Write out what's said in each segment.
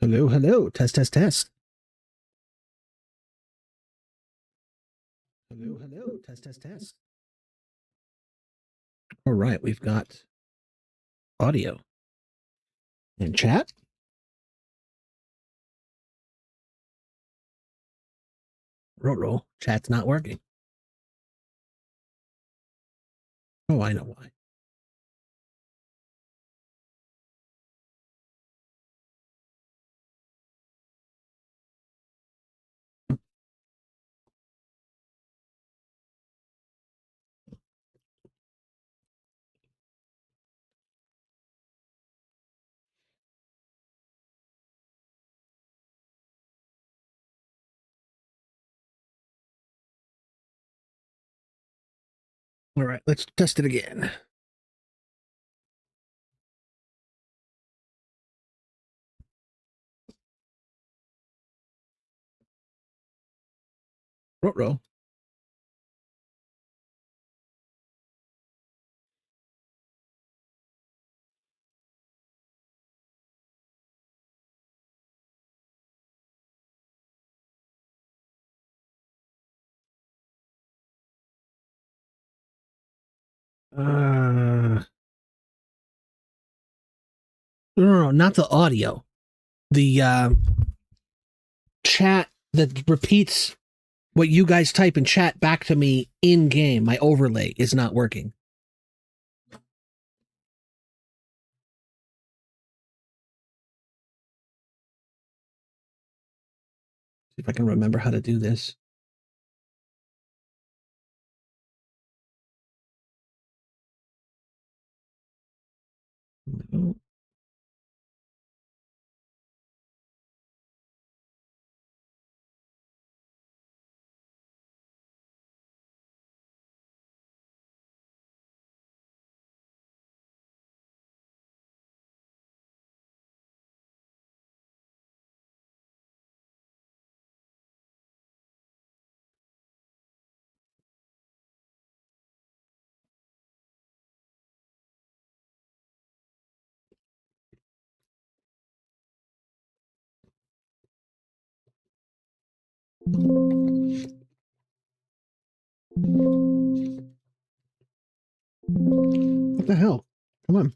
Hello, hello. Test, test, test. Hello, hello. Test, test, test. All right, we've got audio and chat. Roll. Chat's not working. Oh, I know why. All right, let's test it again. Roll. No, not the audio. The chat that repeats what you guys type in chat back to me in game. My overlay is not working. See if I can remember how to do this. No. What the hell? Come on.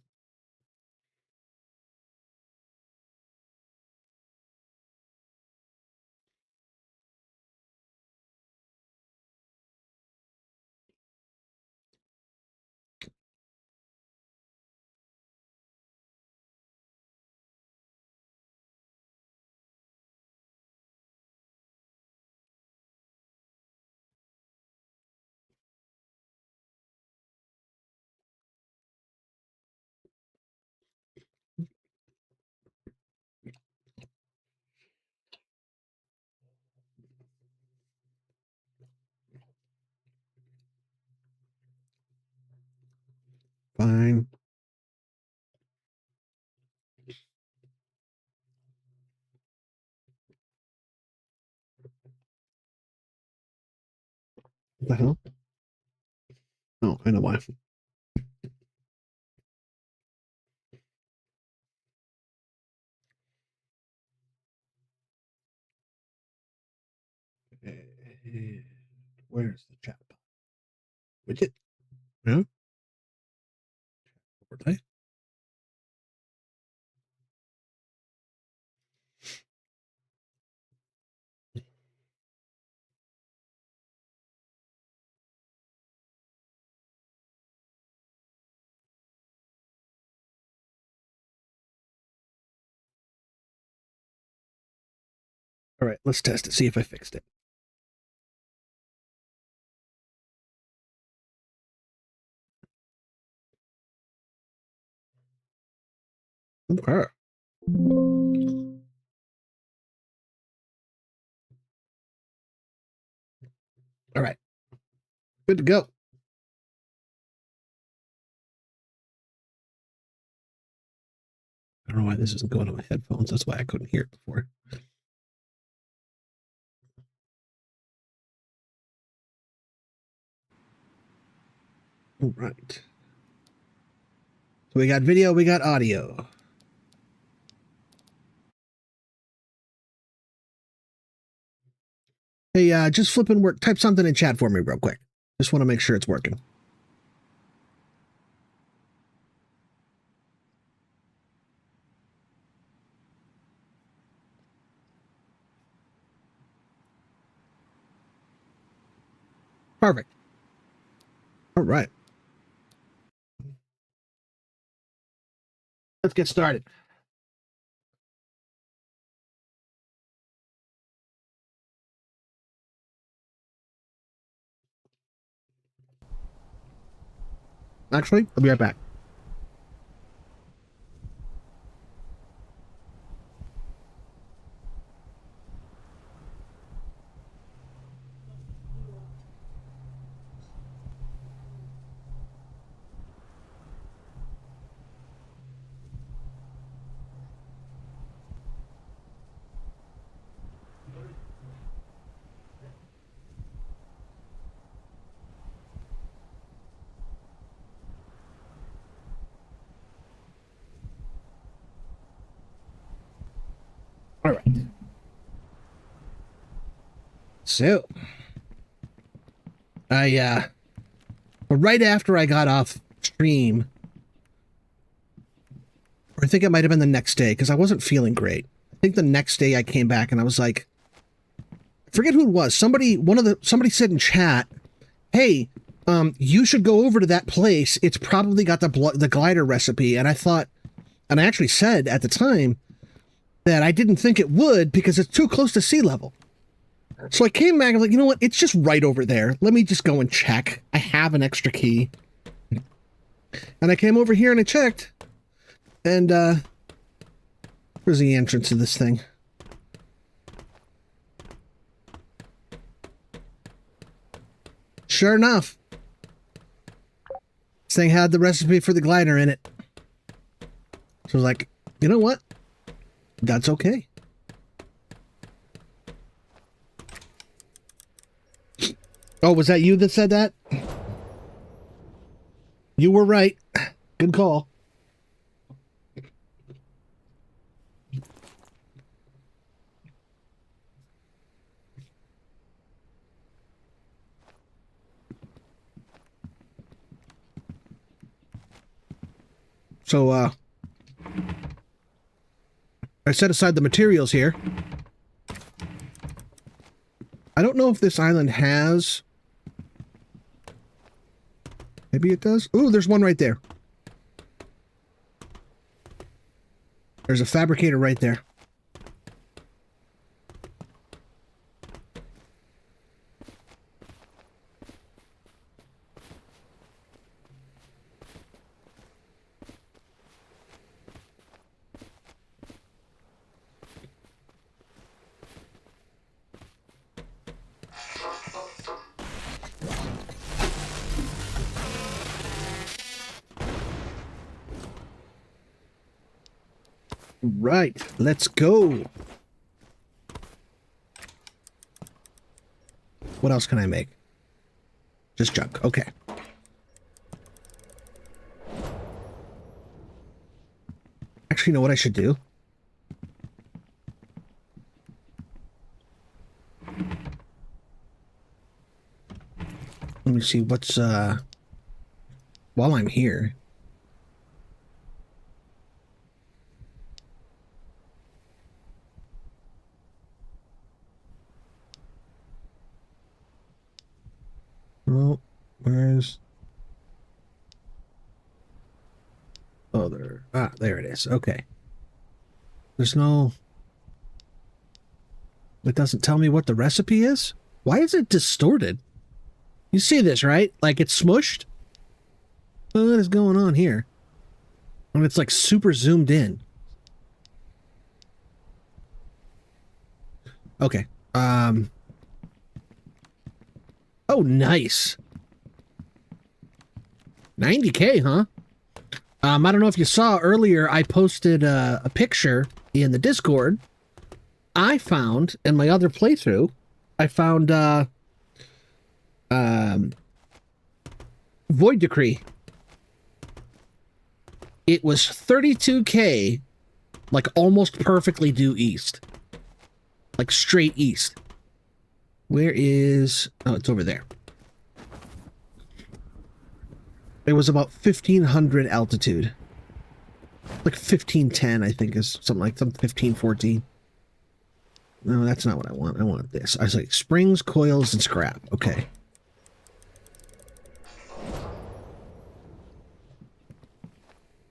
Fine. What the hell? Oh, I know why. Where's the chat widget? Yeah. Overlay. All right, let's test it. See if I fixed it. Okay. All right. Good to go. I don't know why this isn't going on my headphones. That's why I couldn't hear it before. All right. So we got video, we got audio. Hey, just flipping work. Type something in chat for me real quick. Just want to make sure it's working. Perfect. All right. Let's get started. Actually, I'll be right back. All right. So, right after I got off stream, or I think it might have been the next day, because I wasn't feeling great. I think the next day I came back and I was like, I forget who it was. Somebody said in chat, hey, you should go over to that place. It's probably got the glider recipe. And I thought, and I actually said at the time that I didn't think it would because it's too close to sea level. So I came back and like, you know what? It's just right over there. Let me just go and check. I have an extra key. And I came over here and I checked. And, where's the entrance to this thing? Sure enough, this thing had the recipe for the glider in it. So I was like, you know what? That's okay. Oh, was that you that said that? You were right. Good call. So, I set aside the materials here. I don't know if this island has... Maybe it does? Ooh, there's one right there. There's a fabricator right there. Right, let's go. What else can I make? Just junk, okay. Actually, you know what I should do? Let me see what's, while I'm here. Well, where's... Oh, there... Ah, there it is. Okay. There's no... It doesn't tell me what the recipe is? Why is it distorted? You see this, right? Like, it's smushed? What is going on here? And it's, like, super zoomed in. Okay. Oh, nice. 90K, huh? I don't know if you saw earlier, I posted a picture in the Discord. I found, in my other playthrough, I found, Void Decree. It was 32K, like almost perfectly due east. Like straight east. Where is... Oh, it's over there. It was about 1,500 altitude. Like 1510, I think, is something like 1514. No, that's not what I want. I want this. I was like, springs, coils, and scrap. Okay.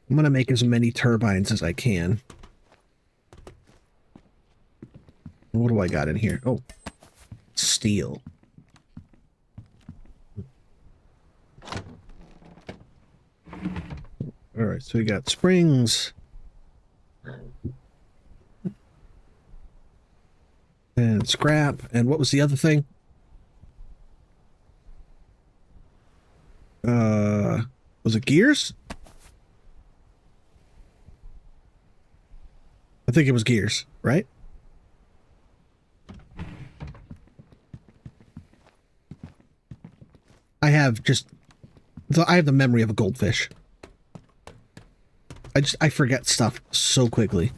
I'm going to make as many turbines as I can. What do I got in here? Oh, steel. All right, so we got springs. And scrap. And what was the other thing? Was it gears? I think it was gears, right? I have the memory of a goldfish. I forget stuff so quickly.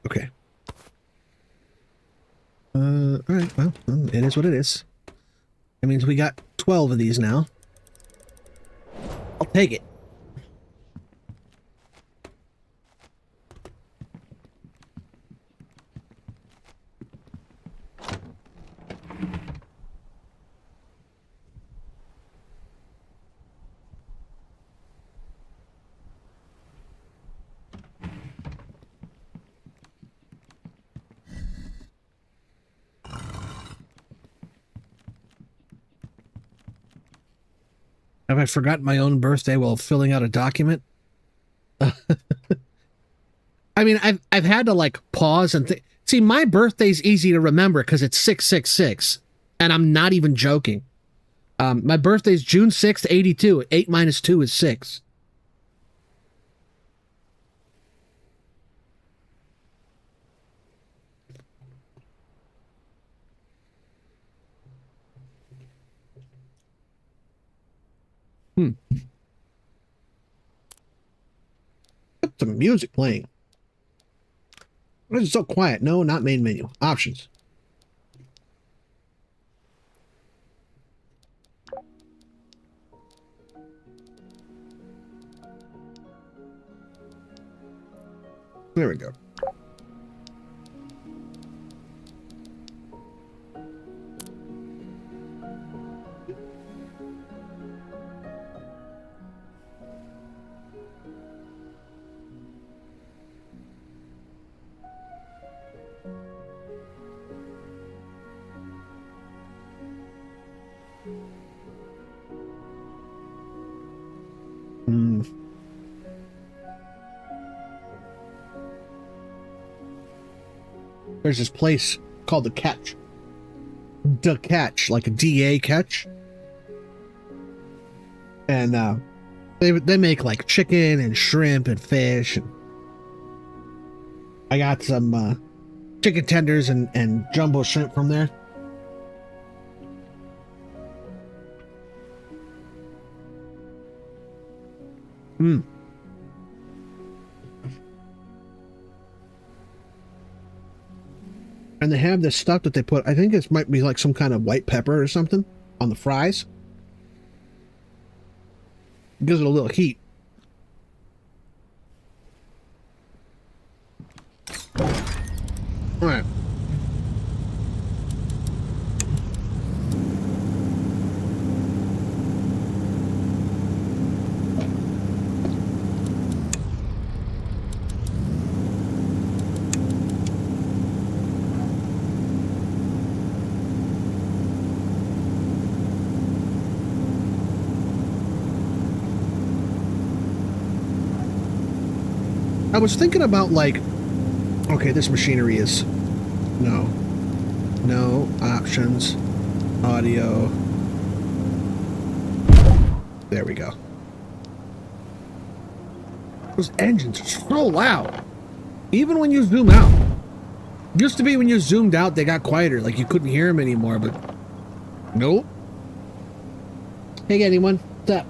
Okay. All right, well, it is what it is. That means we got 12 of these now. I'll take it. Have I forgotten my own birthday while filling out a document? I mean, I've had to like pause and think. See, my birthday's easy to remember because it's 666, and I'm not even joking. My birthday's June 6th, 82. 8 minus 2 is 6. Some music playing. Why is it so quiet? No, not main menu. Options. There we go. There's this place called The Catch. The Catch, like a DA catch. And they make like chicken and shrimp and fish. And I got some chicken tenders and jumbo shrimp from there. And they have this stuff that they put, I think it might be like some kind of white pepper or something on the fries. It gives it a little heat. All right. I was thinking about like, okay, this machinery is no options, audio. There we go. Those engines are so loud, even when you zoom out. Used to be when you zoomed out, they got quieter, like you couldn't hear them anymore, but nope. Hey, anyone? What's up?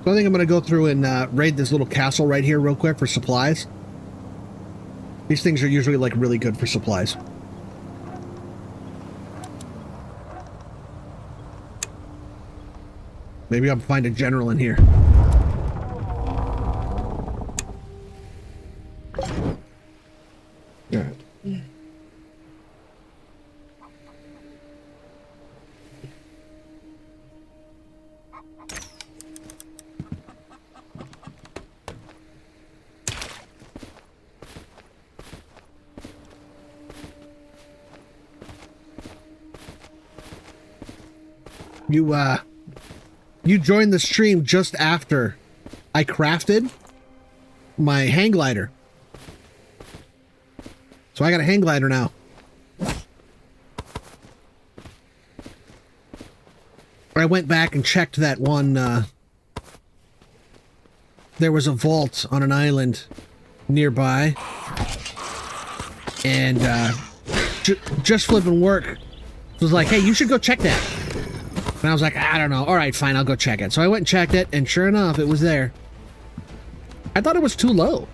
So I think I'm going to go through and raid this little castle right here real quick for supplies. These things are usually like really good for supplies. Maybe I'll find a general in here. All right. You joined the stream just after I crafted my hang glider. So I got a hang glider now. I went back and checked that one, there was a vault on an island nearby. And, just flipping work was like, hey, you should go check that. And I was like, I don't know. All right, fine, I'll go check it. So I went and checked it, and sure enough, it was there. I thought it was too low.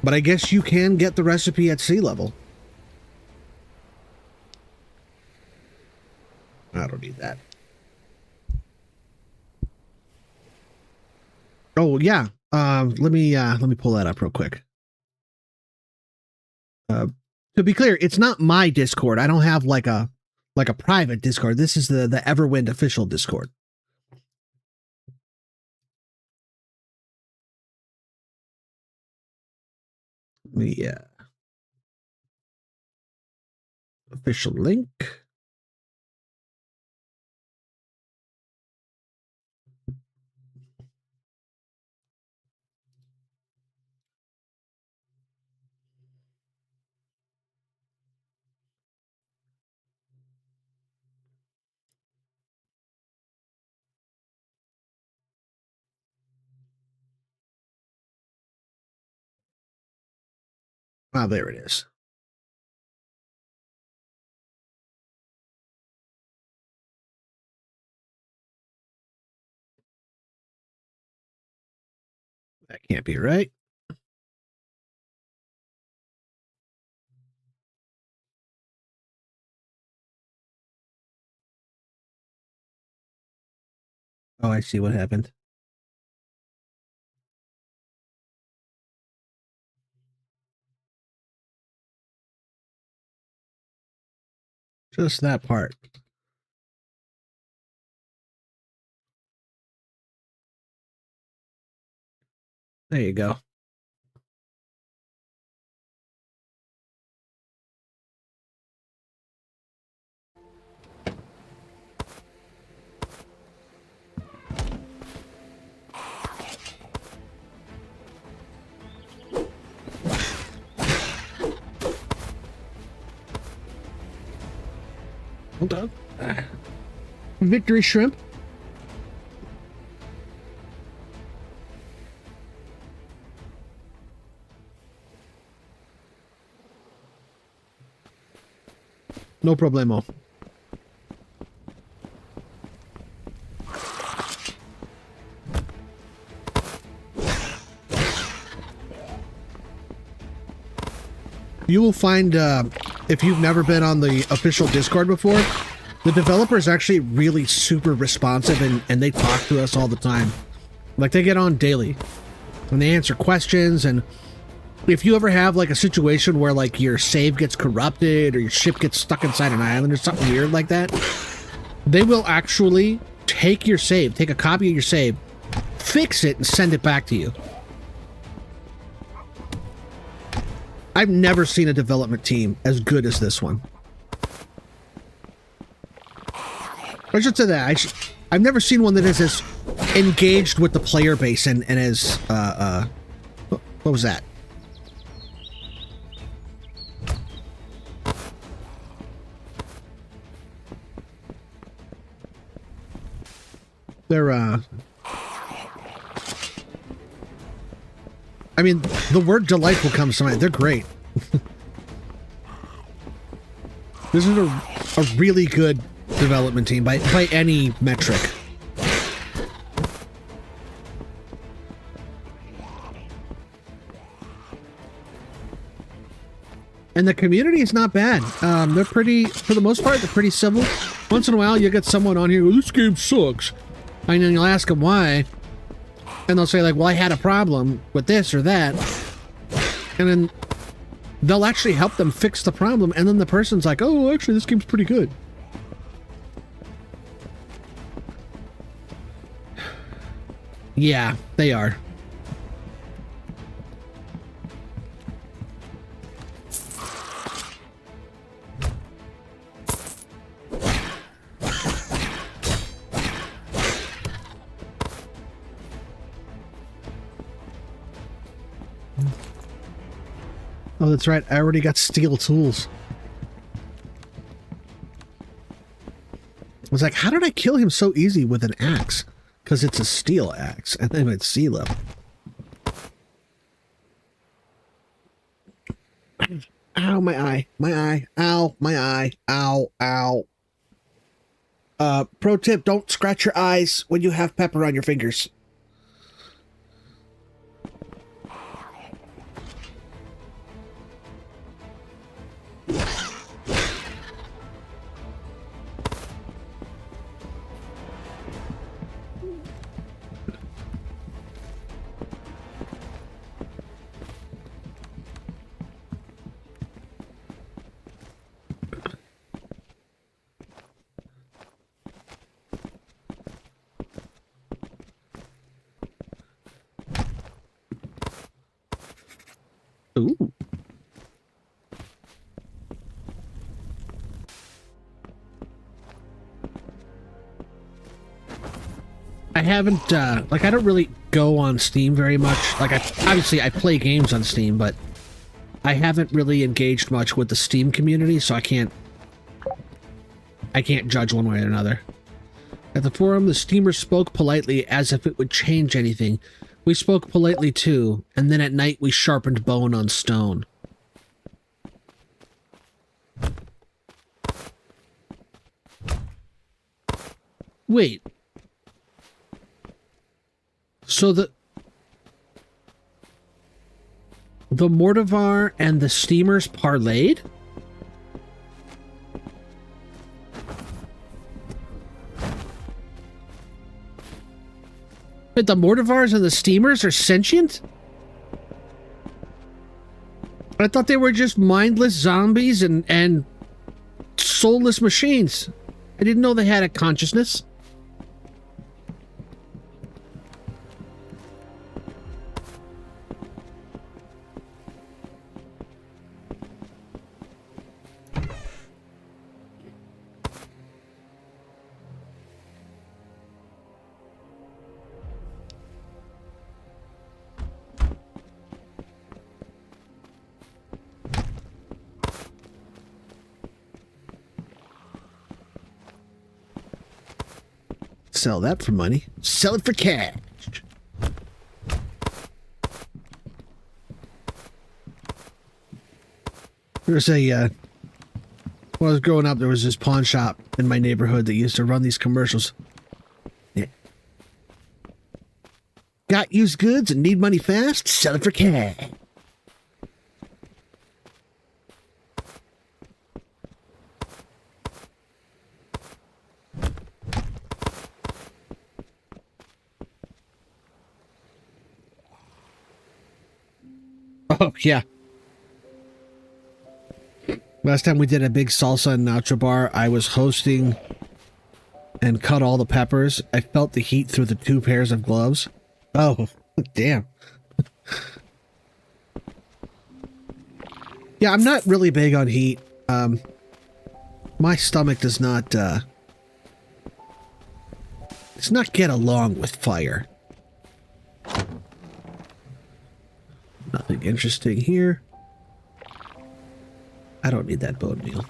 But I guess you can get the recipe at sea level. I don't need that. Oh, yeah. Let me pull that up real quick. To be clear, it's not my Discord. I don't have like a private Discord. This is the Everwind official Discord. Yeah. Official link. Ah, there it is. That can't be right. Oh, I see what happened. Just that part. There you go. Hold on. Victory shrimp. No problemo. You will find, if you've never been on the official Discord before, the developer is actually really super responsive and they talk to us all the time. Like, they get on daily and they answer questions. And if you ever have like a situation where like your save gets corrupted or your ship gets stuck inside an island or something weird like that, they will actually take your save, take a copy of your save, fix it, and send it back to you. I've never seen a development team as good as this one. I should say that. I've never seen one that is as engaged with the player base and as, what was that? They're, I mean, the word delightful comes to mind. They're great. This is a really good development team by any metric. And the community is not bad. They're pretty, for the most part, they're pretty civil. Once in a while, you get someone on here, well, this game sucks. And then you'll ask them why. And they'll say, like, well, I had a problem with this or that. And then they'll actually help them fix the problem. And then the person's like, oh, actually, this game's pretty good. Yeah, they are. Oh, that's right. I already got steel tools. I was like, how did I kill him so easy with an axe? Because it's a steel axe, and then it's sea level. Ow, my eye. My eye. Ow, my eye. Ow, ow. Pro tip, don't scratch your eyes when you have pepper on your fingers. Ooh. I haven't, like, I don't really go on Steam very much. Like, obviously I play games on Steam, but I haven't really engaged much with the Steam community, so I can't judge one way or another. At the forum, the Steamers spoke politely as if it would change anything. We spoke politely too, and then at night we sharpened bone on stone. Wait. So the Mortivar and the Steamers parlayed? But the Mortivars and the Steamers are sentient? I thought they were just mindless zombies and soulless machines. I didn't know they had a consciousness. Sell that for money. Sell it for cash. There's a, when I was growing up, there was this pawn shop in my neighborhood that used to run these commercials. Yeah. Got used goods and need money fast? Sell it for cash. Oh, yeah. Last time we did a big salsa and nacho bar, I was hosting and cut all the peppers. I felt the heat through the 2 pairs of gloves. Oh, damn. Yeah, I'm not really big on heat. My stomach does not get along with fire. Nothing interesting here. I don't need that bone meal.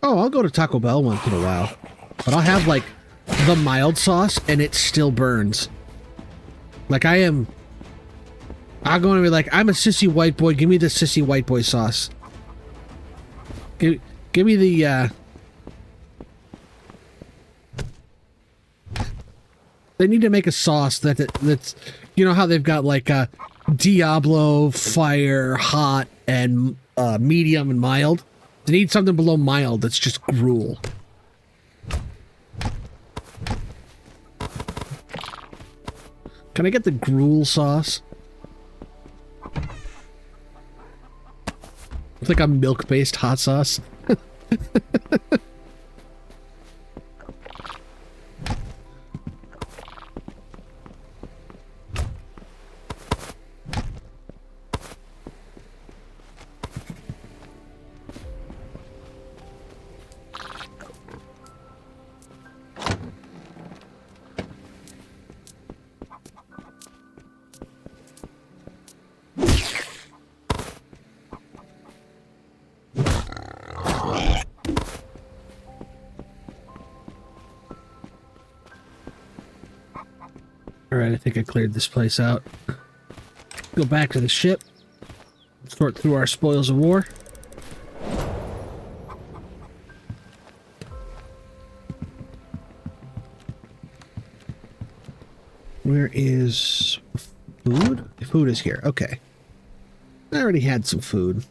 Oh, I'll go to Taco Bell once in a while. But I'll have, like, the mild sauce, and it still burns. Like, I'm going to be like, I'm a sissy white boy. Give me the sissy white boy sauce. Give me the, They need to make a sauce that's... You know how they've got, like, Diablo, fire, hot, and medium and mild? They need something below mild that's just gruel. Can I get the gruel sauce? It's like a milk-based hot sauce. Alright, I think I cleared this place out. Go back to the ship. Sort through our spoils of war. Where is food? Food is here. Okay. I already had some food.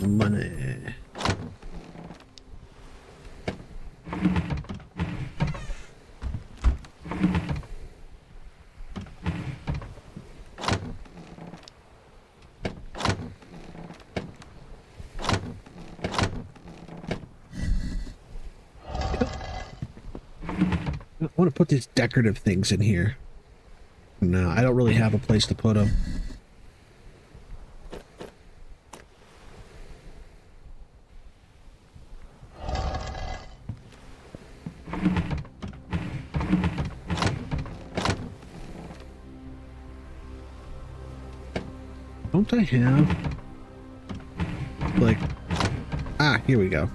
Money. I want to put these decorative things in here. No, I don't really have a place to put them. Don't I have... like... Ah, here we go.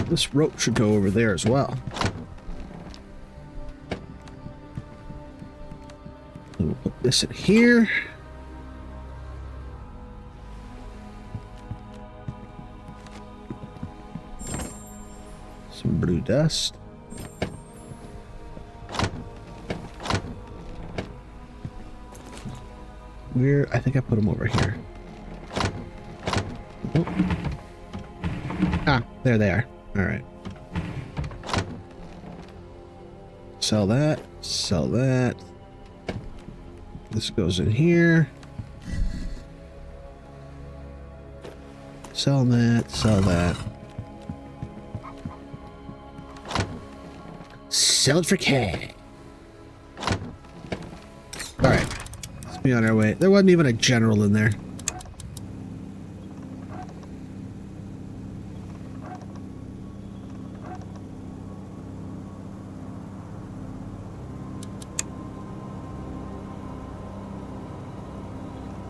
This rope should go over there as well. We'll put this in here. Some blue dust. Where? I think I put them over here. Oh. Ah, there they are. All right. Sell that. Sell that. This goes in here. Sell that. Sell that. Sell it for cash. All right. Let's be on our way. There wasn't even a general in there.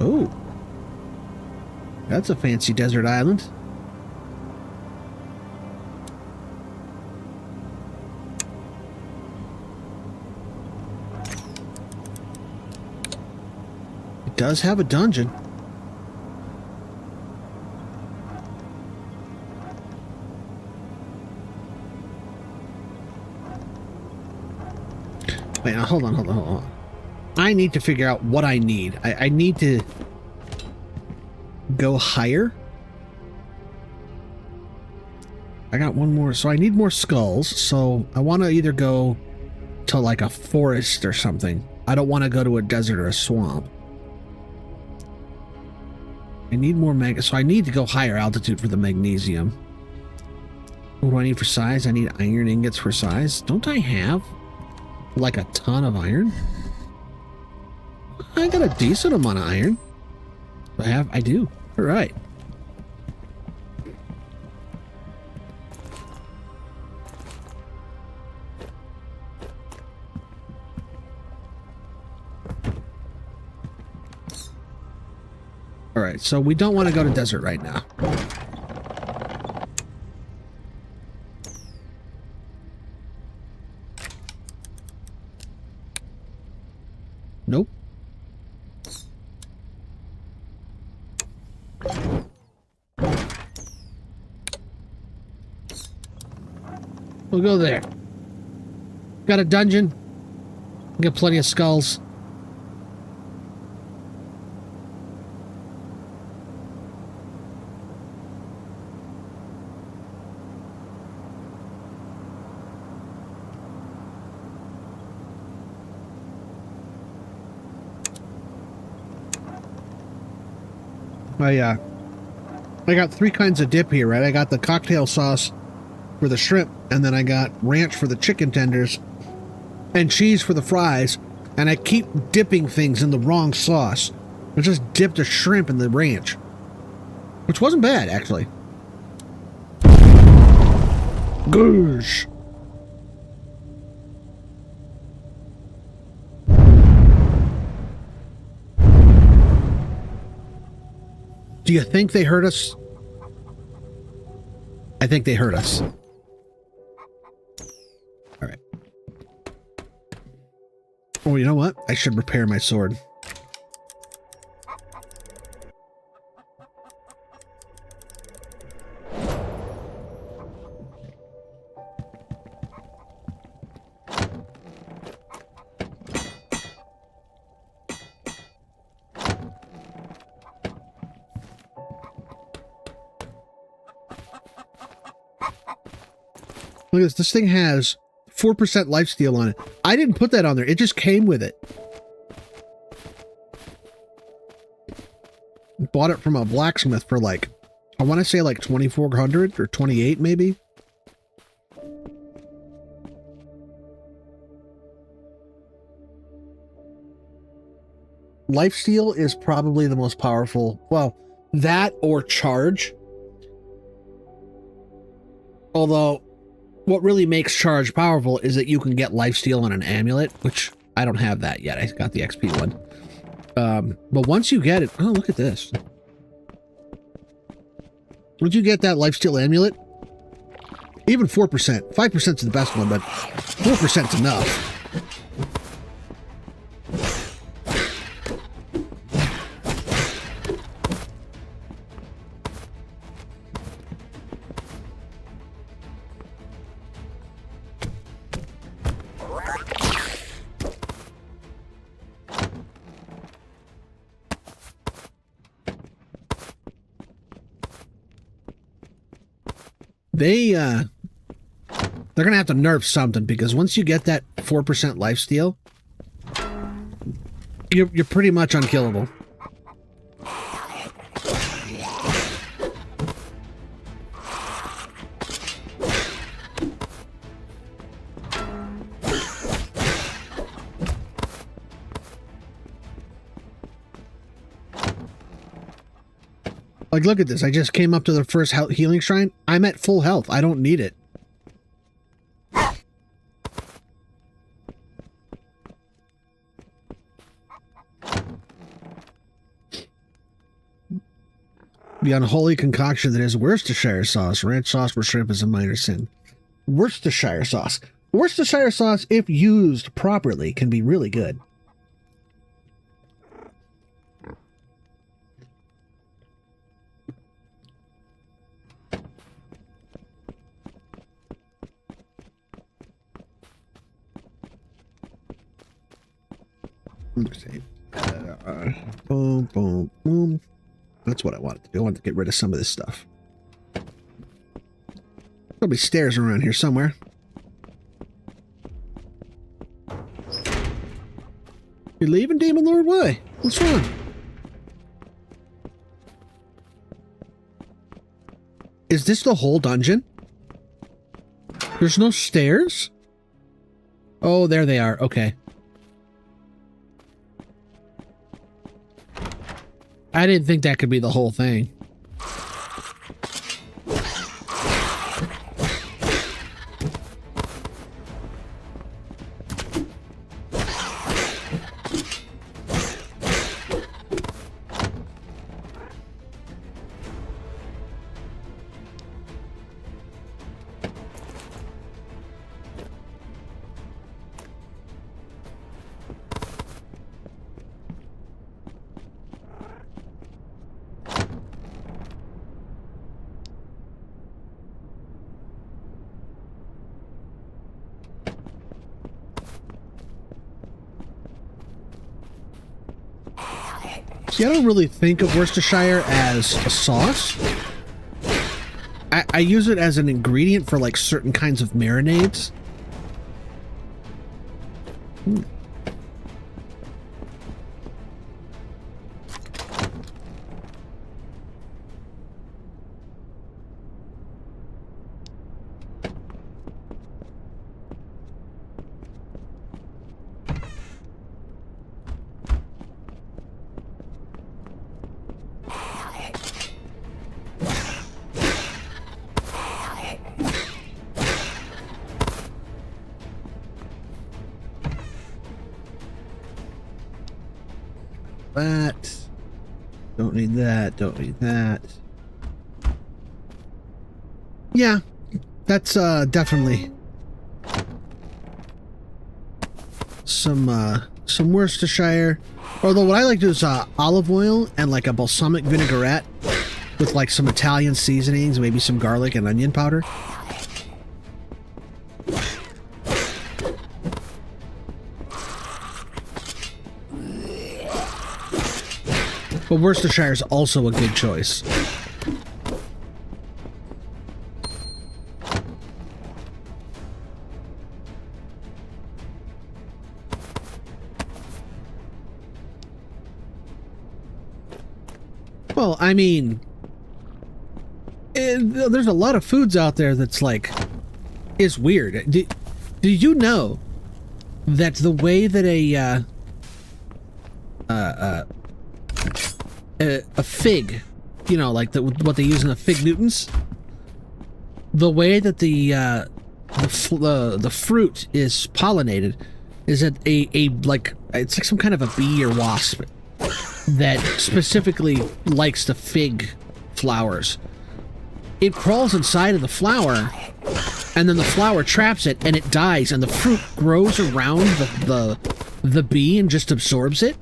Oh, that's a fancy desert island. It does have a dungeon. Wait, now, hold on. I need to figure out what I need. I need to go higher. I got one more, so I need more skulls. So I want to either go to like a forest or something. I don't want to go to a desert or a swamp. I need more so I need to go higher altitude for the magnesium. What do I need for size? I need iron ingots for size. Don't I have like a ton of iron? I got a decent amount of iron. I do. All right. All right, so we don't want to go to desert right now. Nope. We'll go there. Got a dungeon. Got plenty of skulls. I got 3 kinds of dip here, right? I got the cocktail sauce for the shrimp, and then I got ranch for the chicken tenders, and cheese for the fries, and I keep dipping things in the wrong sauce. I just dipped a shrimp in the ranch, which wasn't bad, actually. Goosh. Do you think they hurt us? I think they hurt us. All right. Oh, you know what? I should repair my sword. Look at this. This thing has 4% lifesteal on it. I didn't put that on there. It just came with it. Bought it from a blacksmith for like, I want to say like 2,400 or 28 maybe. Lifesteal is probably the most powerful. Well, that or charge. Although, what really makes charge powerful is that you can get lifesteal on an amulet, which I don't have that yet. I got the XP one. But once you get it, oh, look at this. Once you get that lifesteal amulet, even 4%, 5% is the best one, but 4% is enough. They're gonna have to nerf something, because once you get that 4% lifesteal, you're pretty much unkillable. Like, look at this. I just came up to the first healing shrine. I'm at full health. I don't need it. The unholy concoction that is Worcestershire sauce. Ranch sauce for shrimp is a minor sin. Worcestershire sauce. Worcestershire sauce, if used properly, can be really good. Boom, boom, boom. That's what I wanted to do. I wanted to get rid of some of this stuff. There'll be stairs around here somewhere. You leaving, Demon Lord? Why? What's wrong? Is this the whole dungeon? There's no stairs? Oh, there they are. Okay. I didn't think that could be the whole thing. See, I don't really think of Worcestershire as a sauce. I use it as an ingredient for like certain kinds of marinades. That. Don't need that. Don't need that. Yeah, that's definitely some Worcestershire. Although what I like to do is olive oil and like a balsamic vinaigrette with like some Italian seasonings, maybe some garlic and onion powder. But Worcestershire is also a good choice. Well, I mean, there's a lot of foods out there that's like, is weird. Do you know that the way that a fig, you know, like what they use in the fig Newtons, the way that the fruit is pollinated is that it's like some kind of a bee or wasp that specifically likes the fig flowers. It crawls inside of the flower, and then the flower traps it, and it dies, and the fruit grows around the bee and just absorbs it.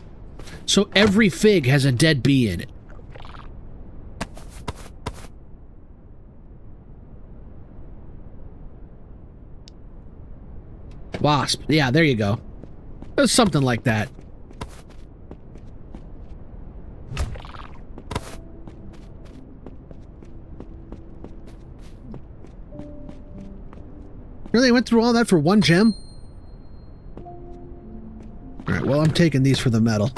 So every fig has a dead bee in it. Wasp. Yeah, there you go. It's something like that. Really went through all that for one gem? Alright, well, I'm taking these for the metal.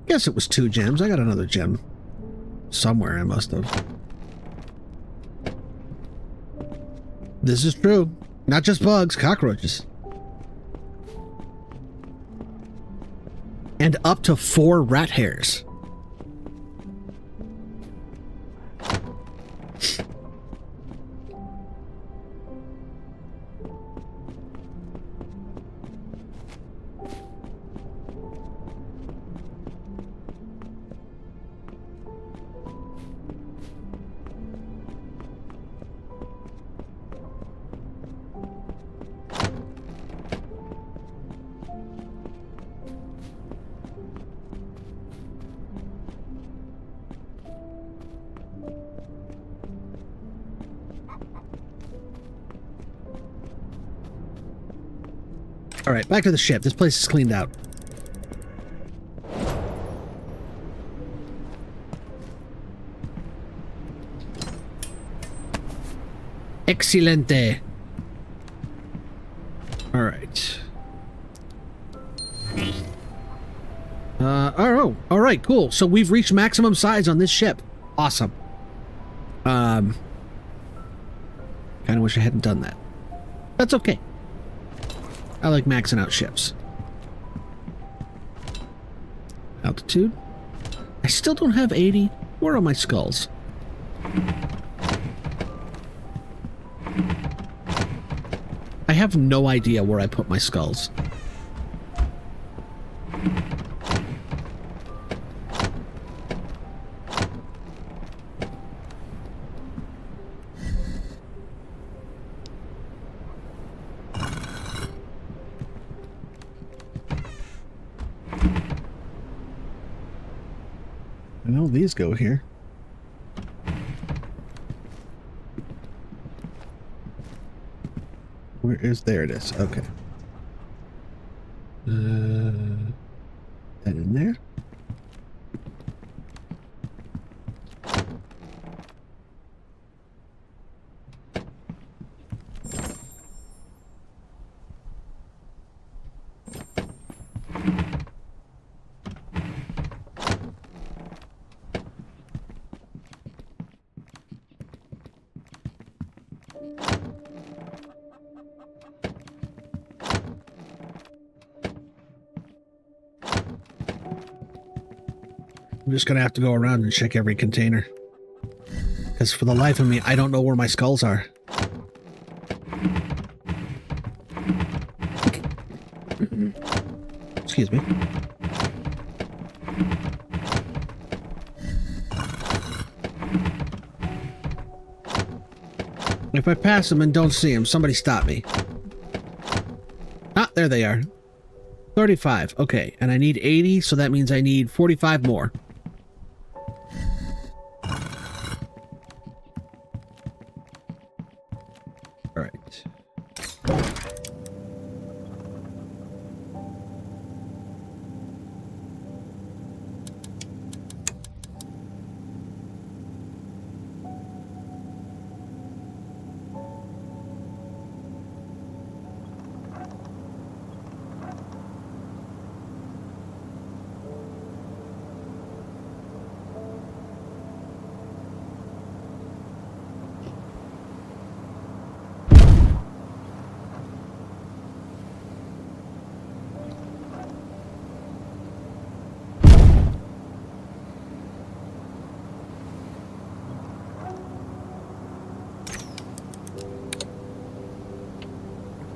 Guess it was 2 gems. I got another gem. Somewhere I must have. This is true. Not just bugs, cockroaches. And up to 4 rat hairs. Alright, back to the ship. This place is cleaned out. Excelente. right, cool. So we've reached maximum size on this ship. Awesome. Kind of wish I hadn't done that. That's okay. I like maxing out ships. Altitude. I still don't have 80. Where are my skulls? I have no idea where I put my skulls. I know these go here. Where is... There it is. Okay. That in there? I'm just gonna have to go around and check every container. Because for the life of me, I don't know where my skulls are. Excuse me. If I pass them and don't see them, somebody stop me. Ah, there they are. 35. Okay, and I need 80, so that means I need 45 more. All right.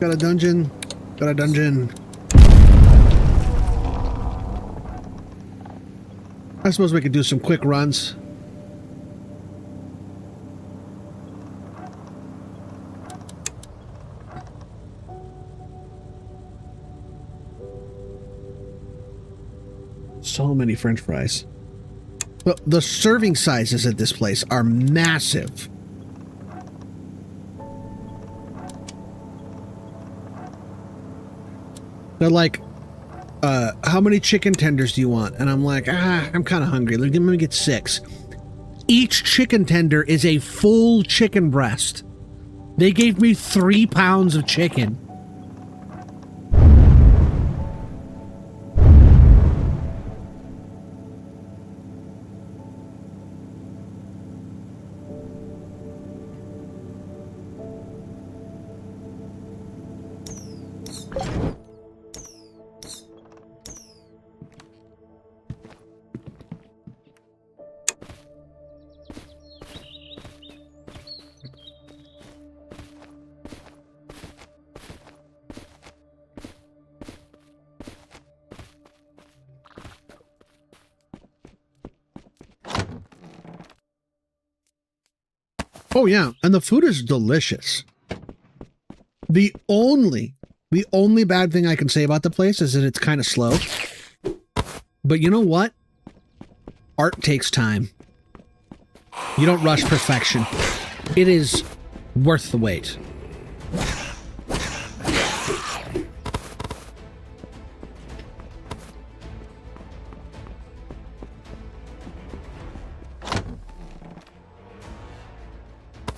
Got a dungeon. Got a dungeon. I suppose we could do some quick runs. So many French fries. Well, the serving sizes at this place are massive. They're like, how many chicken tenders do you want? And I'm like, I'm kind of hungry. Let me get 6. Each chicken tender is a full chicken breast. They gave me 3 pounds of chicken. Oh yeah, and the food is delicious. The only bad thing I can say about the place is that it's kind of slow. But you know what? Art takes time. You don't rush perfection. It is worth the wait.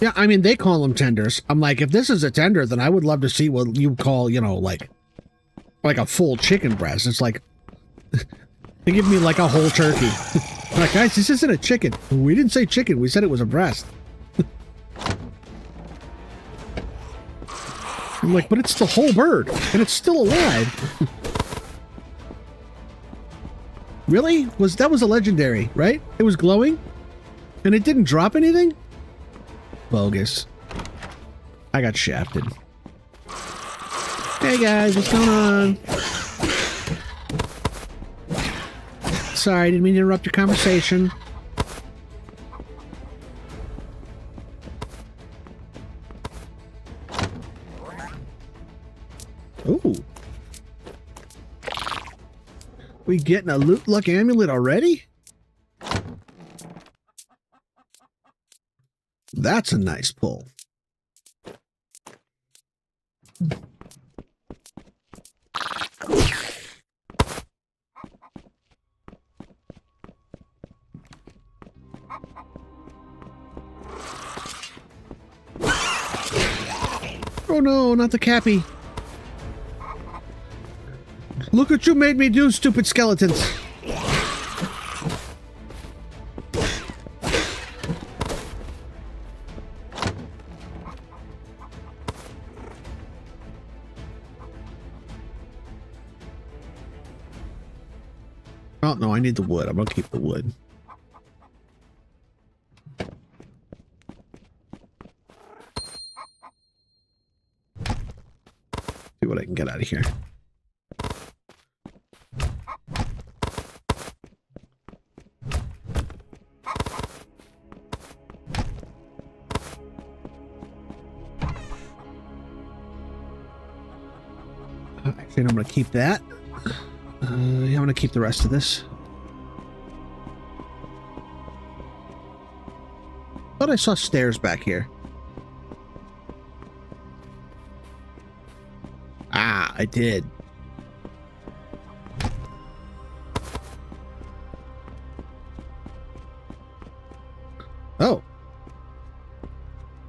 Yeah, I mean, they call them tenders. I'm like, if this is a tender, then I would love to see what you call, you know, like a full chicken breast. It's like, They give me like a whole turkey. Like, guys, this isn't a chicken. We didn't say chicken. We said it was a breast. I'm like, but it's the whole bird, and it's still alive. Really? That was a legendary, right? It was glowing? And it didn't drop anything? Bogus. I got shafted. Hey guys, what's going on? Sorry, didn't mean to interrupt your conversation. Ooh. We getting a loot luck amulet already? That's a nice pull. Oh no, not the Cappy. Look what you made me do, stupid skeletons. Oh no, I need the wood. I'm gonna keep the wood. See what I can get out of here. Actually, I'm going to keep that. Yeah, I'm going to keep the rest of this. Thought I saw stairs back here. Ah, I did. Oh.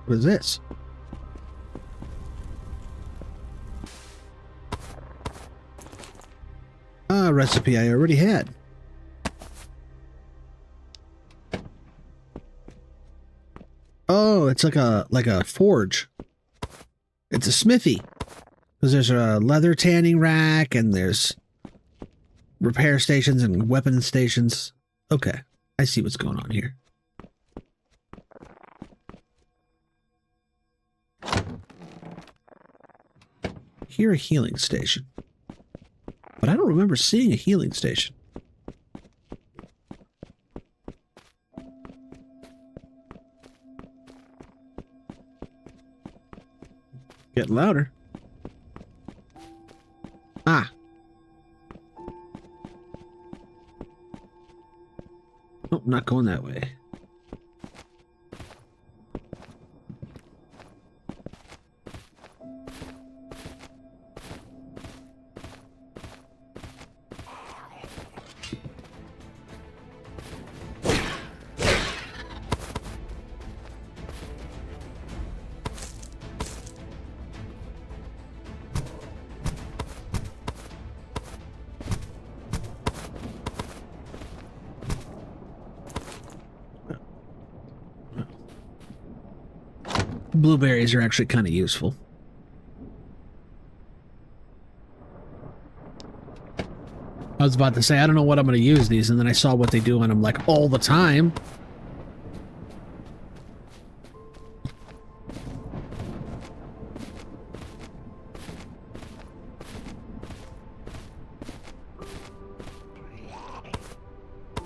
What is this? Recipe I already had. Oh, it's like a forge. It's a smithy. Because there's a leather tanning rack and there's repair stations and weapon stations. Okay, I see what's going on here. Here, a healing station. But I don't remember seeing a healing station. Getting louder. Ah. Nope, not going that way. Blueberries are actually kind of useful. I was about to say, I don't know what I'm going to use these, and then I saw what they do, and I'm like, all the time.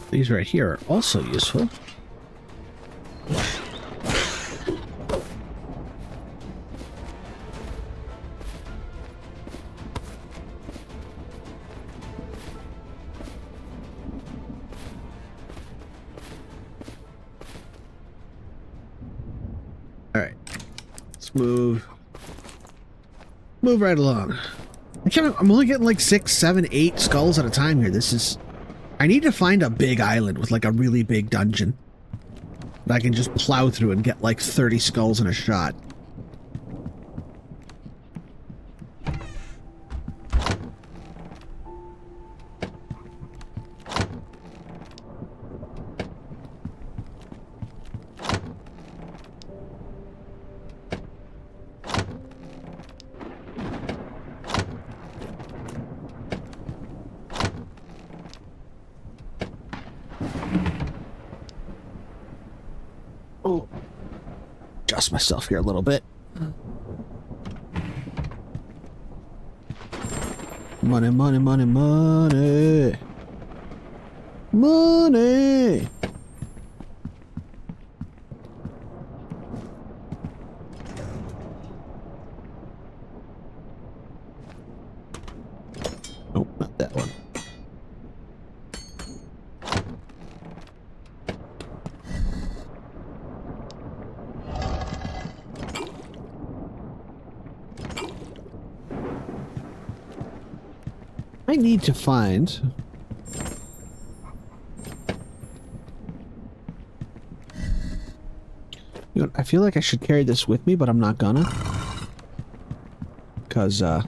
These right here are also useful. Move right along. I'm only getting like 6, 7, 8 skulls at a time here. This is... I need to find a big island with like a really big dungeon that I can just plow through and get like 30 skulls in a shot. adjust myself here a little bit. Money, money, money, money. Money. Oh, not that one. I need to find... You know, I feel like I should carry this with me, but I'm not gonna. Because, I'm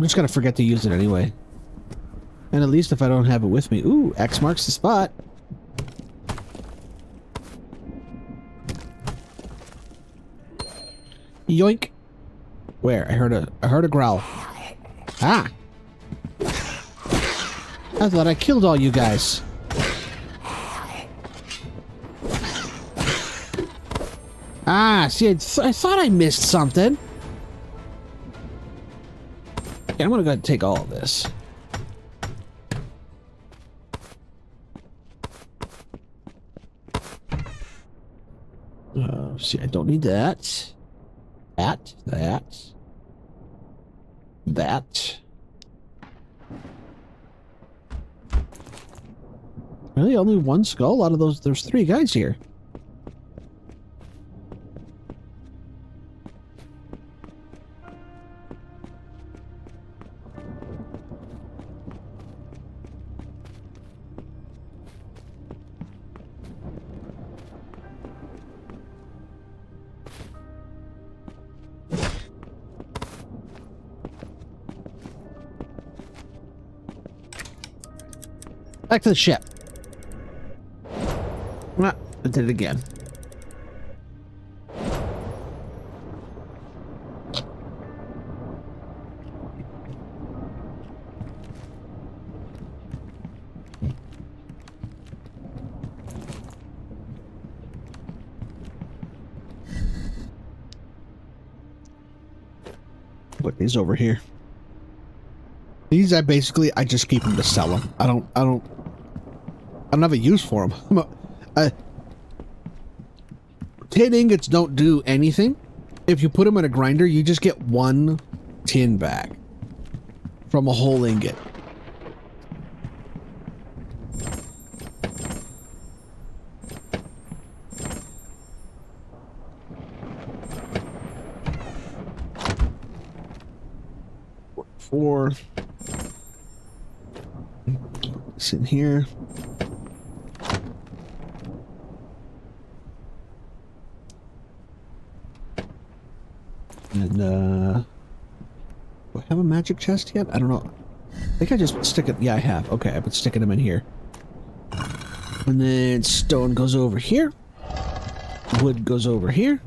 just gonna forget to use it anyway. And at least if I don't have it with me... Ooh, X marks the spot. Yoink. Where? I heard a growl. Ah! I thought I killed all you guys. Ah, see, I thought I missed something. Okay, I'm gonna go ahead and take all of this. See, I don't need that. That. Really? Only one skull out of those? There's 3 guys here. Back to the ship. Ah, I did it again. Put these over here. These I just keep them to sell them. I don't have a use for them. 10 ingots don't do anything. If you put them in a grinder, you just get 1 tin back from a whole ingot. Four. It's in here. And, do I have a magic chest yet? I don't know. I think I just stick it. Yeah, I have. Okay, I've been sticking them in here. And then stone goes over here. Wood goes over here.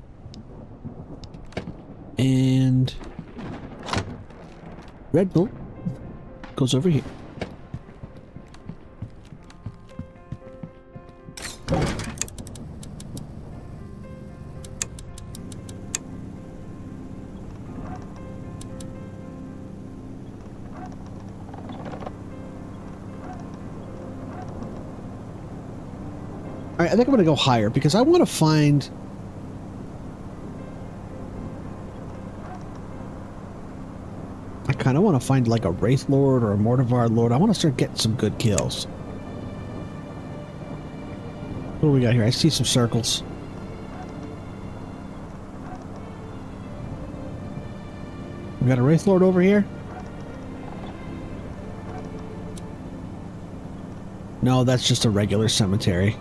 And red bull goes over here. Alright, I think I'm going to go higher because I want to find... I kind of want to find like a Wraith Lord or a Mortivar Lord. I want to start getting some good kills. What do we got here? I see some circles. We got a Wraith Lord over here? No, that's just a regular cemetery.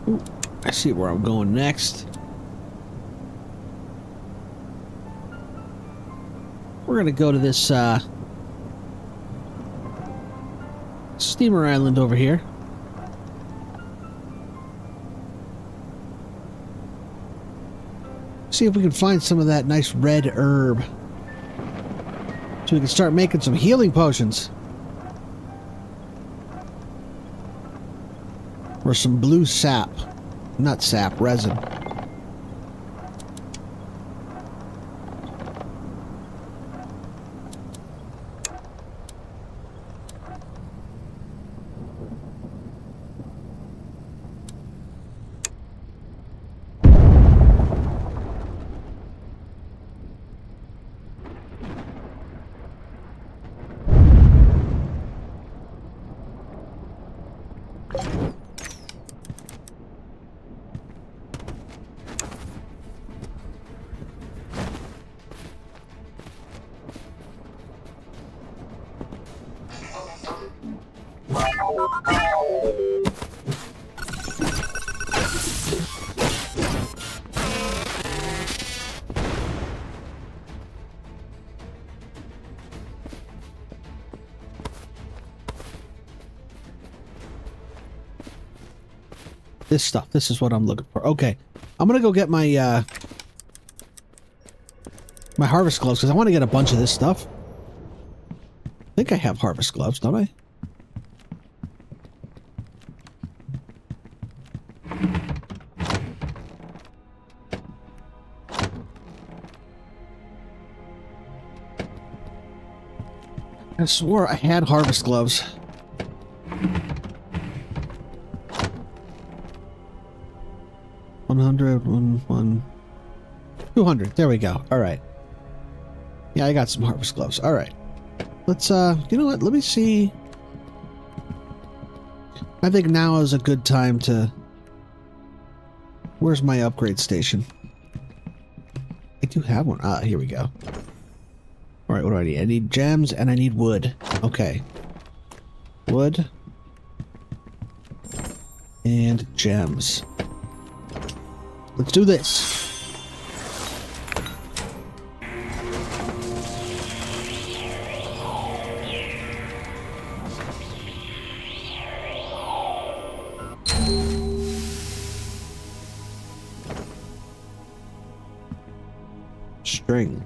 Ooh, I see where I'm going next. We're We're gonna go to this steamer island over here. See if we can find some of that nice red herb, so we can start making some healing potions. Or some blue sap. Not sap, resin. This stuff. This is what I'm looking for. Okay. I'm gonna go get my, my harvest gloves, because I want to get a bunch of this stuff. I think I have harvest gloves, don't I? I swore I had harvest gloves. One, 200. There we go. All right. Yeah, I got some harvest gloves. All right. Let's, you know what? Let me see. I think now is a good time to... Where's my upgrade station? I do have one. Ah, here we go. All right, what do I need? I need gems and I need wood. Okay. Wood. And gems. Let's do this. String.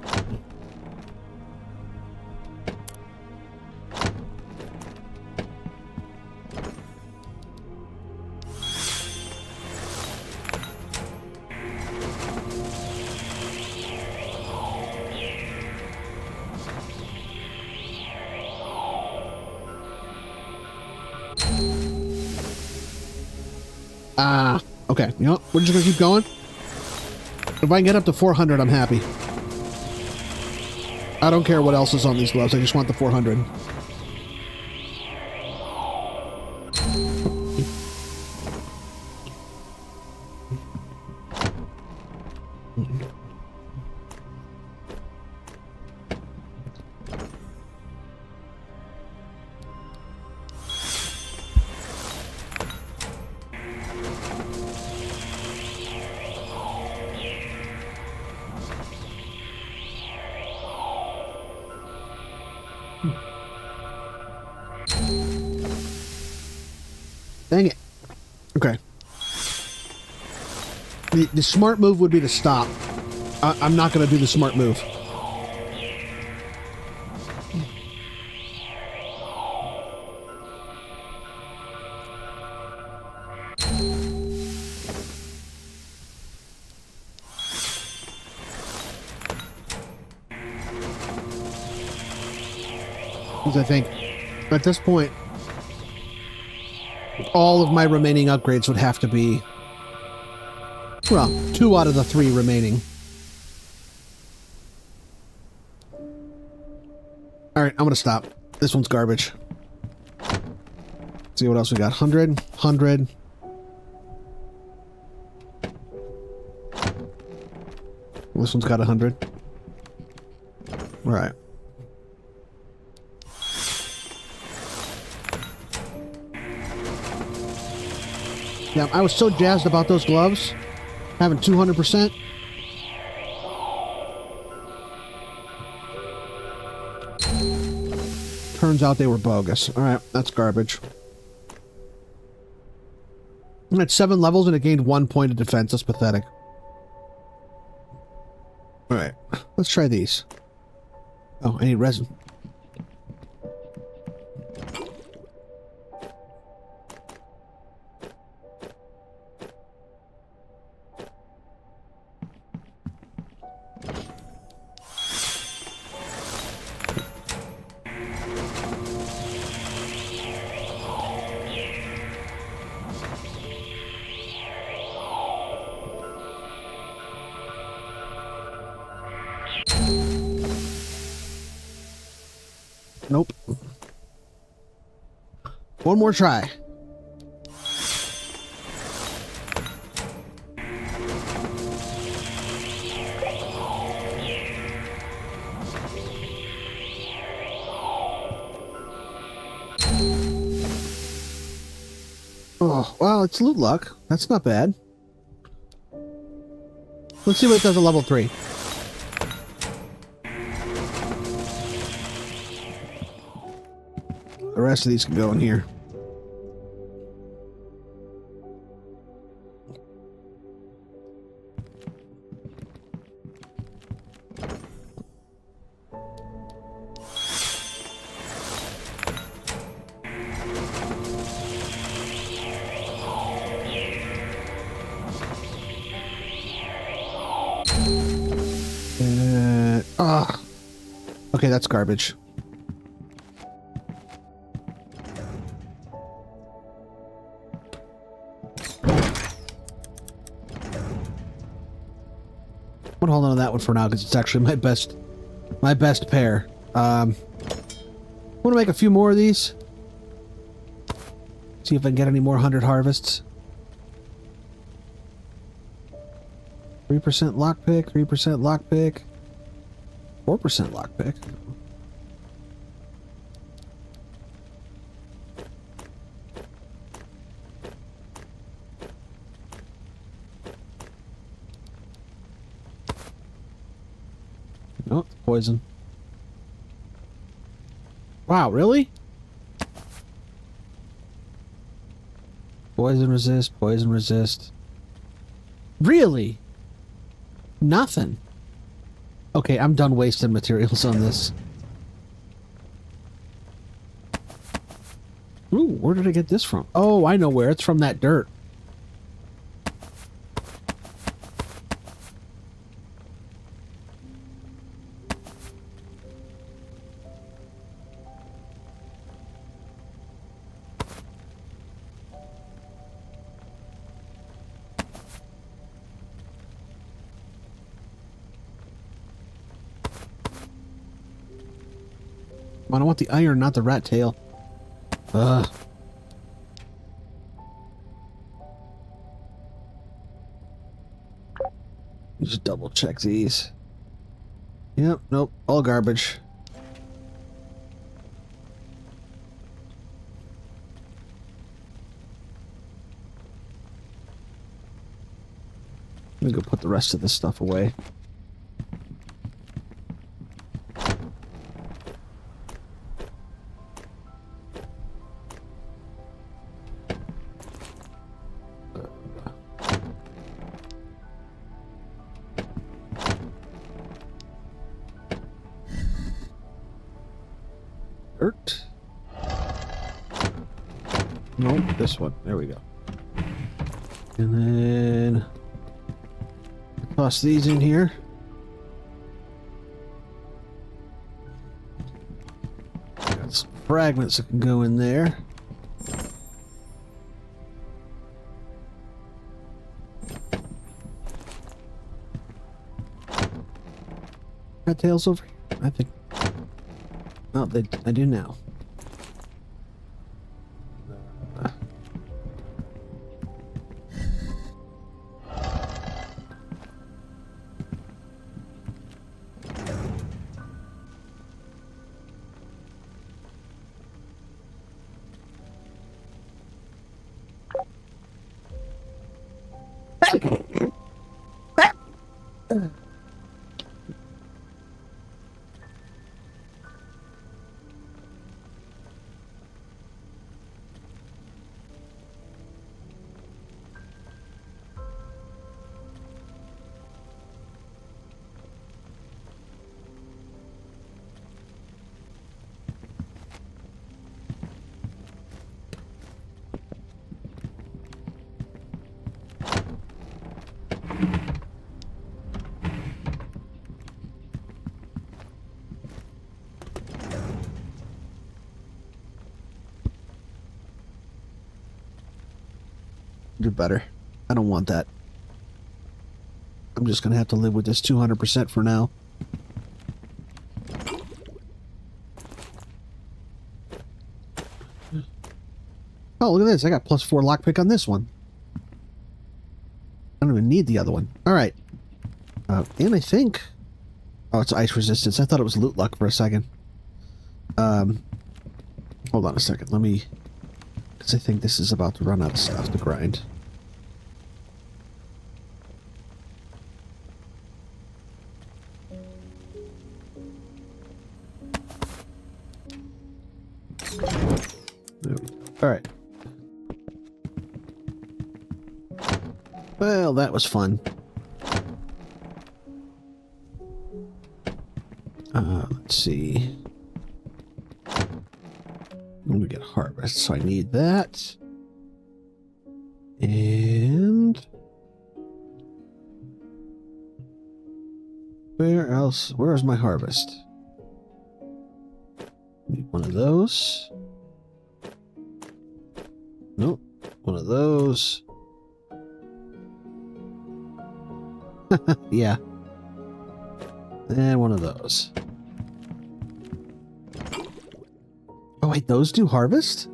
Okay, you know, we're just gonna keep going. If I can get up to 400, I'm happy. I don't care what else is on these gloves, I just want the 400. Dang it. Okay. The smart move would be to stop. I'm not going to do the smart move. Because I think at this point, all of my remaining upgrades would have to be, well, 2 out of the 3 remaining. Alright, I'm gonna stop. This one's garbage. See what else we got. 100, 100. This one's got 100. Alright. Yeah, I was so jazzed about those gloves. Having 200%. turns out they were bogus. Alright, that's garbage. And at 7 levels and it gained 1 point of defense. That's pathetic. Alright, let's try these. Oh, I need resin. Nope. One more try. Oh, well, it's loot luck. That's not bad. Let's see what it does at level 3. The rest of these can go in here. Okay, that's garbage. I'm gonna hold on to that one for now because it's actually my best pair. I want to make a few more of these. See if I can get any more 100 harvests. 3% lockpick, 3% lockpick, 4% lockpick. Oh, poison. Wow, really? Poison resist, poison resist. Really? Nothing. Okay, I'm done wasting materials on this. Ooh, where did I get this from? Oh, I know where. It's from that dirt. I don't want the iron, not the rat tail. Ugh. Just double check these. Yep, nope, all garbage. Let me go put the rest of this stuff away. Dirt. Nope, this one. There we go. And then toss these in here. Got some fragments that can go in there. Got tails over here, I think. Oh, I do now. Do better. I don't want that. I'm just going to have to live with this 200% for now. Oh, look at this. I got +4 lockpick on this one. I don't even need the other one. All right. And I think... Oh, it's ice resistance. I thought it was loot luck for a second. Hold on a second. Let me... Because I think this is about to run out of stuff to grind. All right. Well, that was fun. Let's see. Let me get harvest, so I need that. And... Where else? Where's my harvest? Need one of those. Nope. One of those. Yeah. And one of those. Oh, wait, those do harvest?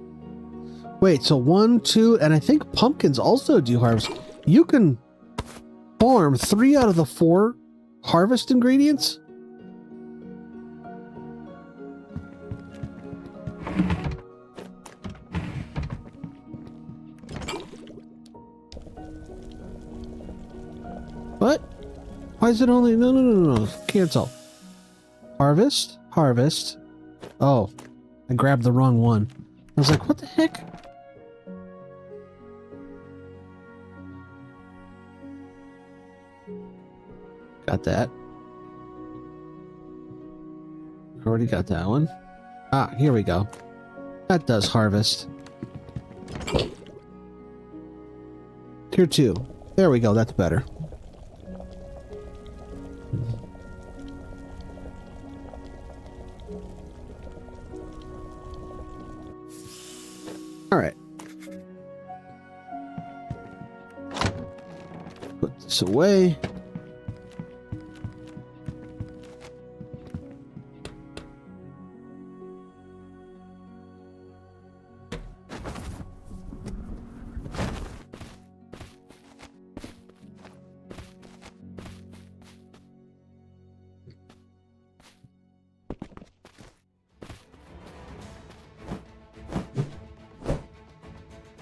Wait, so 1, 2, and I think pumpkins also do harvest. You can farm 3 out of the 4 harvest ingredients? What? Why is it only... No. Cancel. Harvest? Harvest. Oh. I grabbed the wrong one. I was like, what the heck? Got that. Already got that one. Ah, here we go. That does harvest. Tier 2. There we go, that's better. Alright. Put this away.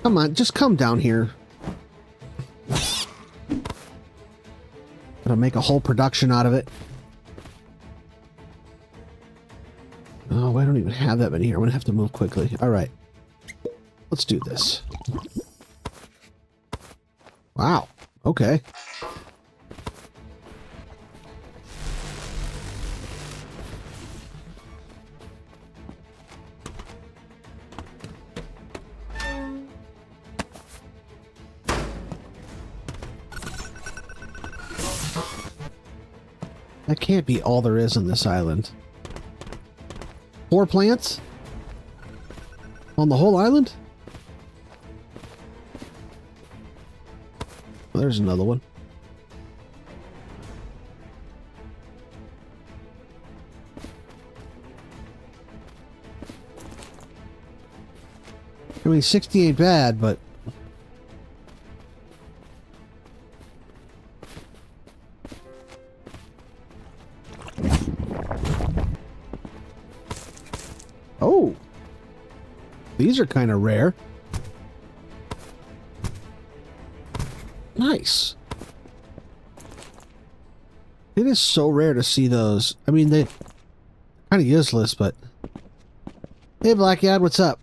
Come on, just come down here. Gonna make a whole production out of it. Oh, I don't even have that many here. I'm gonna have to move quickly. Alright. Let's do this. Wow. Okay. That can't be all there is on this island. 4 plants? On the whole island? Well, there's another one. I mean, 60 ain't bad, but... Oh! These are kind of rare. Nice. It is so rare to see those. I mean, they're kind of useless, but... Hey, Blackyard, what's up?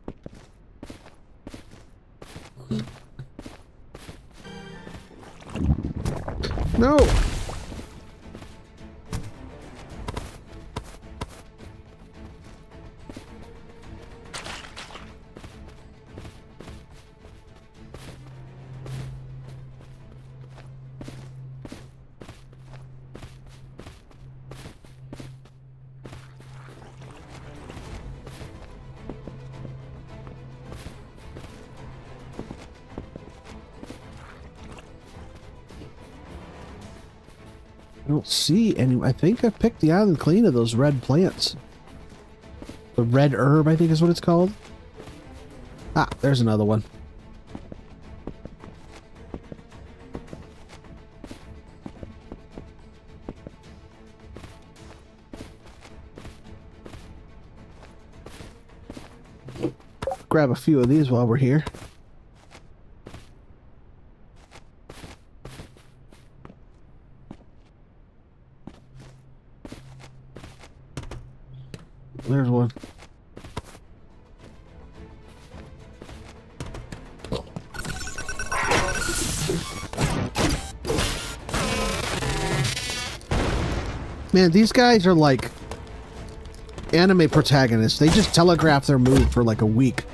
No! don't see any. I think I've picked the island clean of those red plants. The red herb, I think is what it's called. Ah, there's another one. Grab a few of these while we're here. There's one. Man, these guys are like anime protagonists. They just telegraph their move for like a week.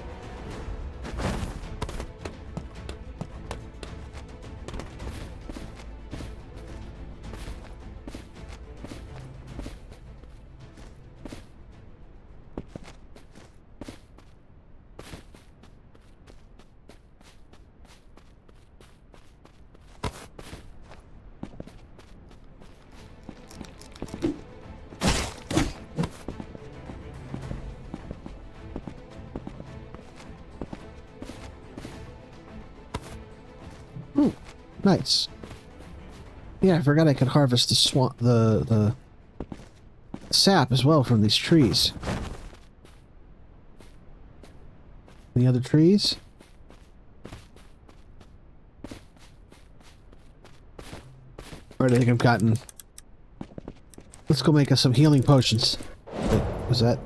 Nice. Yeah, I forgot I could harvest the swamp, the sap as well from these trees. Any other trees? Alright, I think I've gotten... Let's go make us some healing potions. Wait, was that...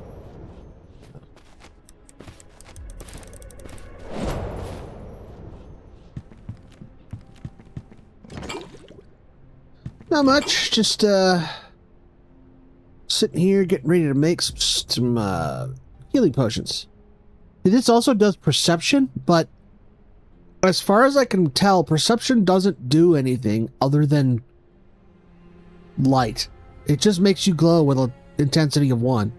Not much, just sitting here getting ready to make some healing potions. This also does perception, but as far as I can tell, perception doesn't do anything other than light. It just makes you glow with an intensity of 1,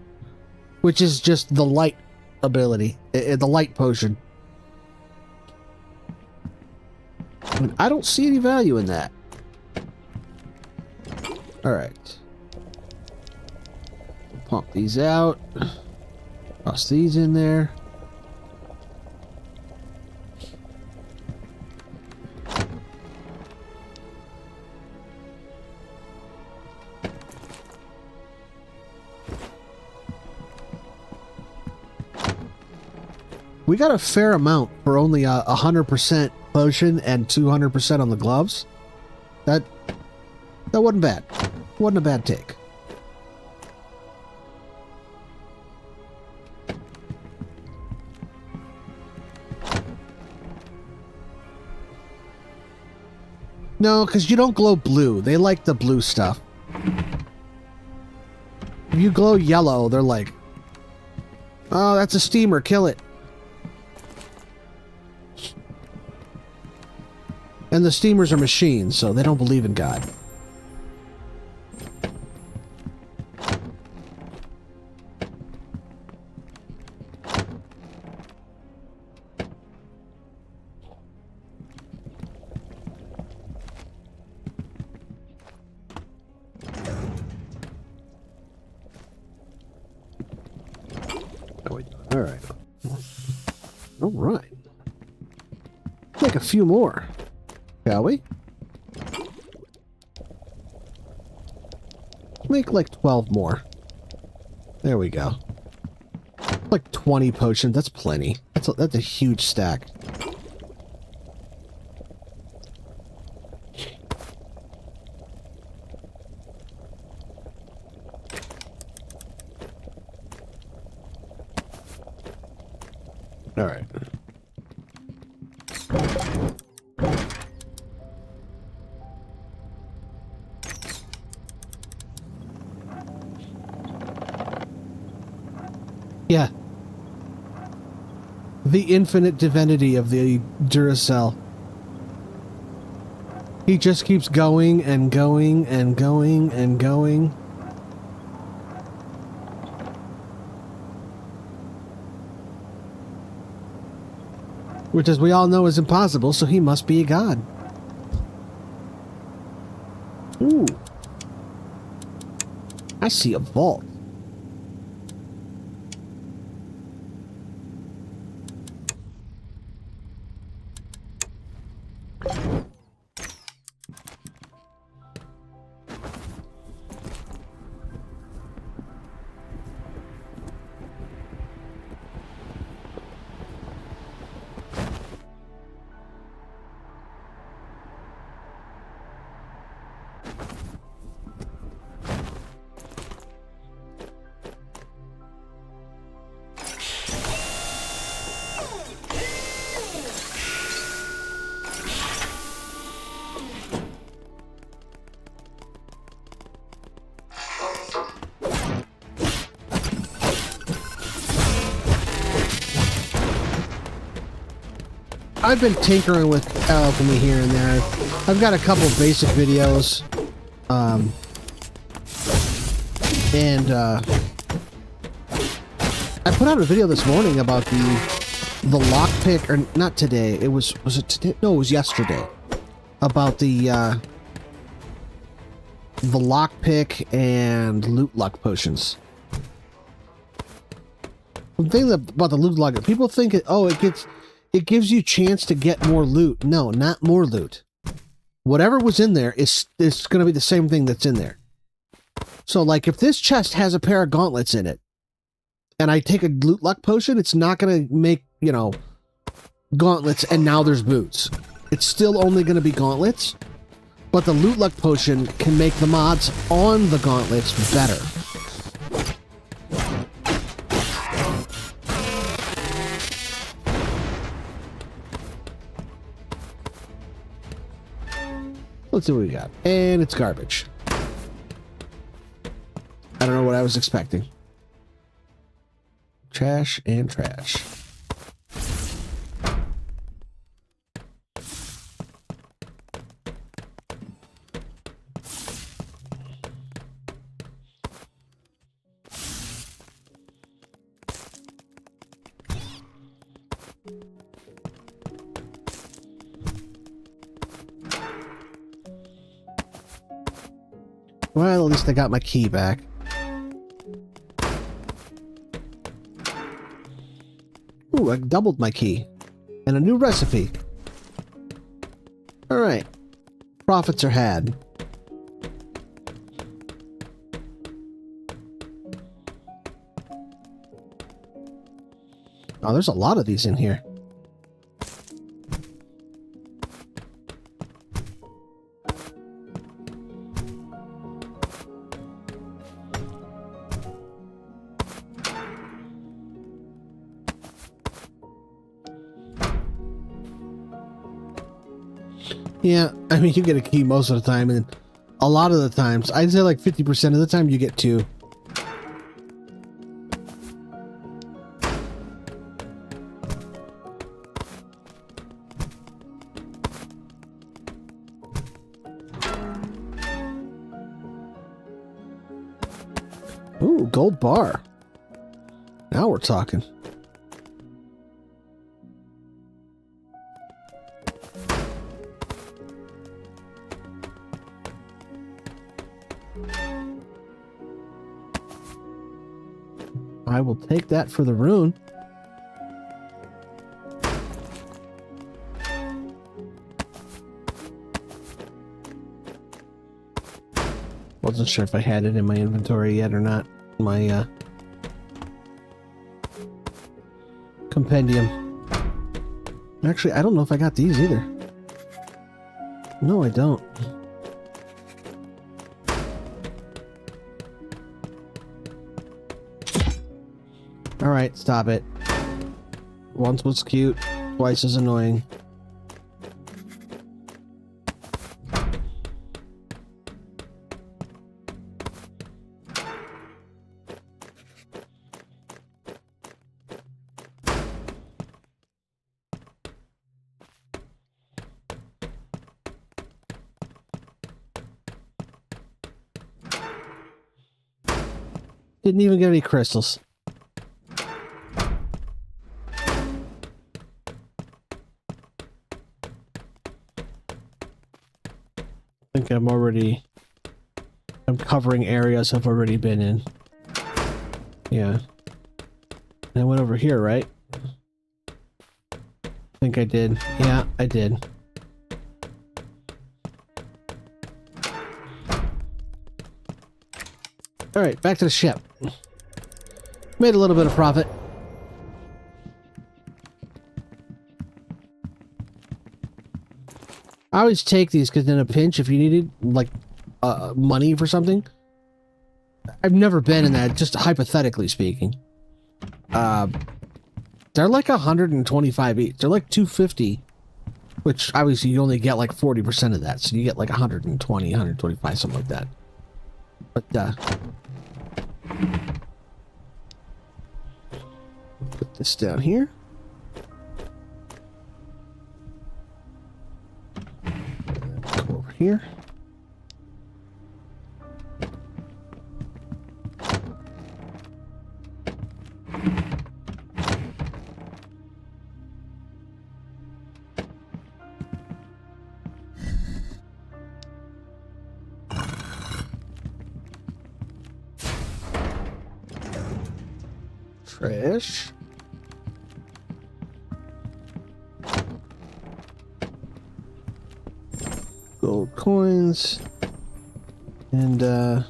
which is just the light ability, the light potion. And I don't see any value in that. Alright. Pump these out. Toss these in there. We got a fair amount for only 100% potion and 200% on the gloves. That wasn't bad. Wasn't a bad take. No, because you don't glow blue. They like the blue stuff. If you glow yellow, they're like, oh, that's a steamer, kill it. And the steamers are machines, so they don't believe in God. Alright. Make a few more, shall we? Make like 12 more. There we go. Like 20 potions, that's plenty. That's a huge stack. All right. Yeah. The infinite divinity of the Duracell. He just keeps going and going and going and going. Which, as we all know, is impossible, so he must be a god. Ooh. I see a vault. I've been tinkering with alchemy here and there. I've got a couple of basic videos. I put out a video this morning about the lockpick, or not today. Was it today? No, it was yesterday. About the lockpick and loot luck potions. The thing about the loot luck, people think it gives you a chance to get more loot. No, not more loot. Whatever was in there is going to be the same thing that's in there. So, like, if this chest has a pair of gauntlets in it, and I take a loot luck potion, it's not going to make, gauntlets, and now there's boots. It's still only going to be gauntlets, but the loot luck potion can make the mods on the gauntlets better. Let's see what we got. And it's garbage. I don't know what I was expecting. Trash and trash. Well, at least I got my key back. Ooh, I doubled my key. And a new recipe. Alright. Profits are had. Oh, there's a lot of these in here. Yeah, I mean, you get a key most of the time, and a lot of the times, I'd say like 50% of the time, you get two. Ooh, gold bar. Now we're talking. I will take that for the rune. Wasn't sure if I had it in my inventory yet or not. My compendium. Actually, I don't know if I got these either. No, I don't. Alright, stop it. Once was cute, twice as annoying. Didn't even get any crystals. I think I'm I'm covering areas I've already been in. Yeah. And I went over here, right? I think I did. Yeah, I did. Alright, back to the ship. Made a little bit of profit. I always take these because in a pinch, if you needed, like, money for something. I've never been in that, just hypothetically speaking. They're like 125 each. They're like 250, which obviously you only get like 40% of that, so you get like 120, 125, something like that. But, put this down here. Go over here. Trash. Gold coins. And, oh,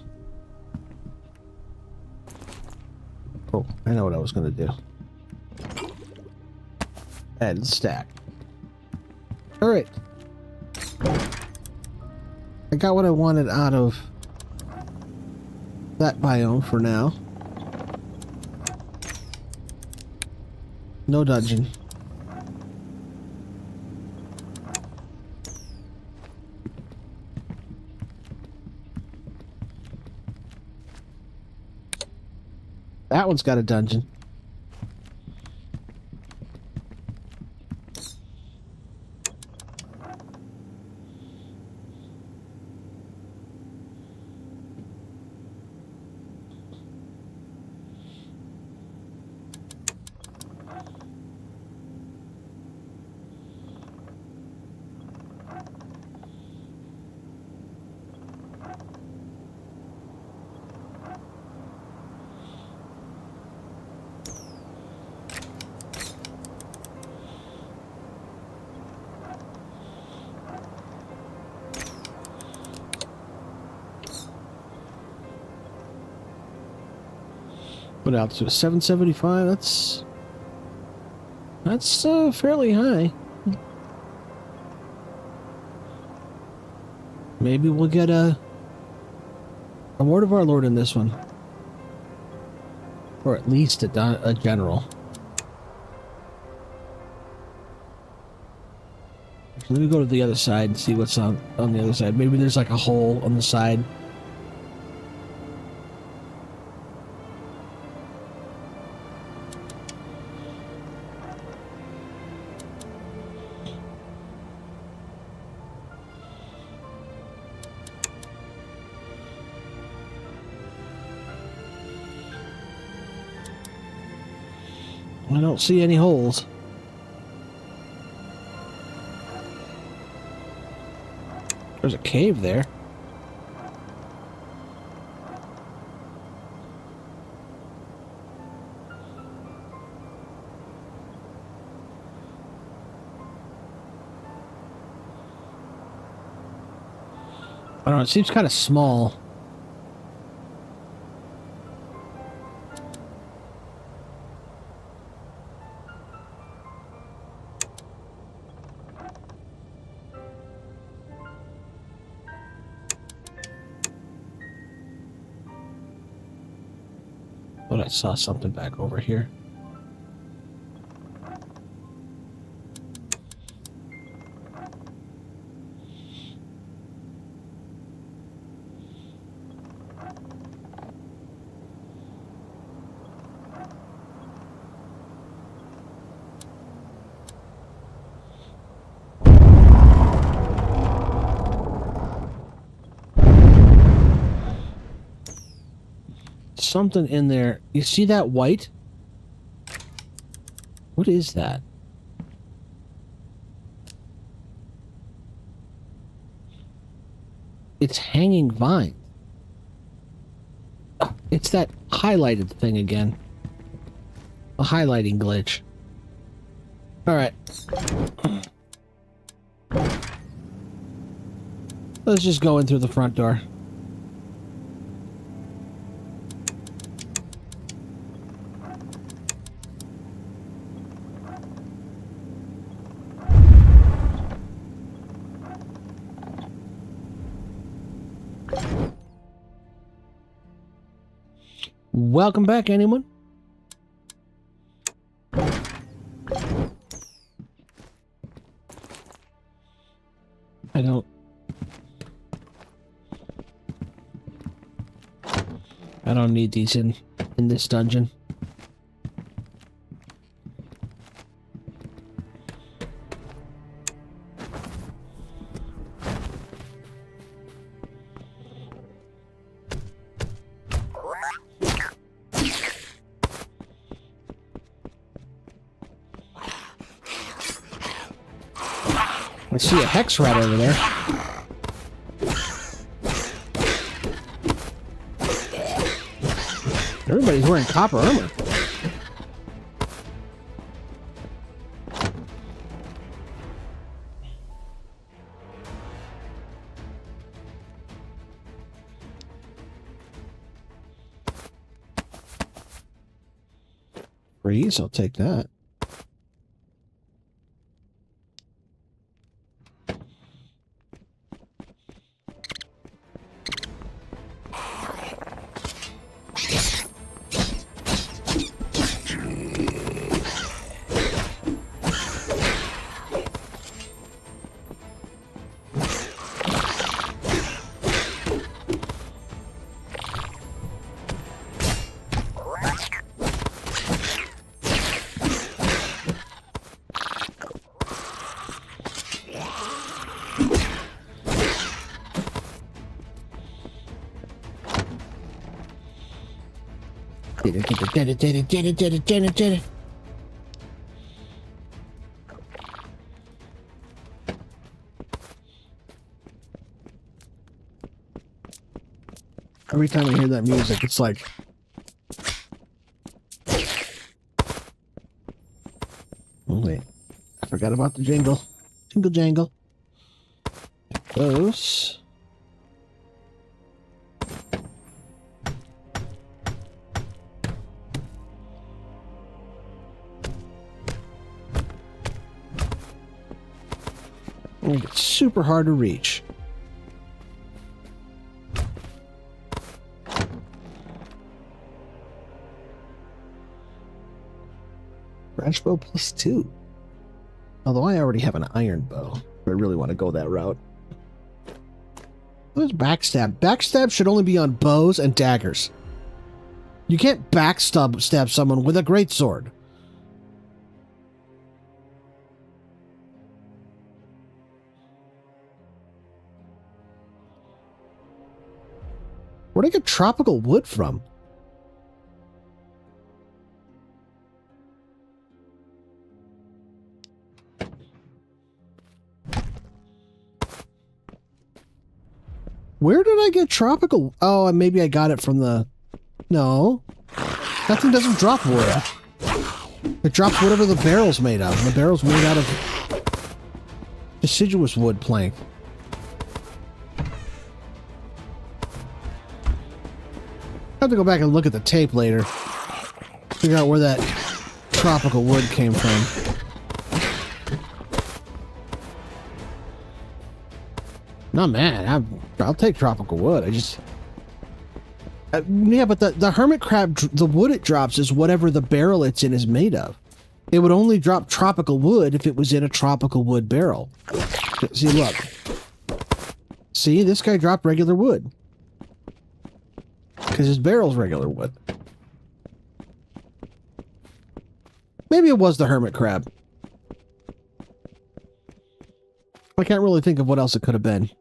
I know what I was gonna do. Add the stack. Alright. I got what I wanted out of that biome for now. No dungeon. That one's got a dungeon. What altitude? 775. That's fairly high. Maybe we'll get a word of our Lord in this one, or at least a general. Let me go to the other side and see what's on the other side. Maybe there's like a hole on the side. I don't see any holes. There's a cave there. I don't know, it seems kind of small. But I saw something back over here. Something in there. You see that white? What is that? It's hanging vine. It's that highlighted thing again. A highlighting glitch. Alright. Let's just go in through the front door. Welcome back, anyone? I don't need these in this dungeon. I see a hex rat over there. Everybody's wearing copper armor. Freeze, I'll take that. Did it. Every time I hear that music, it's like... Oh, wait. I forgot about the jingle. Jingle jangle. Those... It's super hard to reach. Branch bow +2. Although I already have an iron bow. I really want to go that route. What is backstab? Backstab should only be on bows and daggers. You can't stab someone with a greatsword. Where'd I get tropical wood from? Where did I get tropical? Oh, maybe I got it from the... No. That thing doesn't drop wood. It drops whatever the barrel's made of. And the barrel's made out of deciduous wood plank. I have to go back and look at the tape later. Figure out where that tropical wood came from. Not mad. I'll take tropical wood. I just... yeah, but the hermit crab, the wood it drops is whatever the barrel it's in is made of. It would only drop tropical wood if it was in a tropical wood barrel. See, look. See, this guy dropped regular wood. Because his barrel's regular wood. Maybe it was the hermit crab. I can't really think of what else it could have been.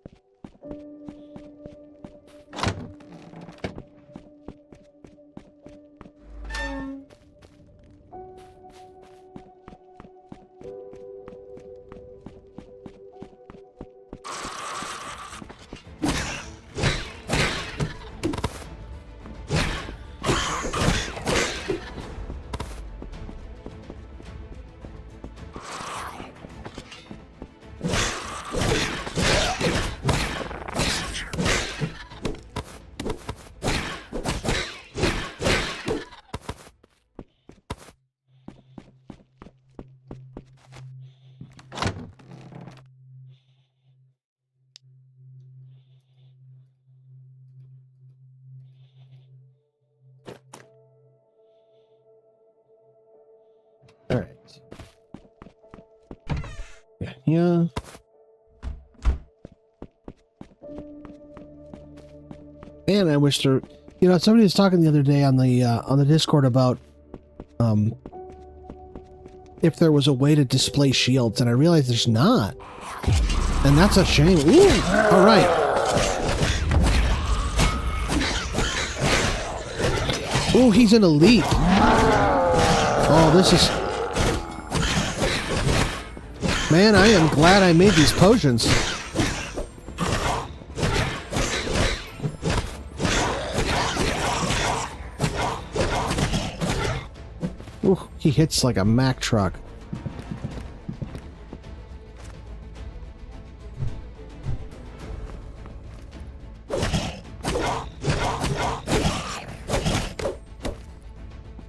Yeah. Man, I wish there... You know, somebody was talking the other day on the Discord about if there was a way to display shields, and I realized there's not. And that's a shame. Ooh! All right. Ooh, he's an elite. Oh, this is... Man, I am glad I made these potions. Ooh, he hits like a Mack truck.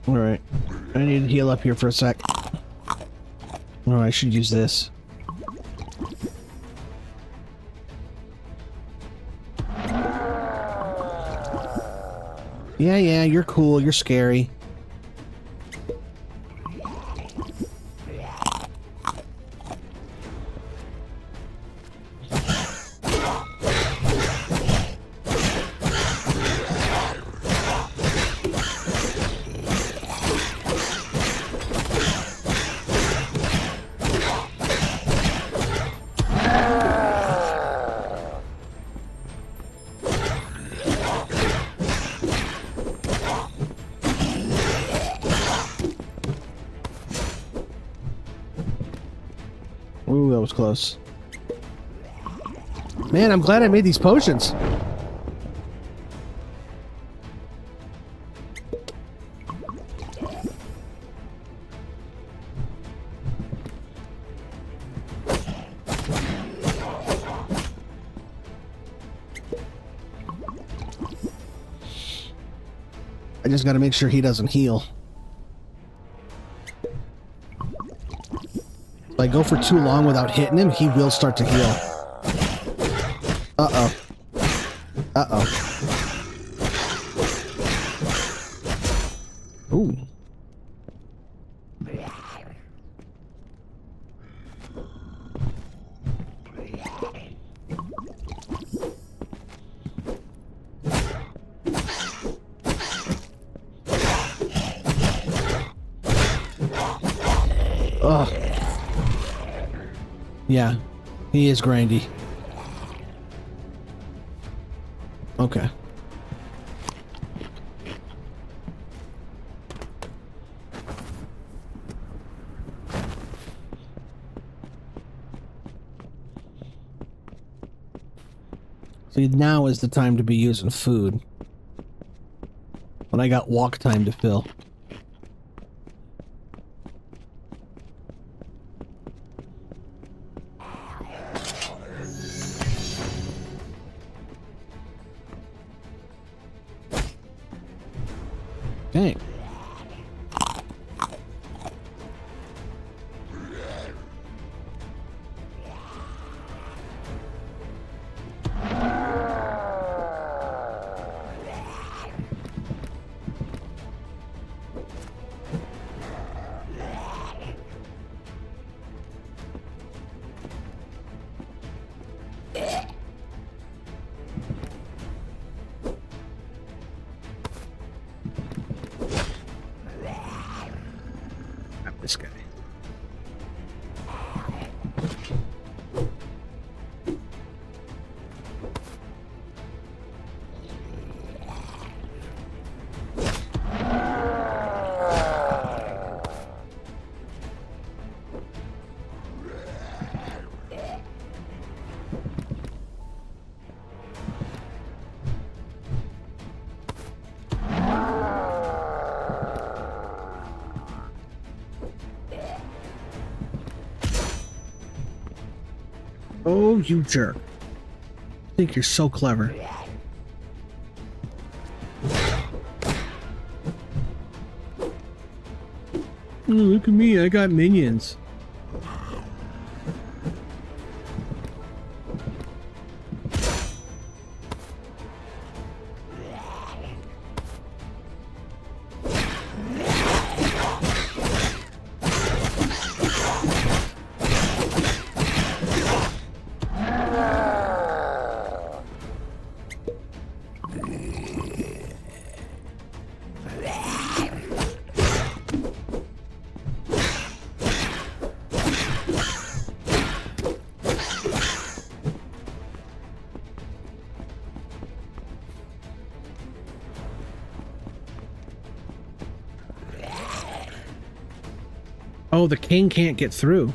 Alright. I need to heal up here for a sec. Oh, I should use this. Yeah, you're cool. You're scary. Ooh, that was close. Man, I'm glad I made these potions. I just gotta make sure he doesn't heal. If I go for too long without hitting him, he will start to heal. Uh-oh. Uh-oh. Ooh. Ugh. Yeah, he is grindy. Okay. See, now is the time to be using food. When I got walk time to fill. Dang. This guy. Oh, you jerk. I think you're so clever. Oh, look at me, I got minions. Oh, the king can't get through.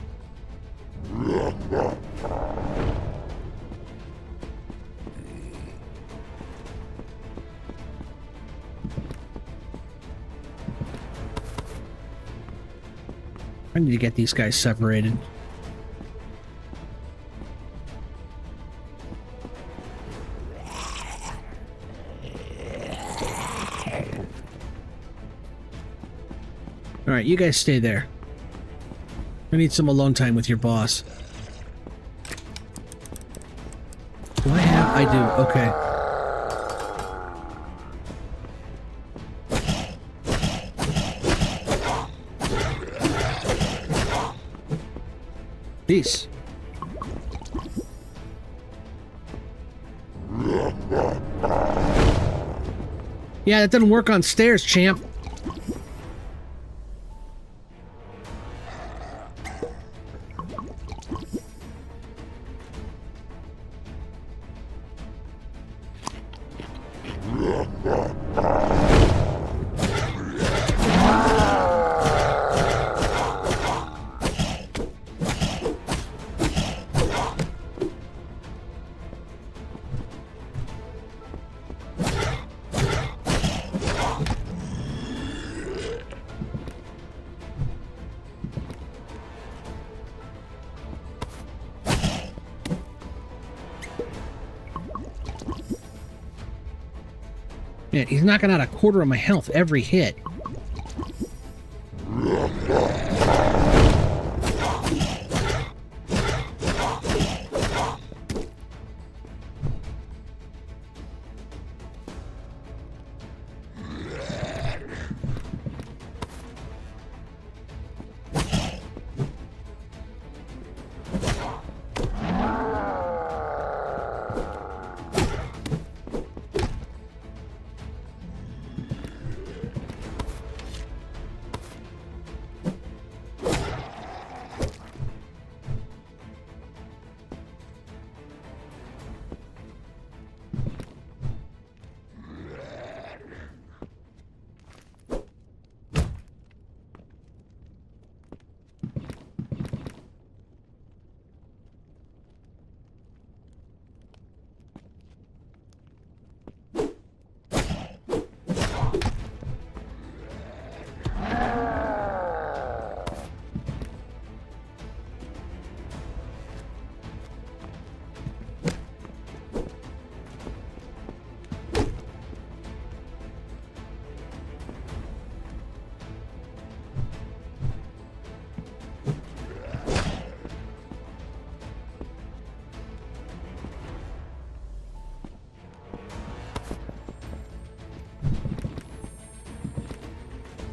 I need to get these guys separated. All right, you guys stay there. I need some alone time with your boss. Do I have? I do. Okay. Peace. Yeah, that doesn't work on stairs, champ. Yeah, he's knocking out a quarter of my health every hit.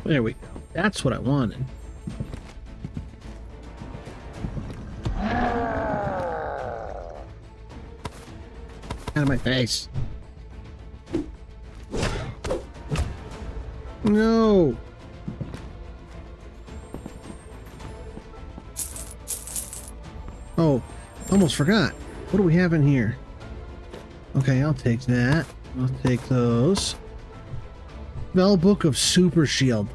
There we go. That's what I wanted. Out of my face. No. Oh, almost forgot. What do we have in here? Okay, I'll take that. I'll take those. Spell Book of Super Shield.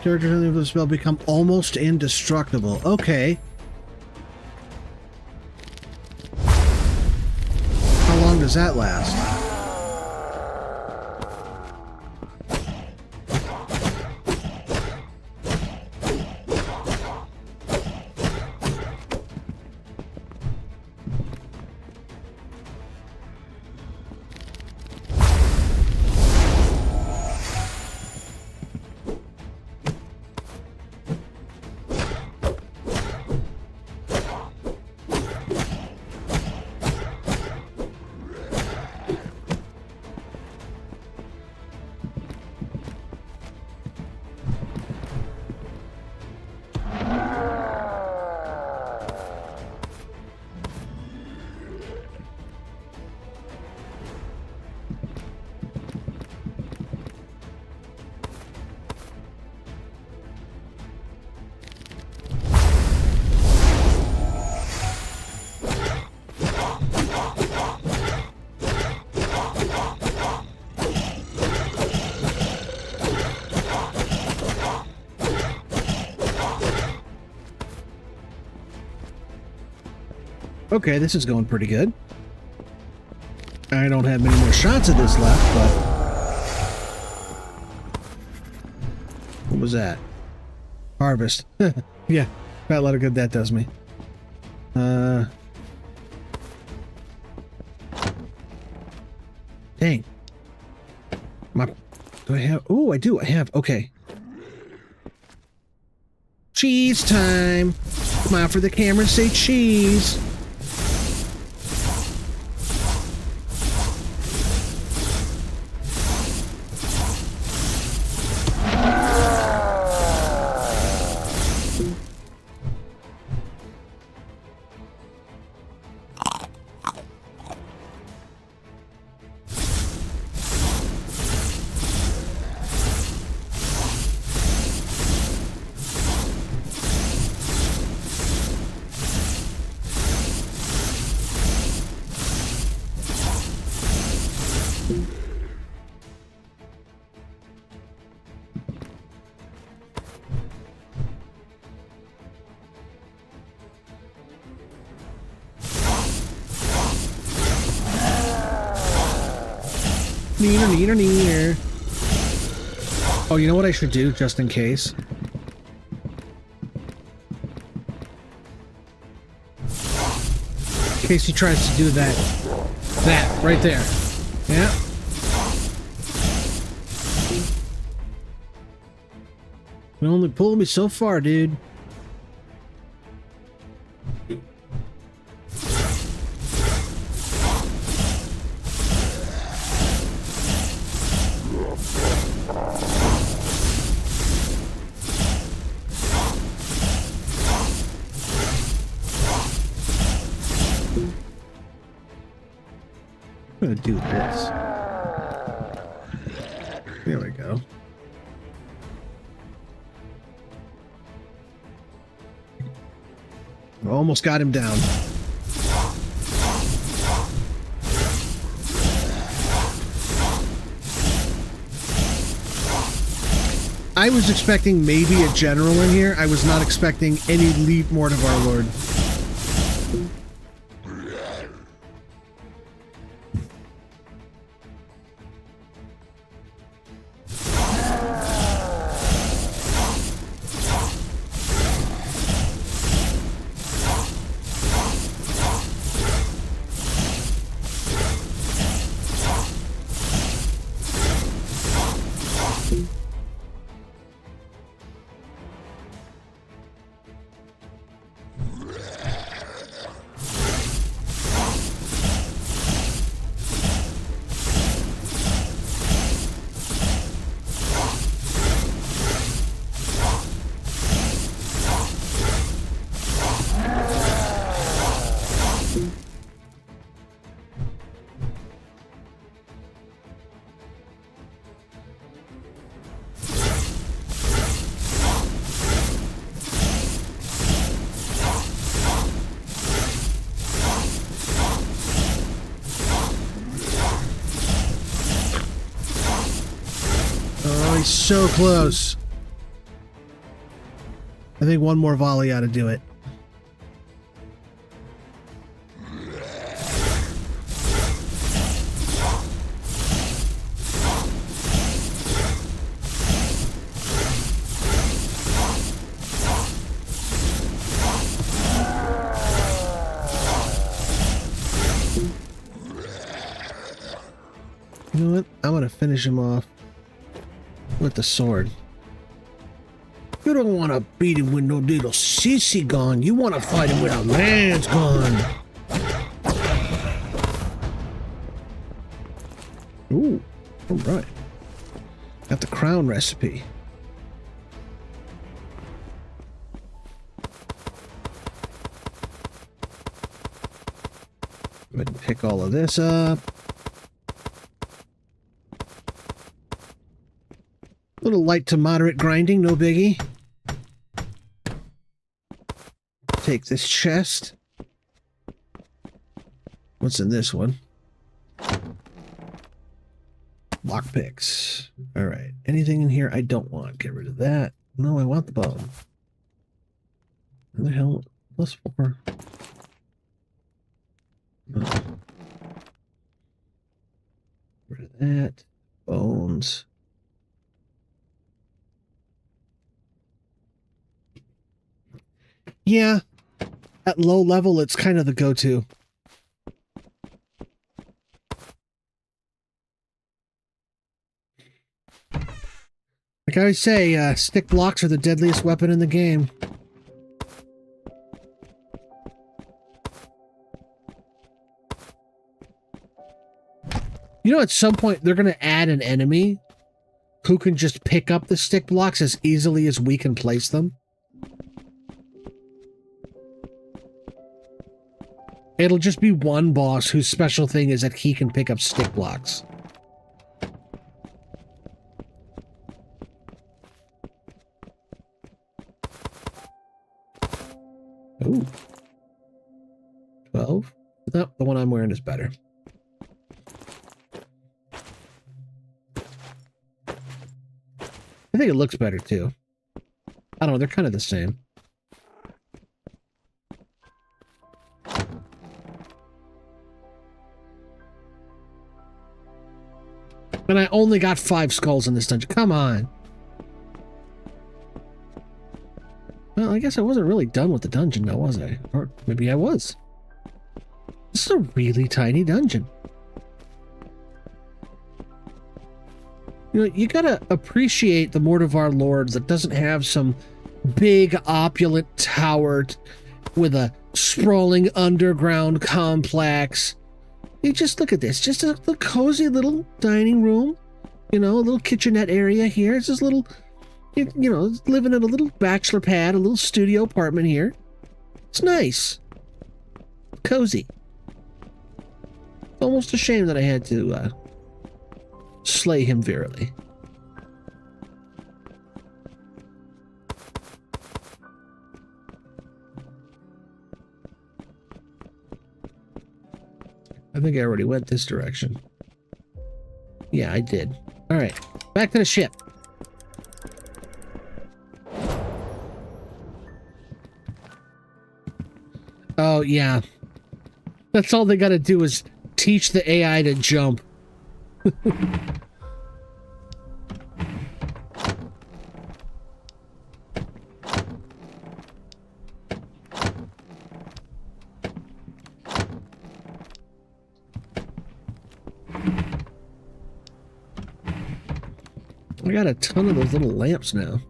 Characters under the spell become almost indestructible. Okay. How long does that last? Okay, this is going pretty good. I don't have many more shots of this left, but... What was that? Harvest. Yeah, about a lot of good that does me. Dang. Do I have... Oh, I do. I have... Okay. Cheese time. Come out for the camera and say cheese. Neener. Oh, you know what I should do, just in case? In case he tries to do that. That, right there. Yeah. You only pulled me so far, dude. I'm gonna do this. There we go. Almost got him down. I was expecting maybe a general in here. I was not expecting any lead Mort of our Lord. So close. I think one more volley ought to do it. You know what? I'm gonna finish him off with the sword. You don't want to beat him with no little sissy gun. You want to fight him with a man's gun. Ooh, all right. Got the crown recipe. Go ahead and pick all of this up. A little light to moderate grinding, no biggie. Take this chest. What's in this one? Lockpicks. All right. Anything in here I don't want? Get rid of that. No, I want the bone. Where the hell? +4. Rid of that. Bones. Yeah. At low level, it's kind of the go-to. Like I always say, stick blocks are the deadliest weapon in the game. You know, at some point, they're going to add an enemy who can just pick up the stick blocks as easily as we can place them. It'll just be one boss whose special thing is that he can pick up stick blocks. Ooh. 12? No, the one I'm wearing is better. I think it looks better, too. I don't know, they're kind of the same. And I only got 5 skulls in this dungeon. Come on. Well, I guess I wasn't really done with the dungeon, now was I? Or maybe I was. This is a really tiny dungeon. You know, you gotta appreciate the Mortivar Lord that doesn't have some big opulent tower with a sprawling underground complex. You just look at this, just a cozy little dining room, you know, a little kitchenette area here. It's just little, you know, living in a little bachelor pad, a little studio apartment here. It's nice. Cozy. It's almost a shame that I had to slay him virally. I think I already went this direction. Yeah, I did. All right, back to the ship. Oh, yeah. That's all they gotta do is teach the AI to jump. I got a ton of those little lamps now.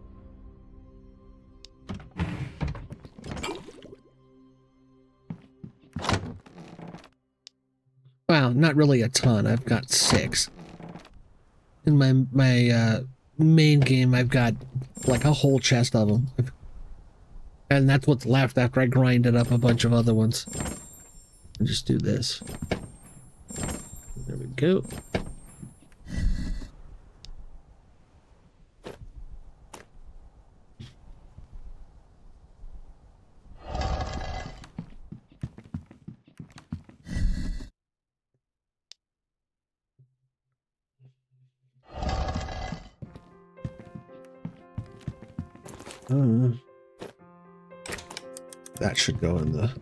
Well, not really a ton. I've got 6. In my main game, I've got like a whole chest of them. And that's what's left after I grinded up a bunch of other ones. I'll just do this. There we go. That should go in the...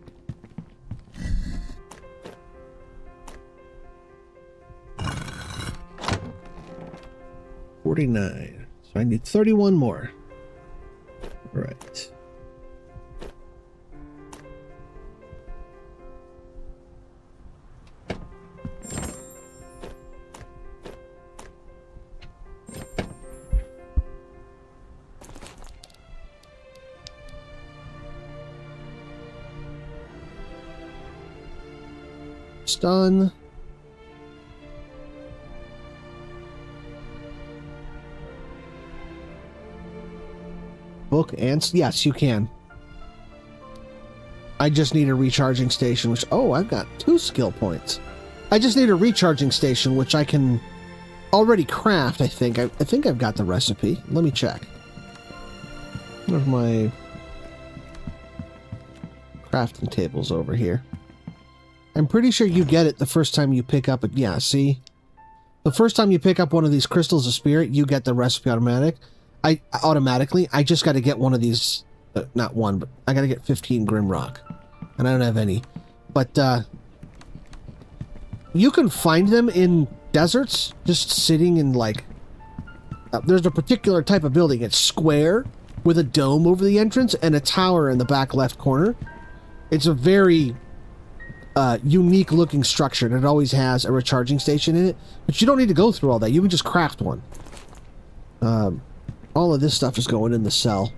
$49. So I need 31 more. All right. Done. Book and yes, you can. I just need a recharging station, which I've got 2 skill points. I just need a recharging station, which I can already craft. I think I've got the recipe. Let me check. Where's my crafting tables over here? I'm pretty sure you get it the first time you pick up it. Yeah, see? The first time you pick up one of these crystals of spirit, you get the recipe automatically. I just got to get one of these, not one, but I got to get 15 Grimrock. And I don't have any. But You can find them in deserts, just sitting in like... there's a particular type of building. It's square, with a dome over the entrance, and a tower in the back left corner. It's a very unique looking structure, and it always has a recharging station in it. But you don't need to go through all that. You can just craft one. All of this stuff is going in the cell.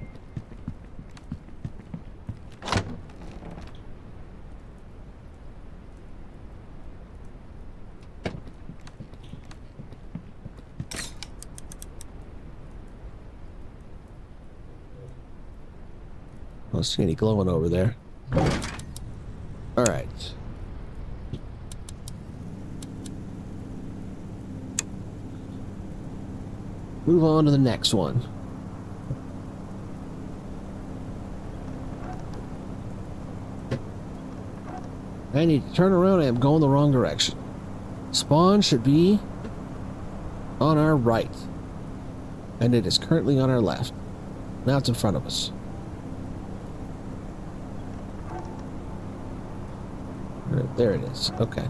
I don't see any glowing over there. All right. Move on to the next one. I need to turn around. I am going the wrong direction. Spawn should be on our right. And it is currently on our left. Now it's in front of us. There it is. Okay.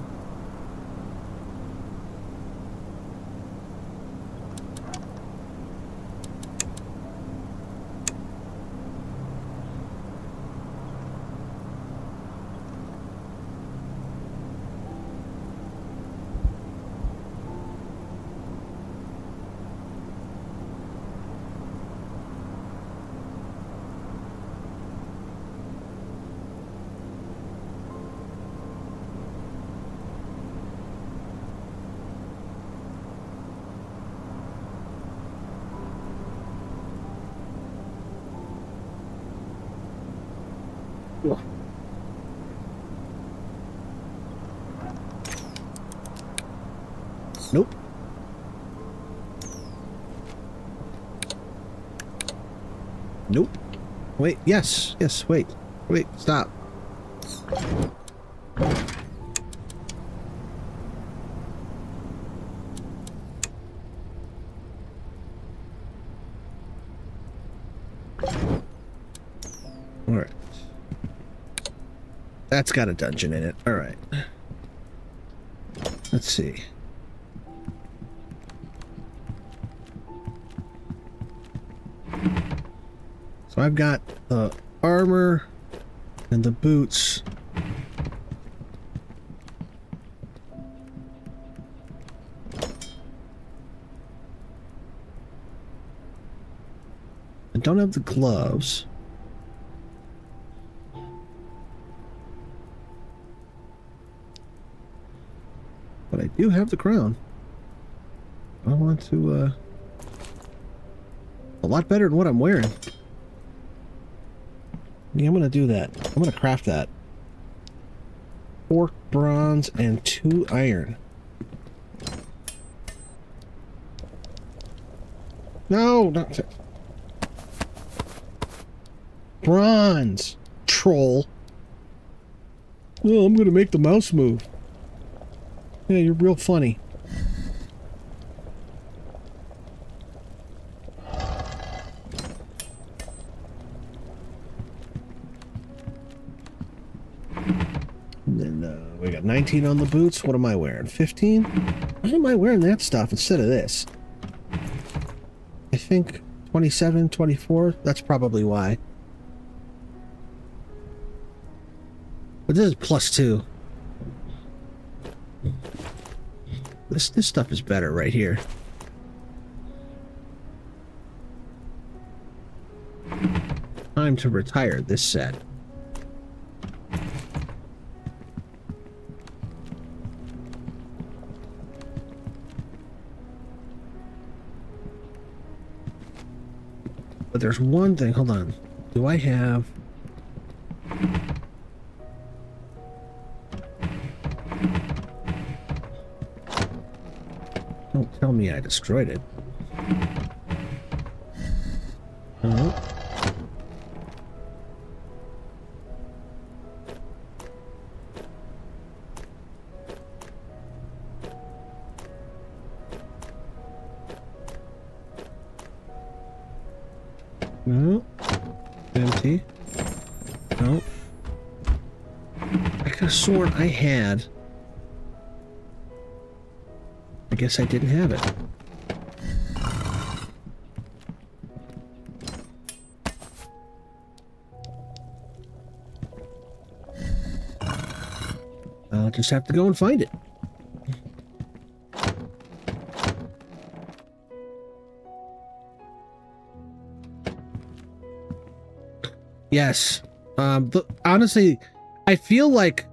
Nope. Nope. Wait, yes, wait. Wait, stop. Alright. That's got a dungeon in it. Alright. Let's see. So I've got the armor and the boots. I don't have the gloves. But I do have the crown. I want to, a lot better than what I'm wearing. Yeah, I'm gonna do that. I'm gonna craft that. 4 bronze and 2 iron. No, not bronze, troll. Oh, I'm gonna make the mouse move. Yeah, you're real funny. And then we got 19 on the boots. What am I wearing? 15? Why am I wearing that stuff instead of this? I think 27, 24. That's probably why. But this is +2. This stuff is better right here. Time to retire this set. But there's one thing, hold on. Do I have... Don't tell me I destroyed it. Oh. No. Empty. No. I could have sworn I had I guess I didn't have it. I'll just have to go and find it. Yes. Honestly, I feel like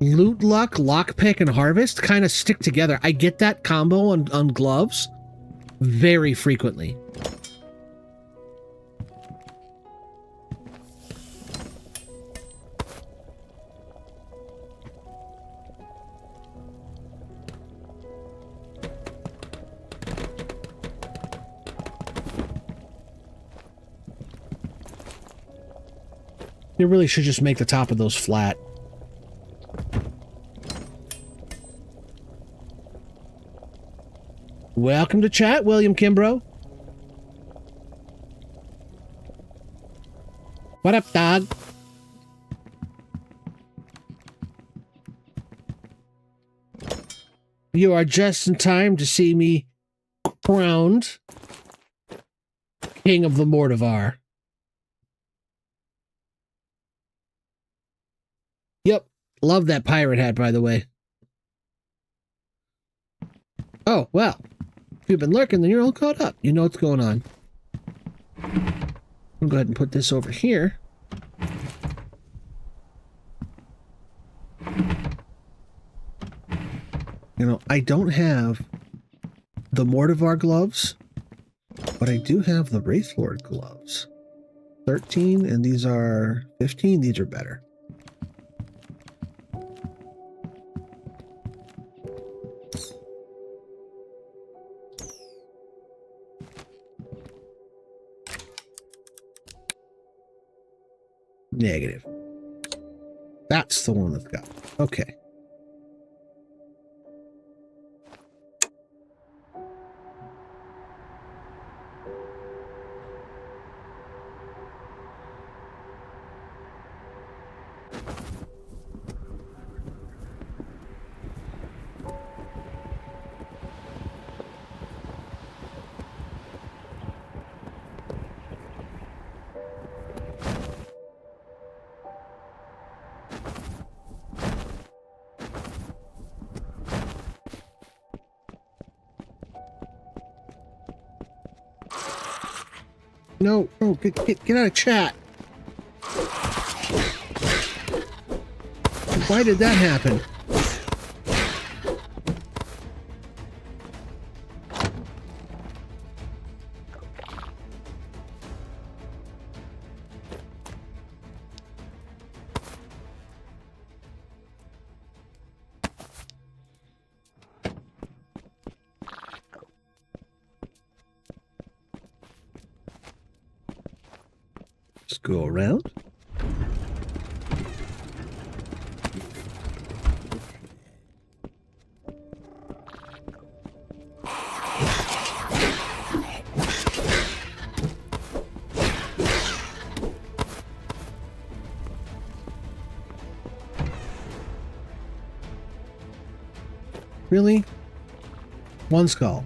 Loot Luck, Lockpick, and Harvest kind of stick together. I get that combo on gloves very frequently. You really should just make the top of those flat. Welcome to chat, William Kimbrough. What up, dog? You are just in time to see me crowned King of the Mortivar. Yep. Love that pirate hat, by the way. Oh, well. If you've been lurking, then you're all caught up. You know what's going on. I'll go ahead and put this over here. You know, I don't have the Mortivar gloves, but I do have the Wraithlord gloves. 13, and these are 15. These are better. Negative. That's the one that's got. Okay. No, get out of chat. Why did that happen? Just go around. Really? One skull.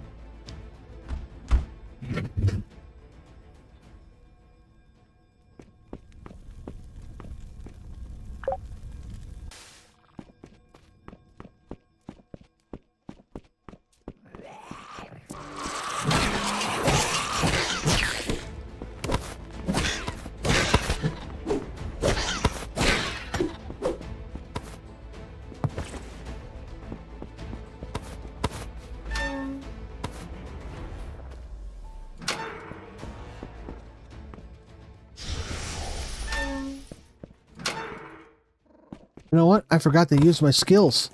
You know what? I forgot to use my skills.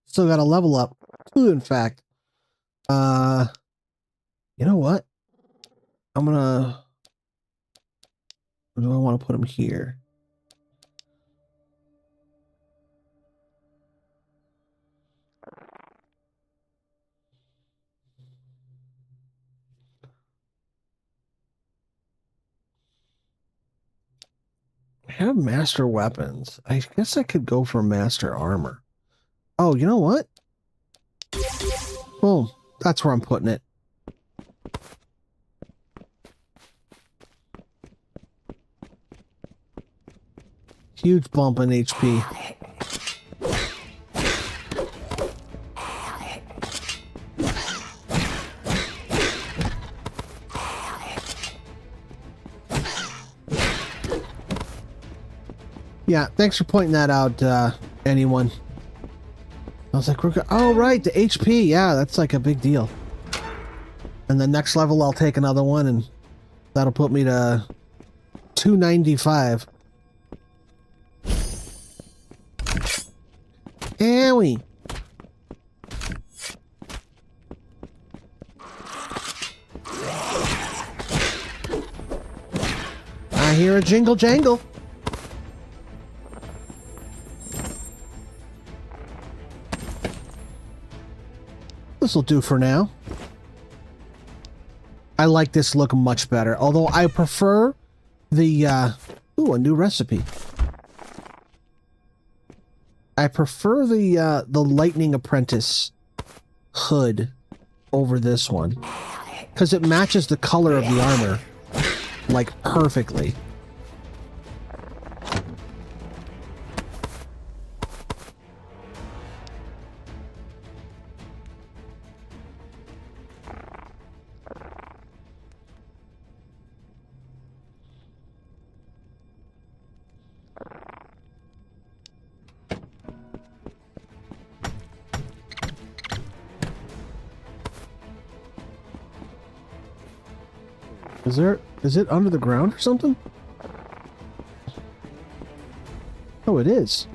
Still got to level up. Two, in fact. You know what? I'm gonna... Or do I want to put them here? I have master weapons. I guess I could go for master armor. Oh, you know what? Boom. That's where I'm putting it. Huge bump in HP. Yeah, thanks for pointing that out, anyone. I was like, oh, right, the HP. Yeah, that's like a big deal. And the next level, I'll take another one, and that'll put me to 295. Owie. I hear a jingle jangle. This'll do for now. I like this look much better, although I prefer the, ooh, a new recipe. I prefer the Lightning Apprentice hood over this one, because it matches the color of the armor, like, perfectly. Is it under the ground or something? Oh, it is.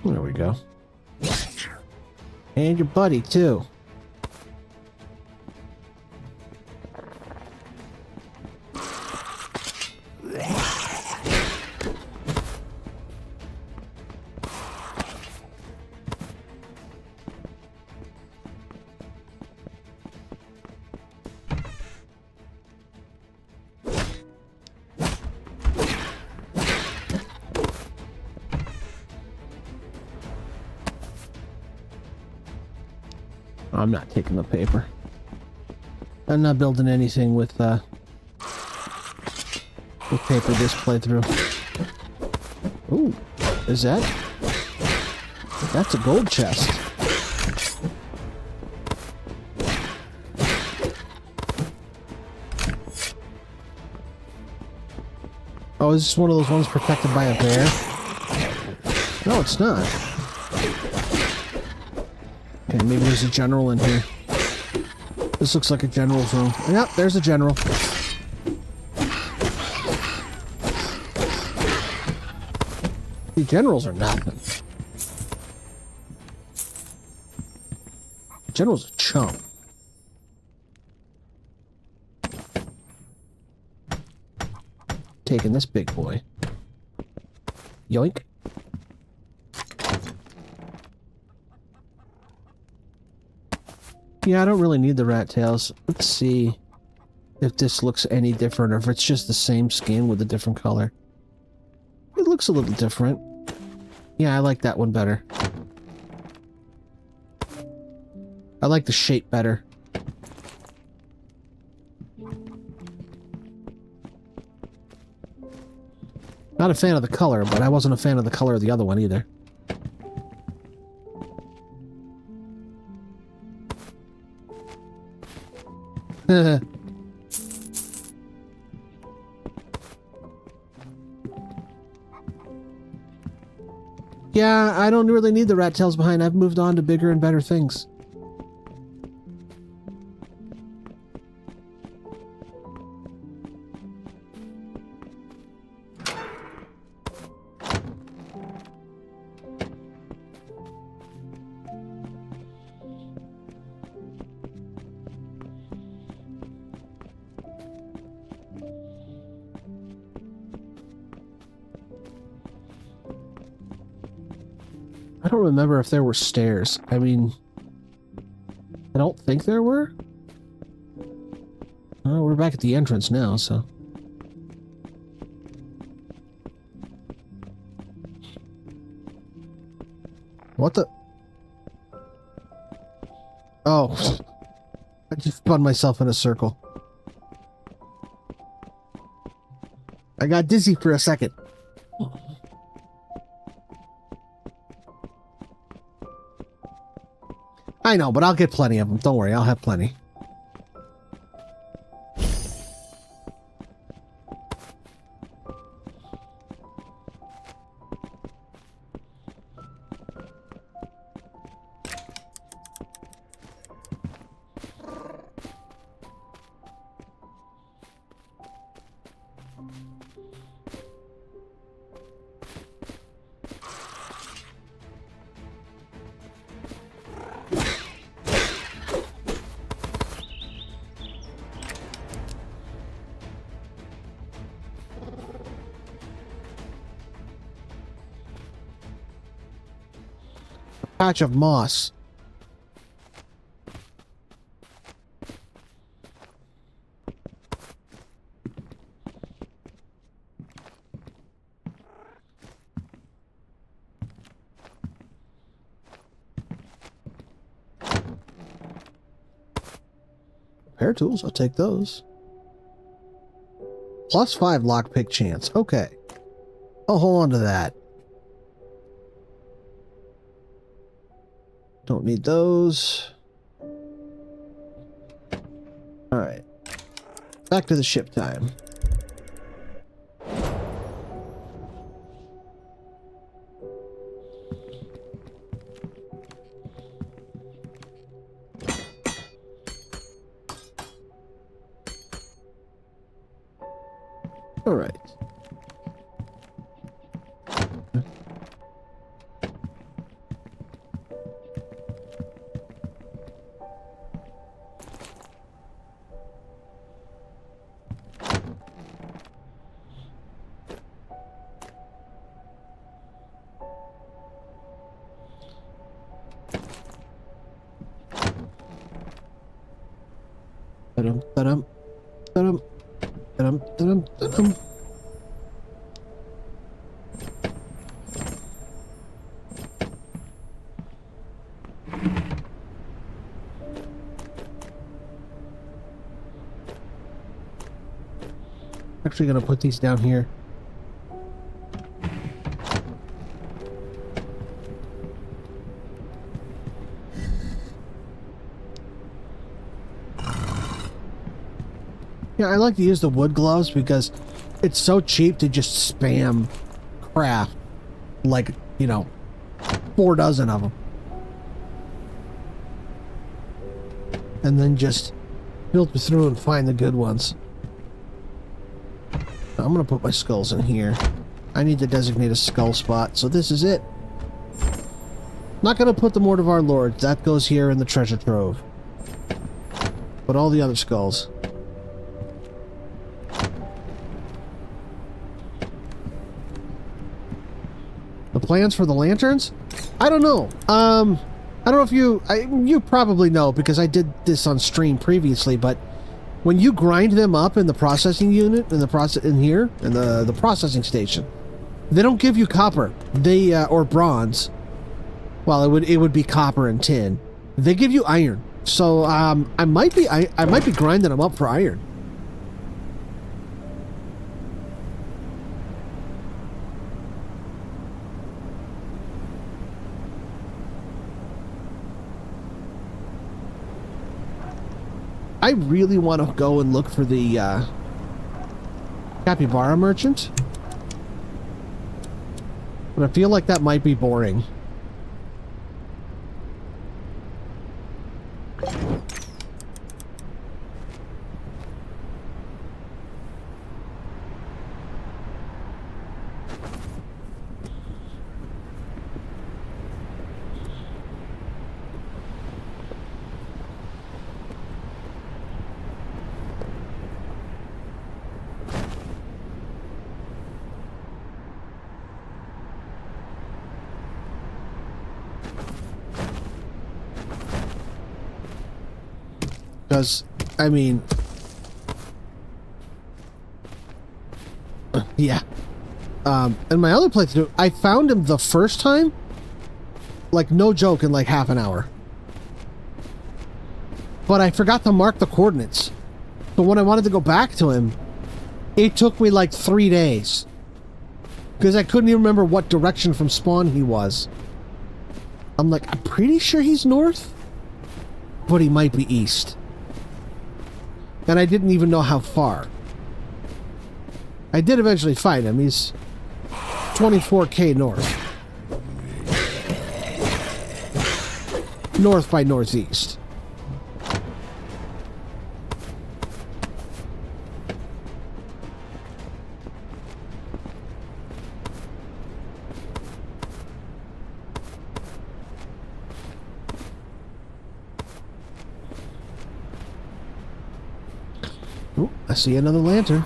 There we go. And your buddy, too. I'm not taking the paper. I'm not building anything with paper this playthrough. Ooh, is that? That's a gold chest. Oh, is this one of those ones protected by a bear? No, it's not. Okay, maybe there's a general in here. This looks like a general's room. Yep, there's a general. The generals are nothing. General's a chump. Taking this big boy. Yoink. Yeah, I don't really need the rat tails. Let's see if this looks any different or if it's just the same skin with a different color. It looks a little different. Yeah, I like that one better. I like the shape better. Not a fan of the color, but I wasn't a fan of the color of the other one either. Yeah, I don't really need the rat tails behind. I've moved on to bigger and better things. I don't remember if there were stairs. I mean, I don't think there were. Oh, we're back at the entrance now, so. What the? Oh. I just spun myself in a circle. I got dizzy for a second. I know, but I'll get plenty of them. Don't worry, I'll have plenty. Patch of moss. Repair tools, I'll take those. +5 lockpick chance. Okay. I'll hold on to that. Don't need those. Alright. Back to the ship time. Alright. Dum dum dum dum dum dum. Actually gonna put these down here. Yeah, I like to use the wood gloves because it's so cheap to just spam craft like, you know, 4 dozen of them. And then just filter through and find the good ones. I'm gonna put my skulls in here. I need to designate a skull spot, so this is it. Not gonna put the Mort of our Lord. That goes here in the treasure trove. But all the other skulls. The plans for the lanterns? I don't know. I don't know if you probably know because I did this on stream previously, but when you grind them up in the processing unit, in the processing station, they don't give you copper. They or bronze. Well, it would be copper and tin. They give you iron. So I might be grinding them up for iron. I really want to go and look for the capybara merchant, but I feel like that might be boring. Because, I mean... yeah. And my other playthrough, I found him the first time, Like, no joke, in like half an hour. But I forgot to mark the coordinates. So when I wanted to go back to him, it took me like 3 days. Because I couldn't even remember what direction from spawn he was. I'm like, I'm pretty sure he's north, but he might be east. And I didn't even know how far. I did eventually find him. He's 24k north. North by northeast. Oh, I see another lantern.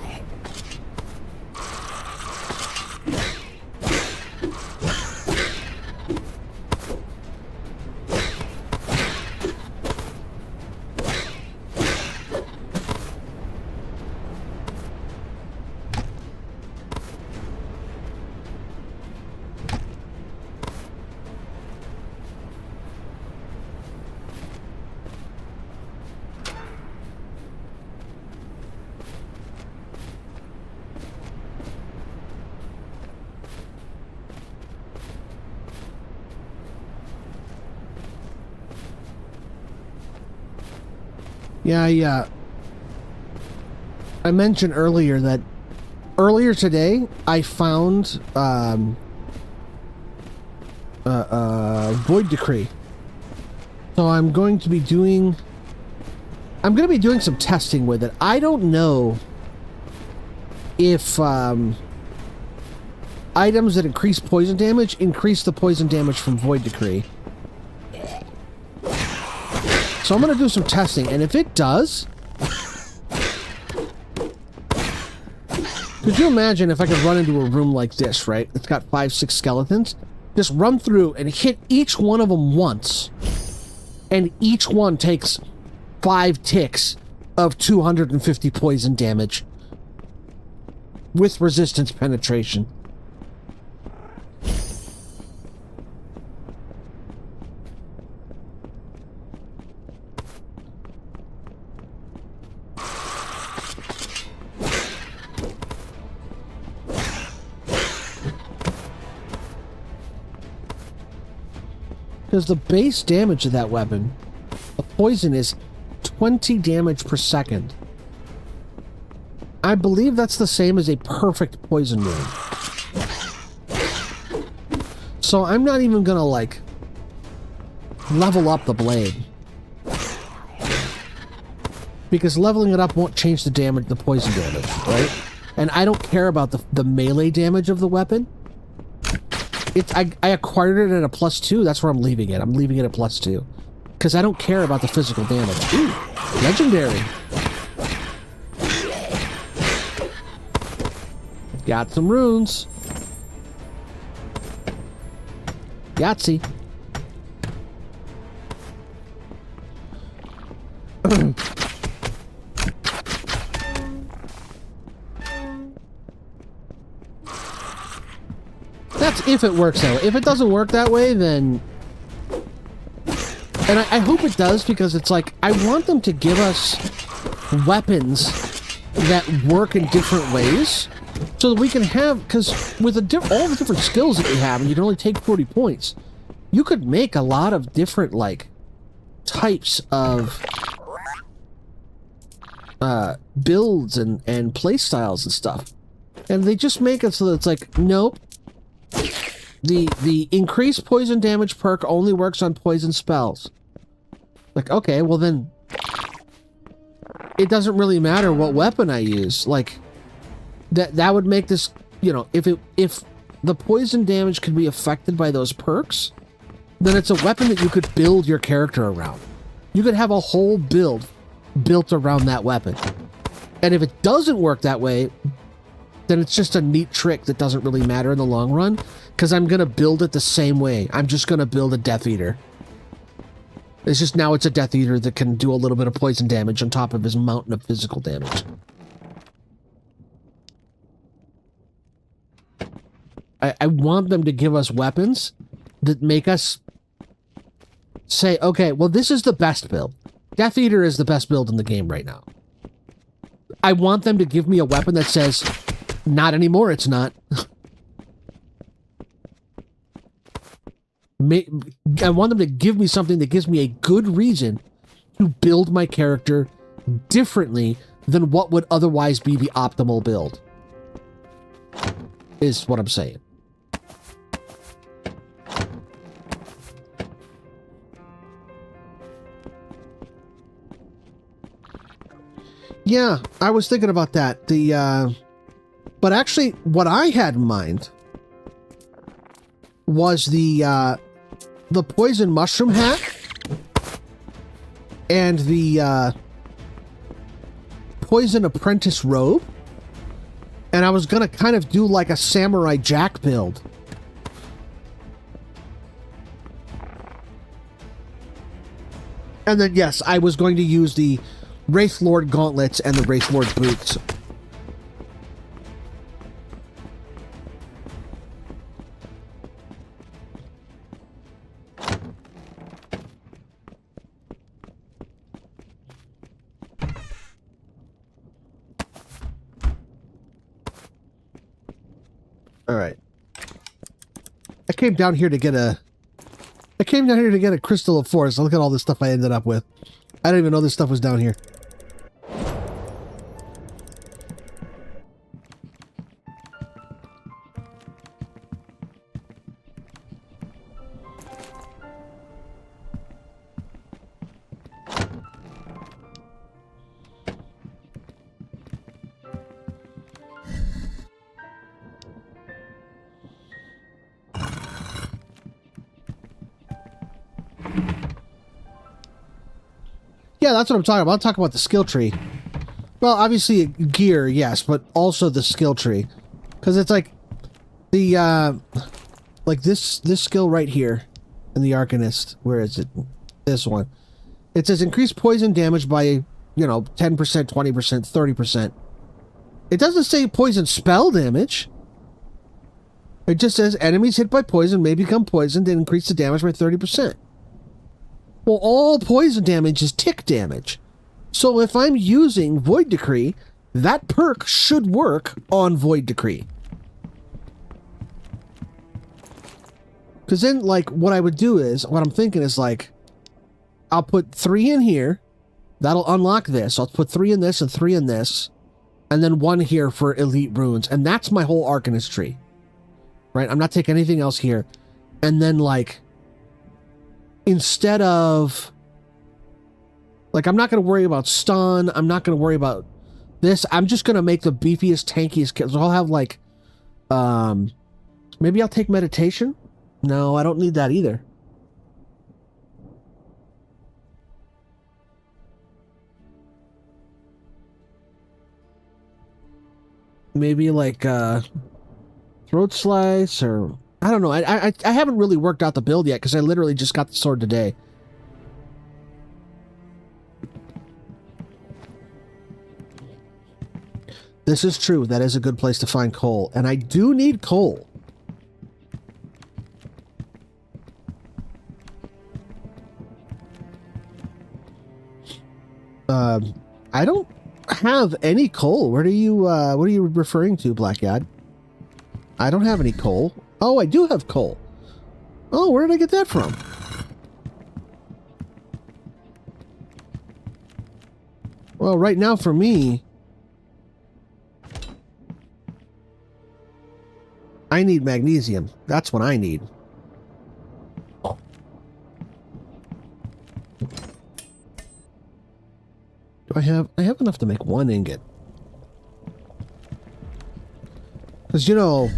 Yeah, I mentioned earlier that earlier today I found Void Decree. So I'm going to be doing some testing with it. I don't know if items that increase poison damage increase the poison damage from Void Decree. So I'm going to do some testing, and if it does... Could you imagine if I could run into a room like this, right? It's got 5-6 skeletons. Just run through and hit each one of them once. And each one takes 5 ticks of 250 poison damage. With resistance penetration. Because the base damage of that weapon, the poison, is 20 damage per second. I believe that's the same as a perfect poison wound. So I'm not even gonna, like, level up the blade. Because leveling it up won't change the damage, the poison damage, right? And I don't care about the melee damage of the weapon. I acquired it at a +2. That's where I'm leaving it. I'm leaving it at +2. Because I don't care about the physical damage. Ooh, legendary. Got some runes. Yahtzee. That's if it works that way. If it doesn't work that way, then... And I hope it does, because it's like, I want them to give us weapons that work in different ways, so that we can have... Because with all the different skills that we have, and you can only take 40 points, you could make a lot of different, like, types of builds and play styles and stuff. And they just make it so that it's like, nope. The increased poison damage perk only works on poison spells. Like, okay, well then... It doesn't really matter what weapon I use. Like, that would make this... You know, if the poison damage could be affected by those perks, then it's a weapon that you could build your character around. You could have a whole build built around that weapon. And if it doesn't work that way, then it's just a neat trick that doesn't really matter in the long run, because I'm going to build it the same way. I'm just going to build a Death Eater. It's just now it's a Death Eater that can do a little bit of poison damage on top of his mountain of physical damage. I want them to give us weapons that make us say, okay, well, this is the best build. Death Eater is the best build in the game right now. I want them to give me a weapon that says, not anymore, it's not. I want them to give me something that gives me a good reason to build my character differently than what would otherwise be the optimal build. Is what I'm saying. Yeah, I was thinking about that. But actually, what I had in mind was the poison mushroom hat and the poison apprentice robe, and I was gonna kind of do like a Samurai Jack build. And then yes, I was going to use the Wraith Lord gauntlets and the Wraith Lord boots. All right. I came down here to get a crystal of force. Look at all this stuff I ended up with. I didn't even know this stuff was down here. Yeah, that's what I'm talking about. I'm talking about the skill tree. Well, obviously gear, yes, but also the skill tree. Because it's like the, like this skill right here in the Arcanist. Where is it? This one. It says increase poison damage by, you know, 10%, 20%, 30%. It doesn't say poison spell damage. It just says enemies hit by poison may become poisoned and increase the damage by 30%. Well, all poison damage is tick damage. So if I'm using Void Decree, that perk should work on Void Decree. Because then, like, what I would do is, what I'm thinking is, like, I'll put 3 in here. That'll unlock this. I'll put 3 in this and 3 in this. And then 1 here for Elite Runes. And that's my whole Arcanist tree. Right? I'm not taking anything else here. And then, like, instead of, like, I'm not going to worry about stun. I'm not going to worry about this. I'm just going to make the beefiest, tankiest kills. I'll have, like, maybe I'll take meditation. No, I don't need that either. Maybe, like, throat slice, or I don't know. I haven't really worked out the build yet because I literally just got the sword today. This is true. That is a good place to find coal, and I do need coal. I don't have any coal. Where do you what are you referring to, Blackyad? I don't have any coal. Oh, I do have coal. Oh, where did I get that from? Well, right now for me, I need magnesium. That's what I need. Do I have enough to make 1 ingot? Because, you know,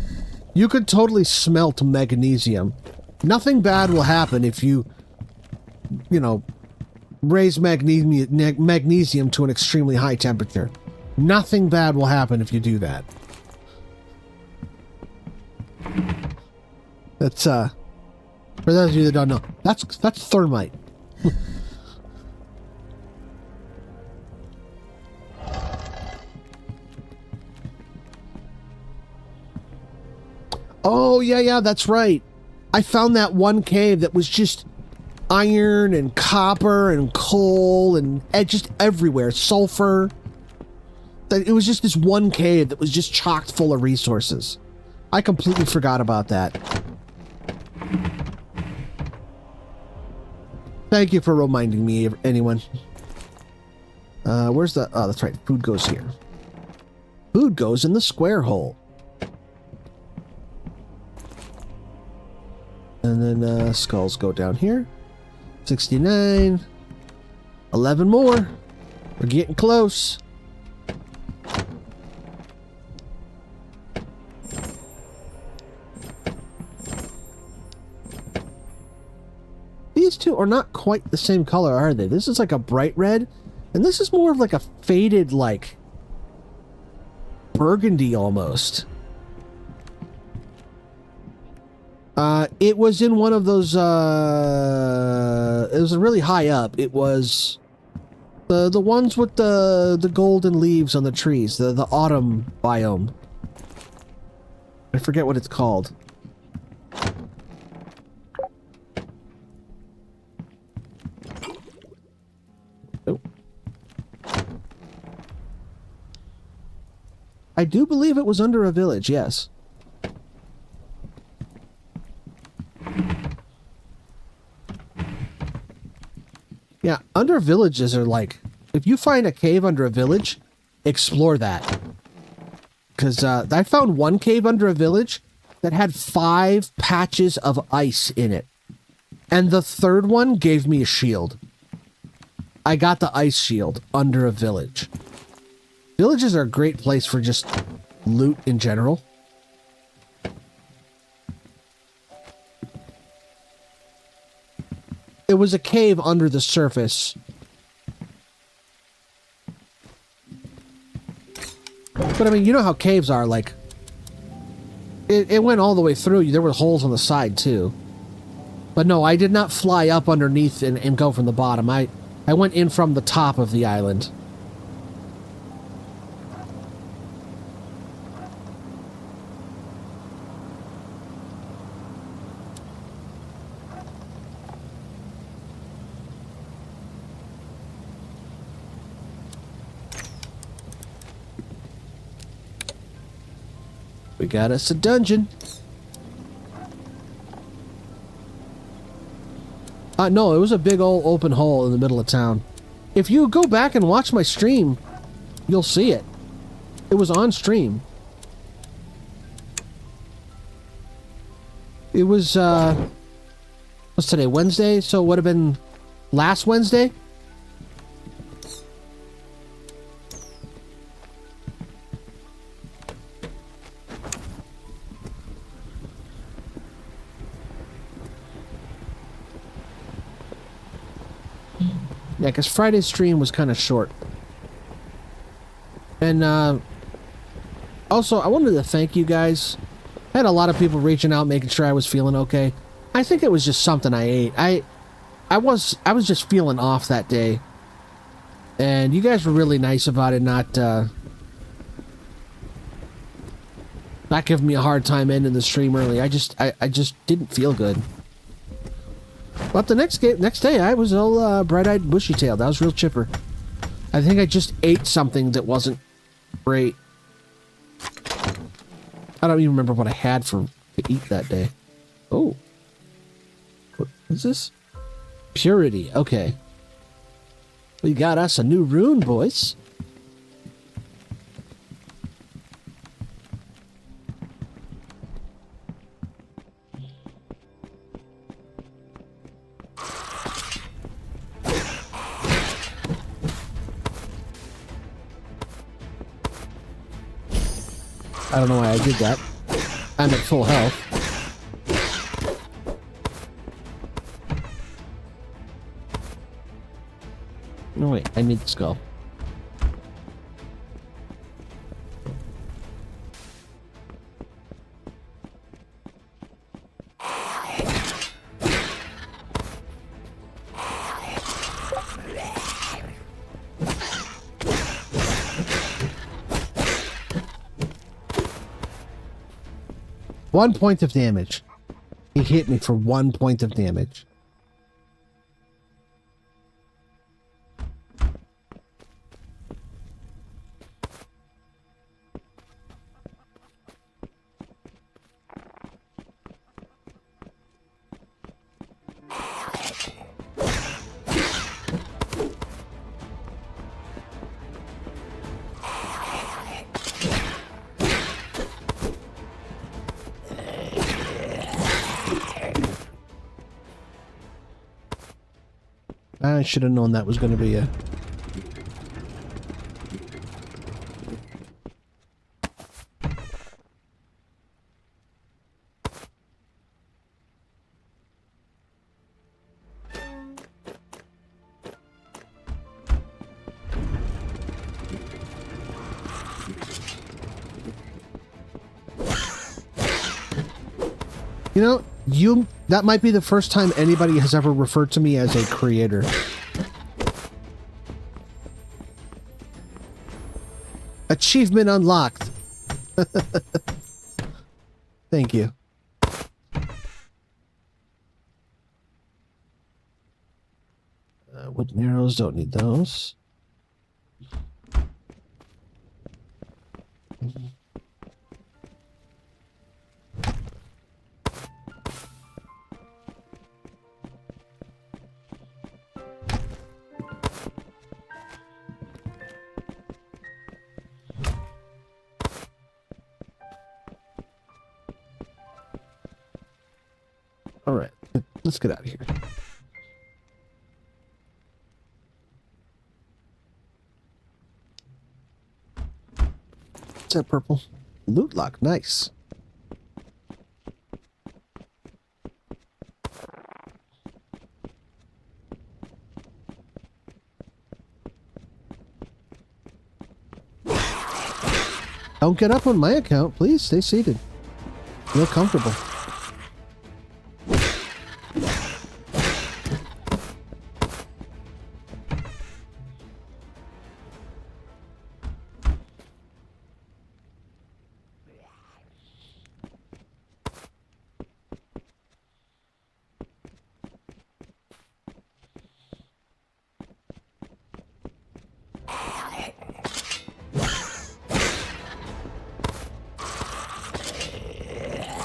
you could totally smelt magnesium. Nothing bad will happen if you know, raise magnesium to an extremely high temperature. Nothing bad will happen if you do that. That's, for those of you that don't know, that's thermite. Oh, yeah, that's right. I found that one cave that was just iron and copper and coal and just everywhere, sulfur. It was just this one cave that was just chocked full of resources. I completely forgot about that. Thank you for reminding me, anyone. Where's the... Oh, that's right. Food goes here. Food goes in the square hole. And then skulls go down here. 69. 11 more. We're getting close. These two are not quite the same color, are they? This is like a bright red, and this is more of like a faded, like, burgundy almost. It was in one of those, it was really high up. It was the ones with the golden leaves on the trees, the autumn biome. I forget what it's called. Oh. I do believe it was under a village, yes. Yeah, under villages are like, if you find a cave under a village, explore that. Because I found one cave under a village that had 5 patches of ice in it. And the third one gave me a shield. I got the ice shield under a village. Villages are a great place for just loot in general. It was a cave under the surface. But I mean, you know how caves are, like... It went all the way through. There were holes on the side, too. But no, I did not fly up underneath and go from the bottom. I went in from the top of the island. We got us a dungeon. No, it was a big old open hole in the middle of town. If you go back and watch my stream, you'll see it. It was on stream. It was, what's today, Wednesday? So it would have been last Wednesday? Yeah, because Friday's stream was kind of short. And, also, I wanted to thank you guys. I had a lot of people reaching out, making sure I was feeling okay. I think it was just something I ate. I was just feeling off that day. And you guys were really nice about it, not giving me a hard time ending the stream early. I just didn't feel good. But the next day, I was all bright-eyed, bushy-tailed. I was real chipper. I think I just ate something that wasn't great. I don't even remember what I had to eat that day. Oh. What is this? Purity. Okay. We got us a new rune, boys. I don't know why I did that. I'm at full health. No, wait. I need the skull. One point of damage. He hit me for 1 point of damage. I should have known that was going to be a... You know, that might be the first time anybody has ever referred to me as a creator. Achievement unlocked. Thank you. Wooden arrows, don't need those. All right, let's get out of here. What's that purple? Loot lock, nice. Don't get up on my account, please. Stay seated. Feel comfortable.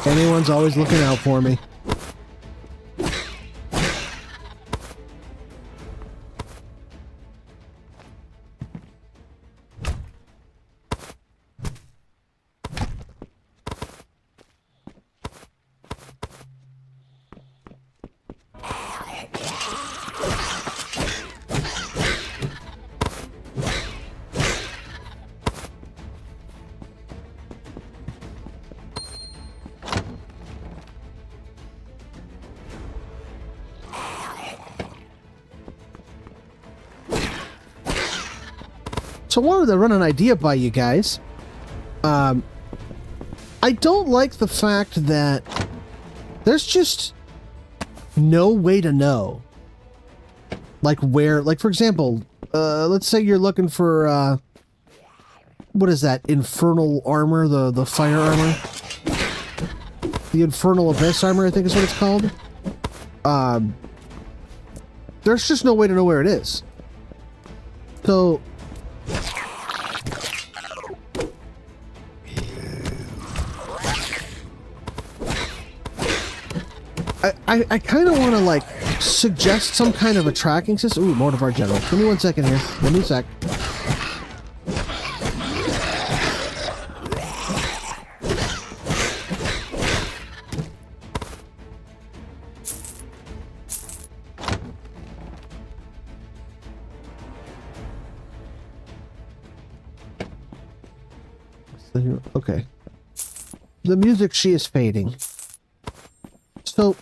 Anyone's always looking out for me. So I wanted to run an idea by you guys. I don't like the fact that there's just no way to know. Like where, like for example, let's say you're looking for, what is that? Infernal armor, the fire armor? The Infernal Abyss armor, I think is what it's called. There's just no way to know where it is. So... I kind of want to, like, suggest some kind of a tracking system. Ooh, Mortivar General. Give me 1 second here. Give me a sec. Okay. The music, she is fading. So...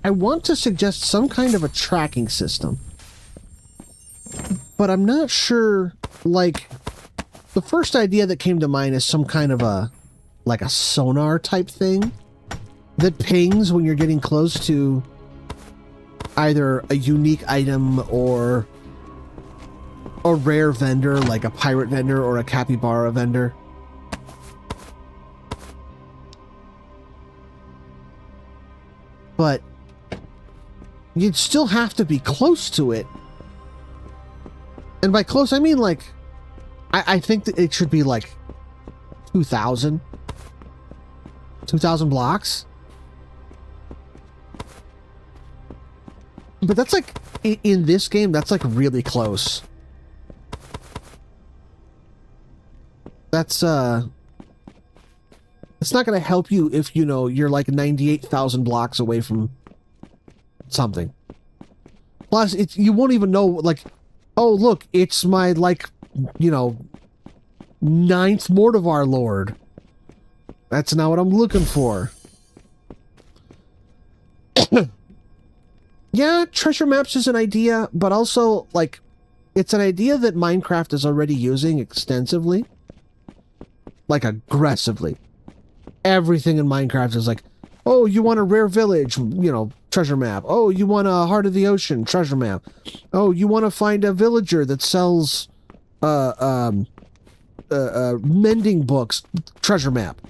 I want to suggest some kind of a tracking system. But I'm not sure, like, the first idea that came to mind is some kind of a, like a sonar type thing that pings when you're getting close to either a unique item or a rare vendor, like a pirate vendor or a capybara vendor. But you'd still have to be close to it. And by close, I mean like, I think that it should be like 2,000 blocks. But that's like, in this game, that's like really close. That's, it's not going to help you if, you know, you're like 98,000 blocks away from something. Plus, you won't even know, like, oh, look, it's my, like, you know, 9th Mortivar Lord. That's not what I'm looking for. Yeah, treasure maps is an idea, but also, like, it's an idea that Minecraft is already using extensively. Like, aggressively. Everything in Minecraft is like, oh, you want a rare village, you know, treasure map. Oh, you want a heart of the ocean, treasure map. Oh, you want to find a villager that sells, mending books, treasure map.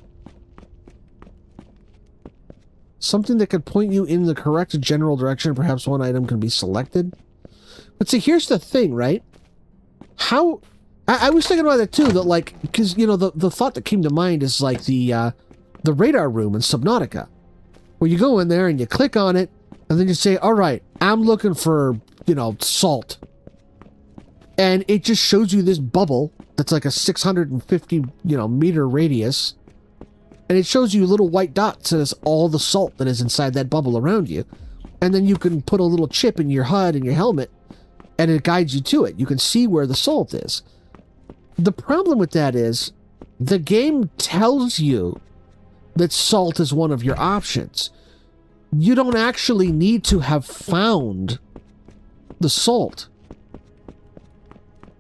Something that could point you in the correct general direction. Perhaps one item can be selected. But see, here's the thing, right? How... I was thinking about that too, that like, because, you know, the thought that came to mind is like the radar room in Subnautica. Where you go in there and you click on it, and then you say, all right, I'm looking for, you know, salt. And it just shows you this bubble that's like a 650, you know, meter radius. And it shows you little white dots as all the salt that is inside that bubble around you. And then you can put a little chip in your HUD and your helmet, and it guides you to it. You can see where the salt is. The problem with that is, the game tells you that salt is one of your options. You don't actually need to have found the salt.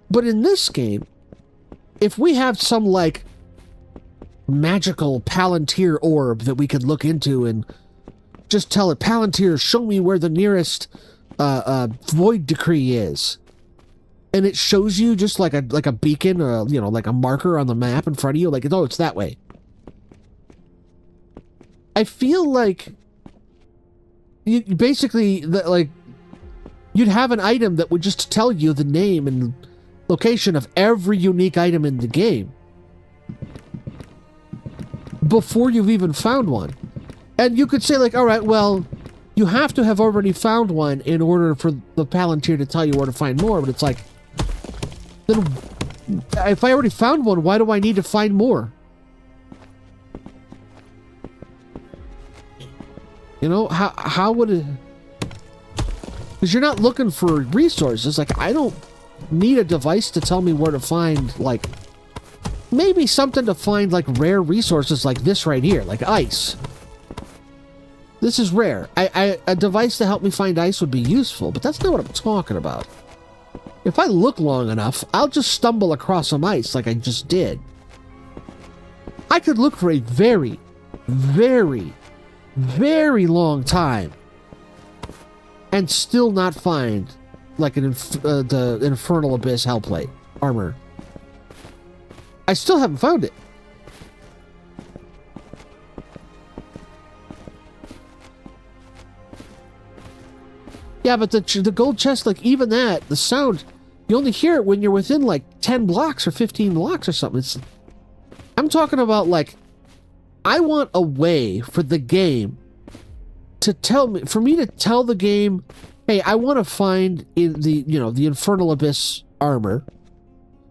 But in this game, if we have some, like, magical Palantir orb that we could look into and just tell it, Palantir, show me where the nearest void decree is. And it shows you just like a beacon, you know, like a marker on the map in front of you, like, oh, it's that way. I feel like you basically, like, you'd have an item that would just tell you the name and location of every unique item in the game before you've even found one. And you could say, like, all right, well, you have to have already found one in order for the Palantir to tell you where to find more, but it's like, then if I already found one, why do I need to find more? You know, how would it... Because you're not looking for resources. Like, I don't need a device to tell me where to find, like... Maybe something to find, like, rare resources like this right here, like ice. This is rare. A device to help me find ice would be useful, but that's not what I'm talking about. If I look long enough, I'll just stumble across some ice like I just did. I could look for a very, very, very long time and still not find, like, the Infernal Abyss Hellplate armor. I still haven't found it. Yeah, but the gold chest, like, even that, the sound, you only hear it when you're within, like, 10 blocks or 15 blocks or something. I'm talking about, like, I want a way for the game to tell me, for me to tell the game, hey, I want to find in the, you know, the Infernal Abyss armor.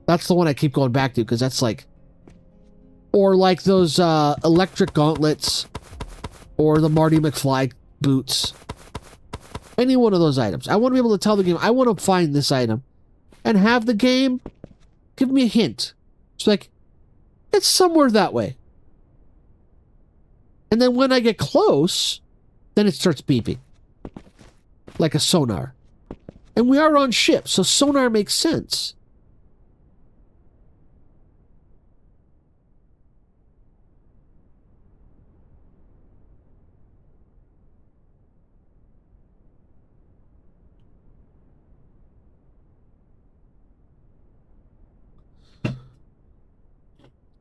That's the one I keep going back to, because that's, like, or, like, those electric gauntlets, or the Marty McFly boots. Any one of those items. I want to be able to tell the game, I want to find this item. And have the game give me a hint. It's like, it's somewhere that way. And then when I get close, then it starts beeping. Like a sonar. And we are on ship, so sonar makes sense.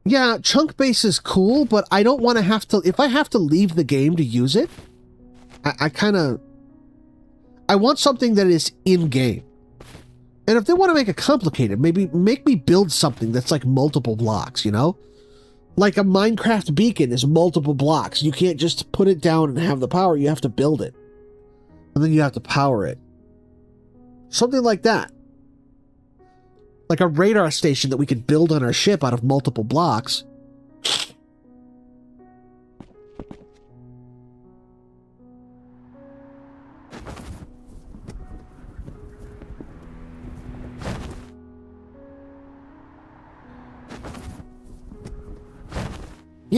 Yeah, chunk base is cool, but I don't want to have to... If I have to leave the game to use it, I kind of... I want something that is in-game. And if they want to make it complicated, maybe make me build something that's like multiple blocks, you know? Like a Minecraft beacon is multiple blocks. You can't just put it down and have the power. You have to build it. And then you have to power it. Something like that. Like a radar station that we could build on our ship out of multiple blocks.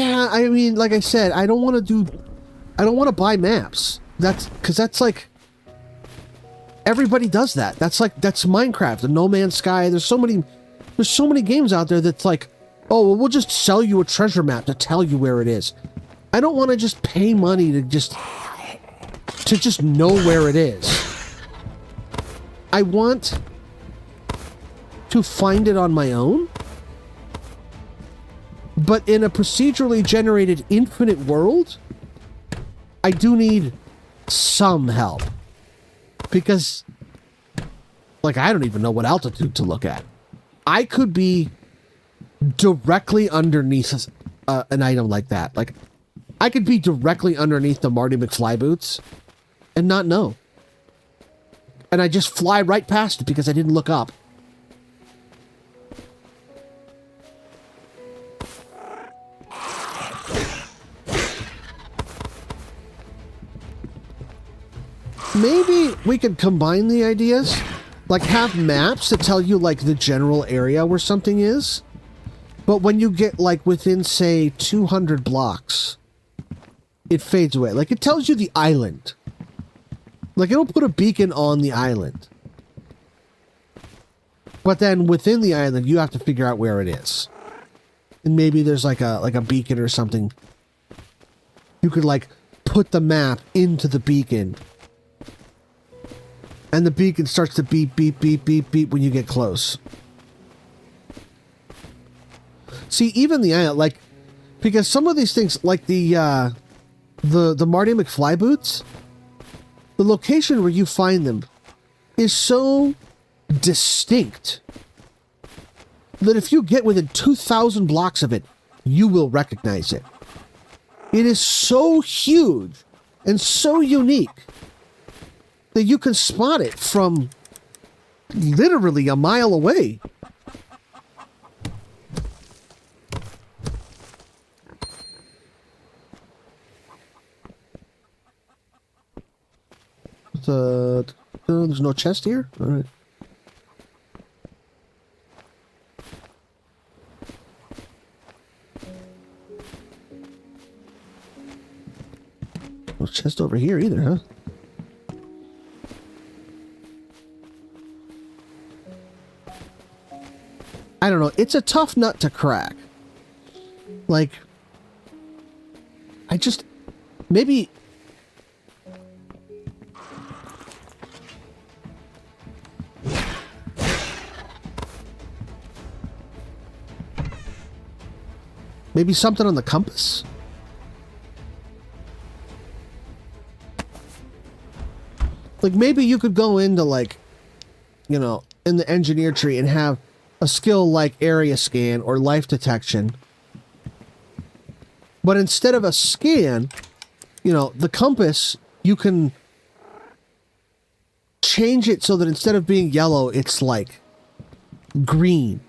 Yeah, I mean, like I said, I don't want to buy maps. Because that's like, everybody does that. That's Minecraft, the No Man's Sky. There's so many games out there that's like, oh, well, we'll just sell you a treasure map to tell you where it is. I don't want to just pay money to just know where it is. I want to find it on my own. But in a procedurally generated infinite world, I do need some help. Because, like, I don't even know what altitude to look at. I could be directly underneath an item like that. Like, I could be directly underneath the Marty McFly boots and not know. And I just fly right past it because I didn't look up. Maybe we could combine the ideas. Like, have maps that tell you, like, the general area where something is. But when you get, like, within, say, 200 blocks, it fades away. Like, it tells you the island. Like, it'll put a beacon on the island. But then within the island, you have to figure out where it is. And maybe there's, like a beacon or something. You could, like, put the map into the beacon. And the beacon starts to beep, beep, beep, beep, beep when you get close. See, even the island, like, because some of these things, like the Marty McFly boots, the location where you find them is so distinct that if you get within 2,000 blocks of it, you will recognize it. It is so huge and so unique that you can spot it from literally a mile away. There's no chest here? All right. No chest over here either, huh? I don't know. It's a tough nut to crack. Like, I just... Maybe... Maybe something on the compass? Like, maybe you could go into, like, you know, in the engineer tree and have a skill like area scan or life detection. But instead of a scan, you know, the compass, you can change it so that instead of being yellow, it's like green.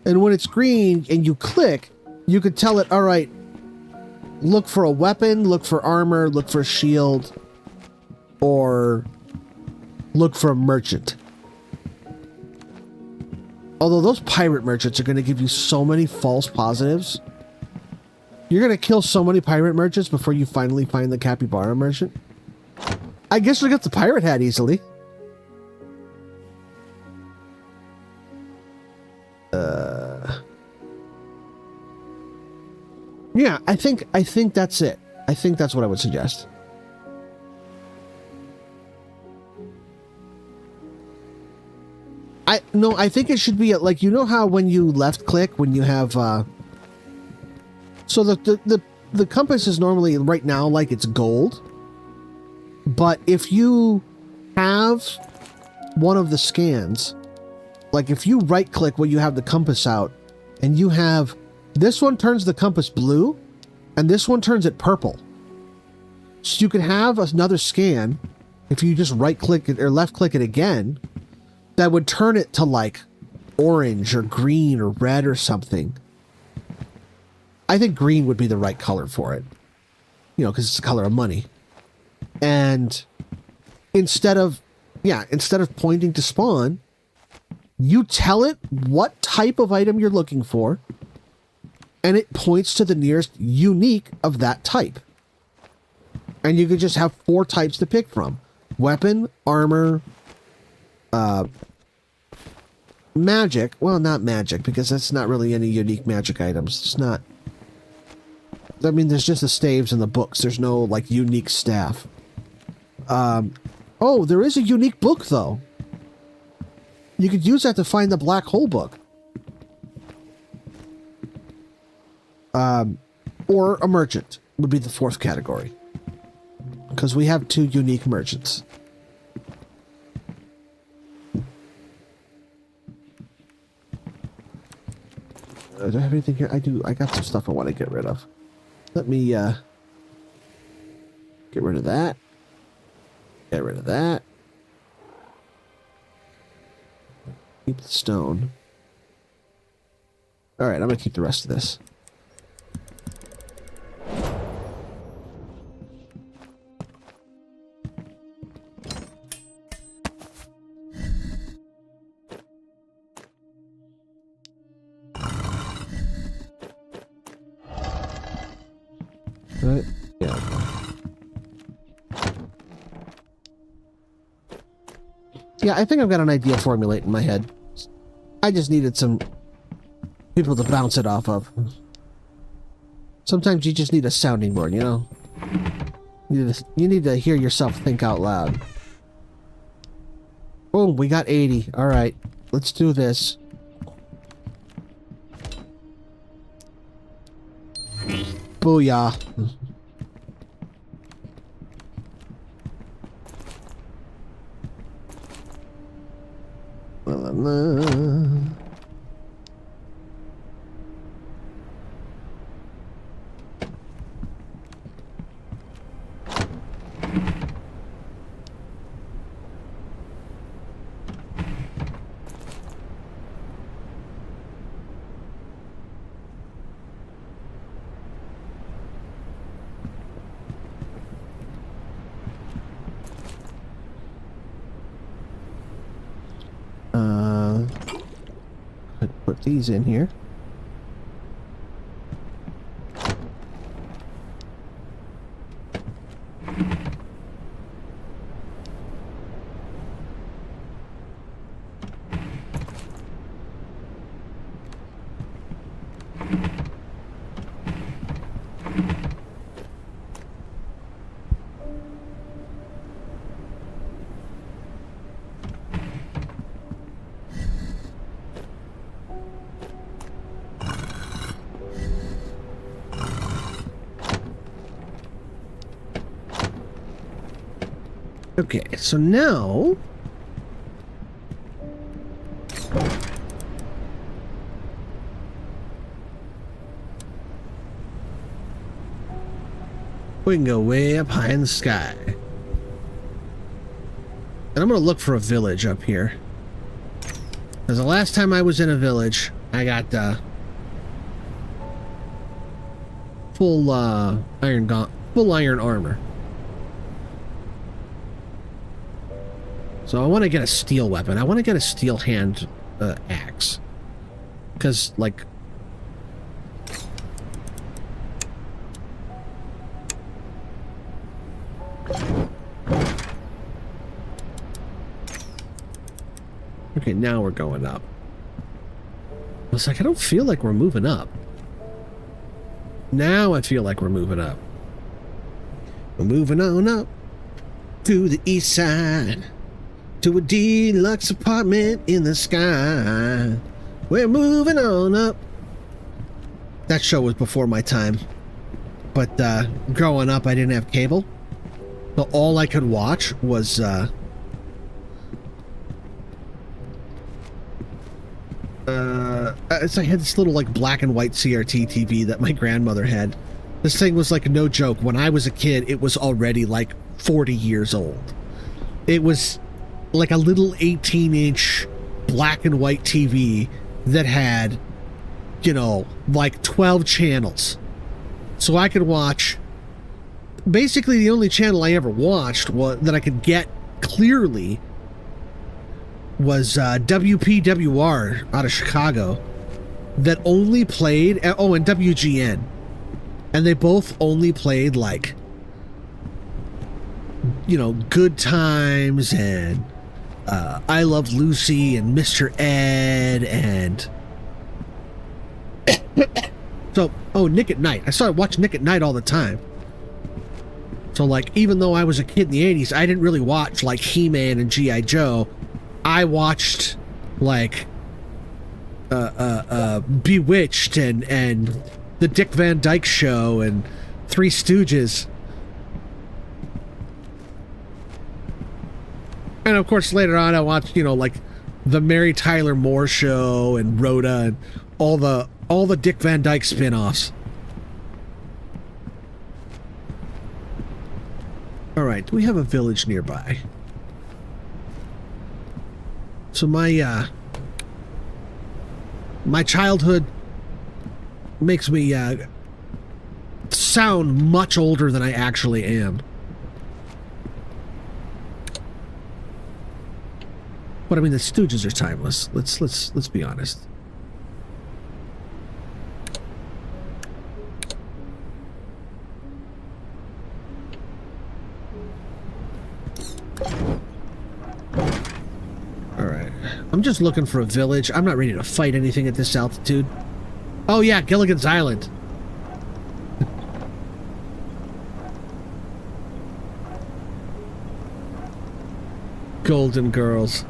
And when it's green and you click, you could tell it, all right, look for a weapon, look for armor, look for a shield, or look for a merchant. Although those pirate merchants are going to give you so many false positives. You're going to kill so many pirate merchants before you finally find the capybara merchant. I guess you'll get the pirate hat easily. Yeah, I think that's it. I think that's what I would suggest. I think it should be like, you know how when you left click, when you have so the compass is normally right now like it's gold, but if you have one of the scans, like if you right click when you have the compass out and you have this one turns the compass blue and this one turns it purple, so you can have another scan if you just right click it or left click it again, that would turn it to like orange or green or red or something. I think green would be the right color for it, you know, because it's the color of money. And instead of pointing to spawn, you tell it what type of item you're looking for, and it points to the nearest unique of that type. And you could just have 4 types to pick from. Weapon, armor, magic. Well, not magic, because that's not really any unique magic items. It's not... I mean, there's just the staves and the books. There's no, like, unique staff. Oh, there is a unique book, though. You could use that to find the black hole book. Or a merchant would be the 4th category. Because we have 2 unique merchants. Do I have anything here? I do. I got some stuff I want to get rid of. Let me, get rid of that. Get rid of that. Keep the stone. Alright, I'm gonna keep the rest of this. Right? Yeah. Yeah, I think I've got an idea formulating in my head. I just needed some people to bounce it off of. Sometimes you just need a sounding board, you know? You need to hear yourself think out loud. Oh, we got 80. Alright, let's do this. Booyah. Put these in here. Okay, so now we can go way up high in the sky. And I'm gonna look for a village up here. Because the last time I was in a village, I got full iron armor. So I want to get a steel weapon. I want to get a steel hand axe. Because, like... Okay, now we're going up. I was like, I don't feel like we're moving up. Now I feel like we're moving up. We're moving on up to the east side. To a deluxe apartment in the sky. We're moving on up. That show was before my time. But growing up, I didn't have cable. So all I could watch was... I had this little like black and white CRT TV that my grandmother had. This thing was like no joke. When I was a kid, it was already like 40 years old. It was... like a little 18-inch black and white TV that had, you know, like 12 channels. So I could watch... Basically, the only channel I ever watched that I could get clearly was WPWR out of Chicago, that only played, oh, and WGN. And they both only played, like, you know, Good Times and I Love Lucy and Mr. Ed and... So, oh, Nick at Night. I started watching Nick at Night all the time. So, like, even though I was a kid in the 80s, I didn't really watch, like, He-Man and G.I. Joe. I watched, like, Bewitched and the Dick Van Dyke Show and Three Stooges. And, of course, later on, I watched, you know, like, the Mary Tyler Moore Show and Rhoda and all the Dick Van Dyke spin-offs. All right, do we have a village nearby? So my childhood makes me sound much older than I actually am. But I mean, the Stooges are timeless. Let's be honest. Alright. I'm just looking for a village. I'm not ready to fight anything at this altitude. Oh yeah, Gilligan's Island. Golden Girls.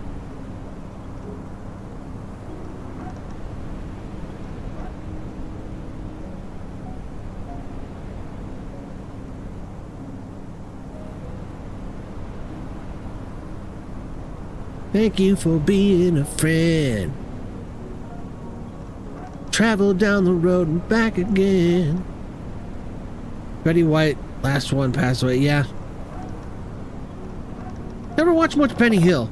Thank you for being a friend. Travel down the road and back again. Betty White, last one, passed away. Yeah. Never watched much Benny Hill.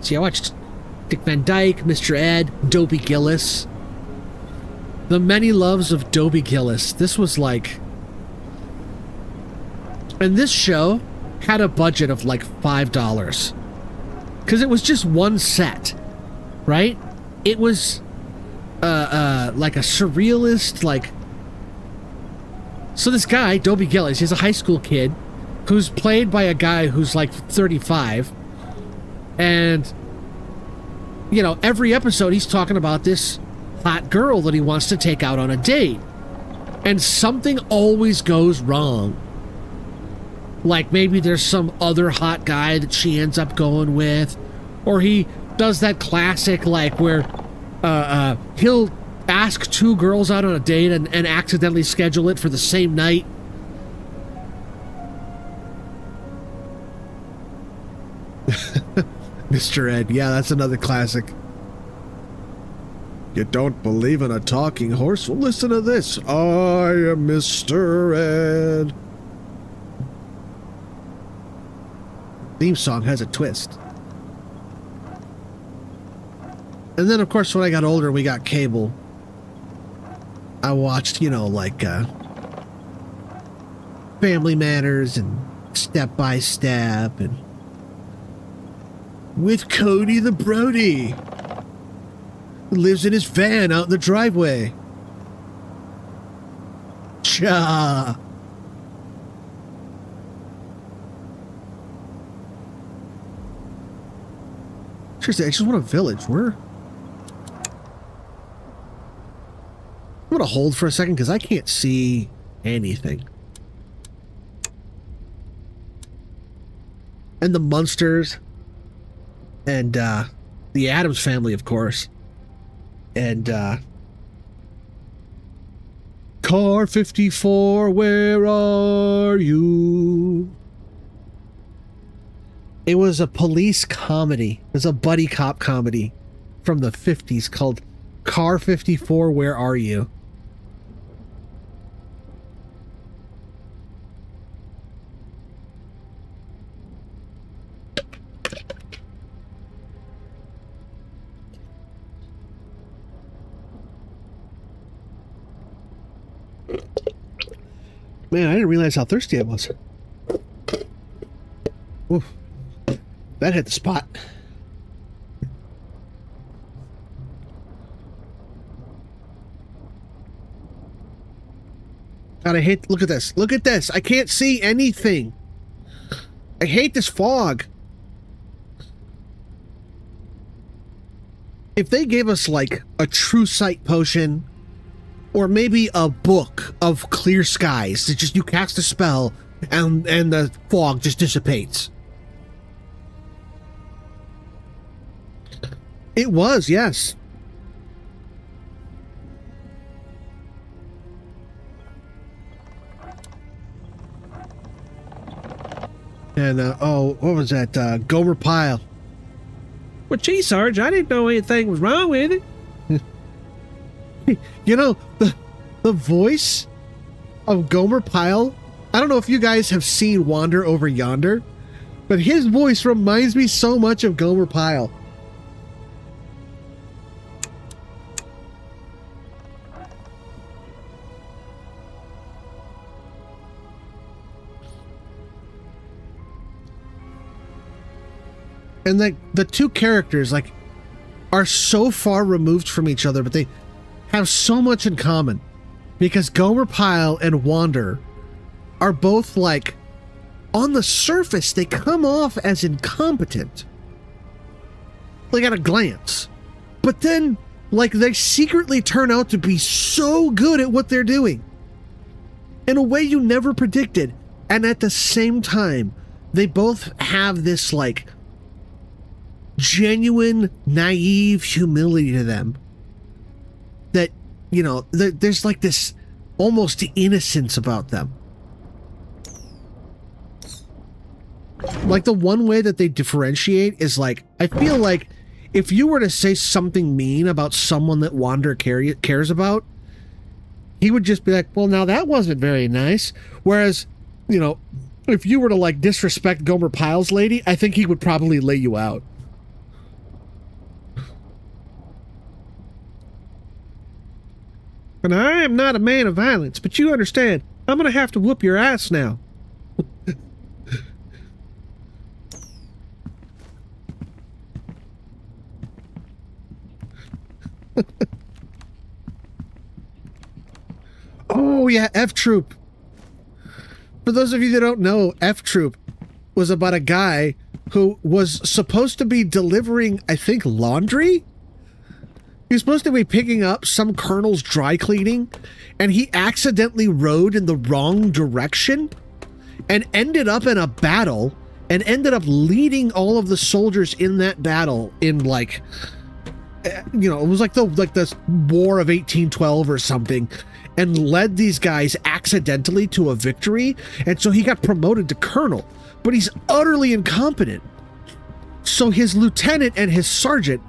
See, I watched Dick Van Dyke, Mr. Ed, Dobie Gillis. The Many Loves of Dobie Gillis. This was like... And this show had a budget of like $5. Because it was just one set, right? It was like a surrealist, like... So this guy, Dobie Gillis, he's a high school kid who's played by a guy who's like 35. And, you know, every episode he's talking about this hot girl that he wants to take out on a date. And something always goes wrong. Like maybe there's some other hot guy that she ends up going with. Or he does that classic like where he'll ask two girls out on a date and accidentally schedule it for the same night. Mr. Ed, yeah, that's another classic. You don't believe in a talking horse? Well, listen to this. I am Mr. Ed. Theme song has a twist. And then, of course, when I got older, we got cable. I watched, you know, like Family Matters and Step by Step and with Cody the Brody, who lives in his van out in the driveway. Cha. Seriously, I just want a village. Where? I'm gonna hold for a second because I can't see anything. And the Munsters. And the Addams Family, of course. And Car 54, where are you? It was a police comedy. It was a buddy cop comedy from the 50s called Car 54, where are you? Man, I didn't realize how thirsty I was. Oof. That hit the spot. God, I hate... Look at this. Look at this. I can't see anything. I hate this fog. If they gave us, like, a true sight potion, or maybe a book of clear skies, that just you cast a spell, and the fog just dissipates. It was, yes. And, oh, what was that? Gomer Pyle. Well, gee, Sarge, I didn't know anything was wrong with it. You know, the voice of Gomer Pyle, I don't know if you guys have seen Wander Over Yonder, but his voice reminds me so much of Gomer Pyle. And the two characters, like, are so far removed from each other, but they have so much in common. Because Gomer Pyle and Wander are both, like, on the surface, they come off as incompetent. Like, at a glance. But then, like, they secretly turn out to be so good at what they're doing. In a way you never predicted. And at the same time, they both have this, like, genuine, naive humility to them that, you know, there's like this almost innocence about them. Like, the one way that they differentiate is, like, I feel like if you were to say something mean about someone that Wander cares about, he would just be like, well, now that wasn't very nice. Whereas, you know, if you were to, like, disrespect Gomer Pyle's lady, I think he would probably lay you out. And I am not a man of violence, but you understand, I'm gonna have to whoop your ass now. Oh, yeah, F-Troop. For those of you that don't know, F-Troop was about a guy who was supposed to be delivering, I think, laundry? He was supposed to be picking up some colonel's dry cleaning, and he accidentally rode in the wrong direction and ended up in a battle and ended up leading all of the soldiers in that battle in, like, you know, it was like the War of 1812 or something, and led these guys accidentally to a victory. And so he got promoted to colonel, but he's utterly incompetent. So his lieutenant and his sergeant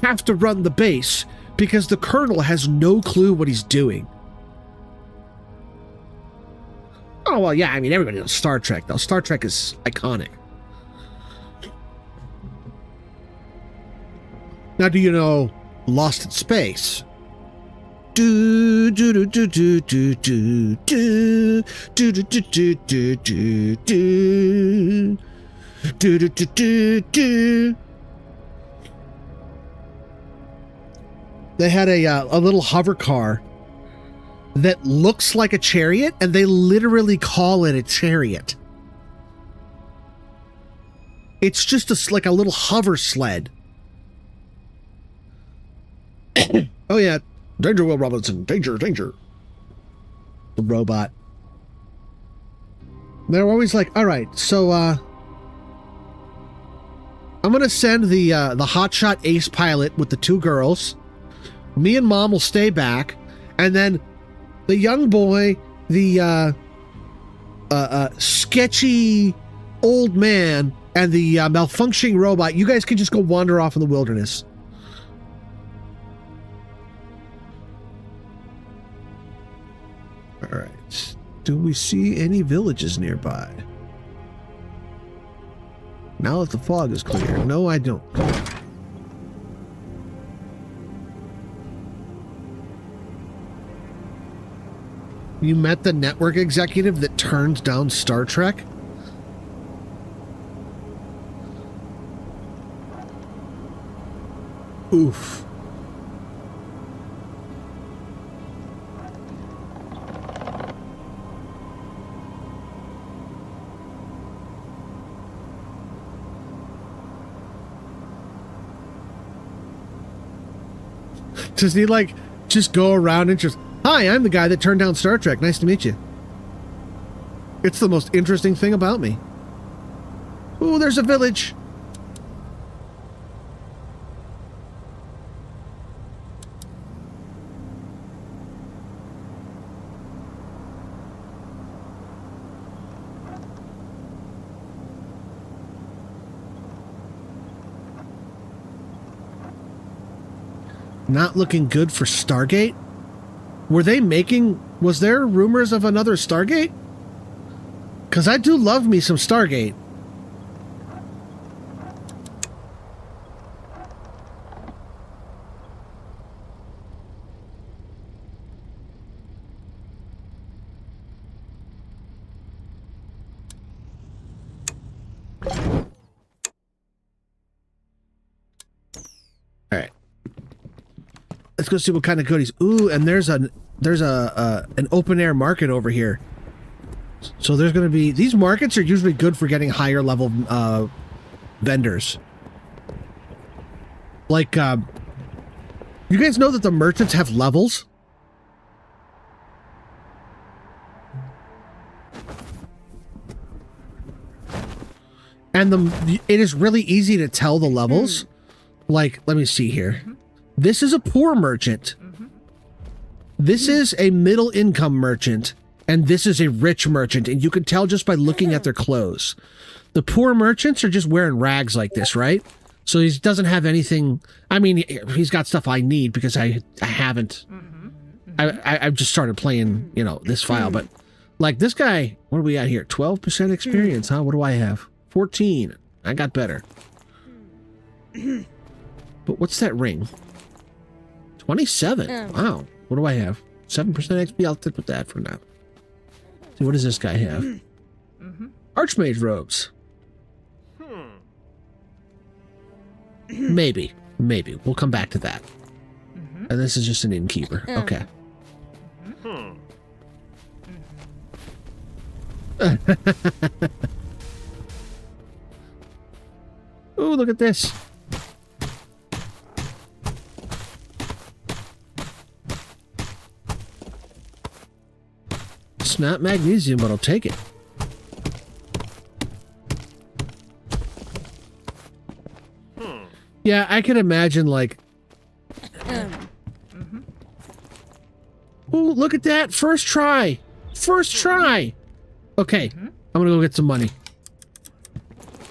have to run the base because the colonel has no clue what he's doing. Oh, well, yeah, I mean, everybody knows Star Trek, though. Star Trek is iconic. Now, do you know Lost in Space? Do do do do do do do do do do do do do do do do do do. They had a little hover car that looks like a chariot, and they literally call it a chariot. It's just like a little hover sled. Oh yeah, danger, Will Robinson, danger, danger. The robot. They're always like, all right, so I'm gonna send the hotshot ace pilot with the two girls. Me and Mom will stay back, and then the young boy, the sketchy old man, and the malfunctioning robot, you guys can just go wander off in the wilderness. All right. Do we see any villages nearby? Now that the fog is clear. No, I don't. You met the network executive that turned down Star Trek? Oof. Does he like just go around and just, hi, I'm the guy that turned down Star Trek. Nice to meet you. It's the most interesting thing about me. Ooh, there's a village. Not looking good for Stargate? Was there rumors of another Stargate? Because I do love me some Stargate. Let's go see what kind of goodies. Ooh, and there's an open air market over here. So there's going to be, these markets are usually good for getting higher level vendors. Like, you guys know that the merchants have levels? And it is really easy to tell the levels. Like, let me see here. This is a poor merchant. This is a middle income merchant. And this is a rich merchant. And you can tell just by looking at their clothes. The poor merchants are just wearing rags like this, right? So he doesn't have anything. I mean, he's got stuff I need because I haven't. I've just started playing, you know, this file. But like this guy, what do we got here? 12% experience, huh? What do I have? 14. I got better. But what's that ring? 27. Wow. What do I have? 7% XP. I'll stick with that for now. See, what does this guy have? Archmage robes. Maybe. We'll come back to that. And this is just an innkeeper. Okay. Ooh, look at this. It's not magnesium, but I'll take it. Yeah, I can imagine, like... Ooh, look at that! First try! First try! Okay, I'm gonna go get some money.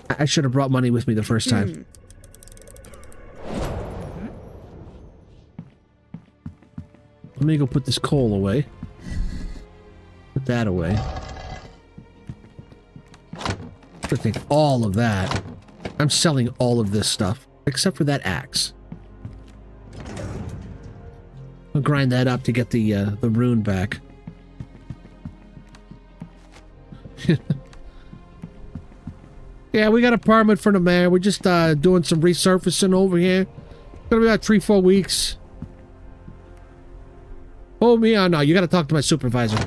I should have brought money with me the first time. Let me go put this coal away. Put that away. I think all of that. I'm selling all of this stuff, except for that axe. I'll grind that up to get the rune back. Yeah, we got an apartment for the man. We're just doing some resurfacing over here. Gonna be about 3-4 weeks. Oh, me? Oh, no, you gotta talk to my supervisor.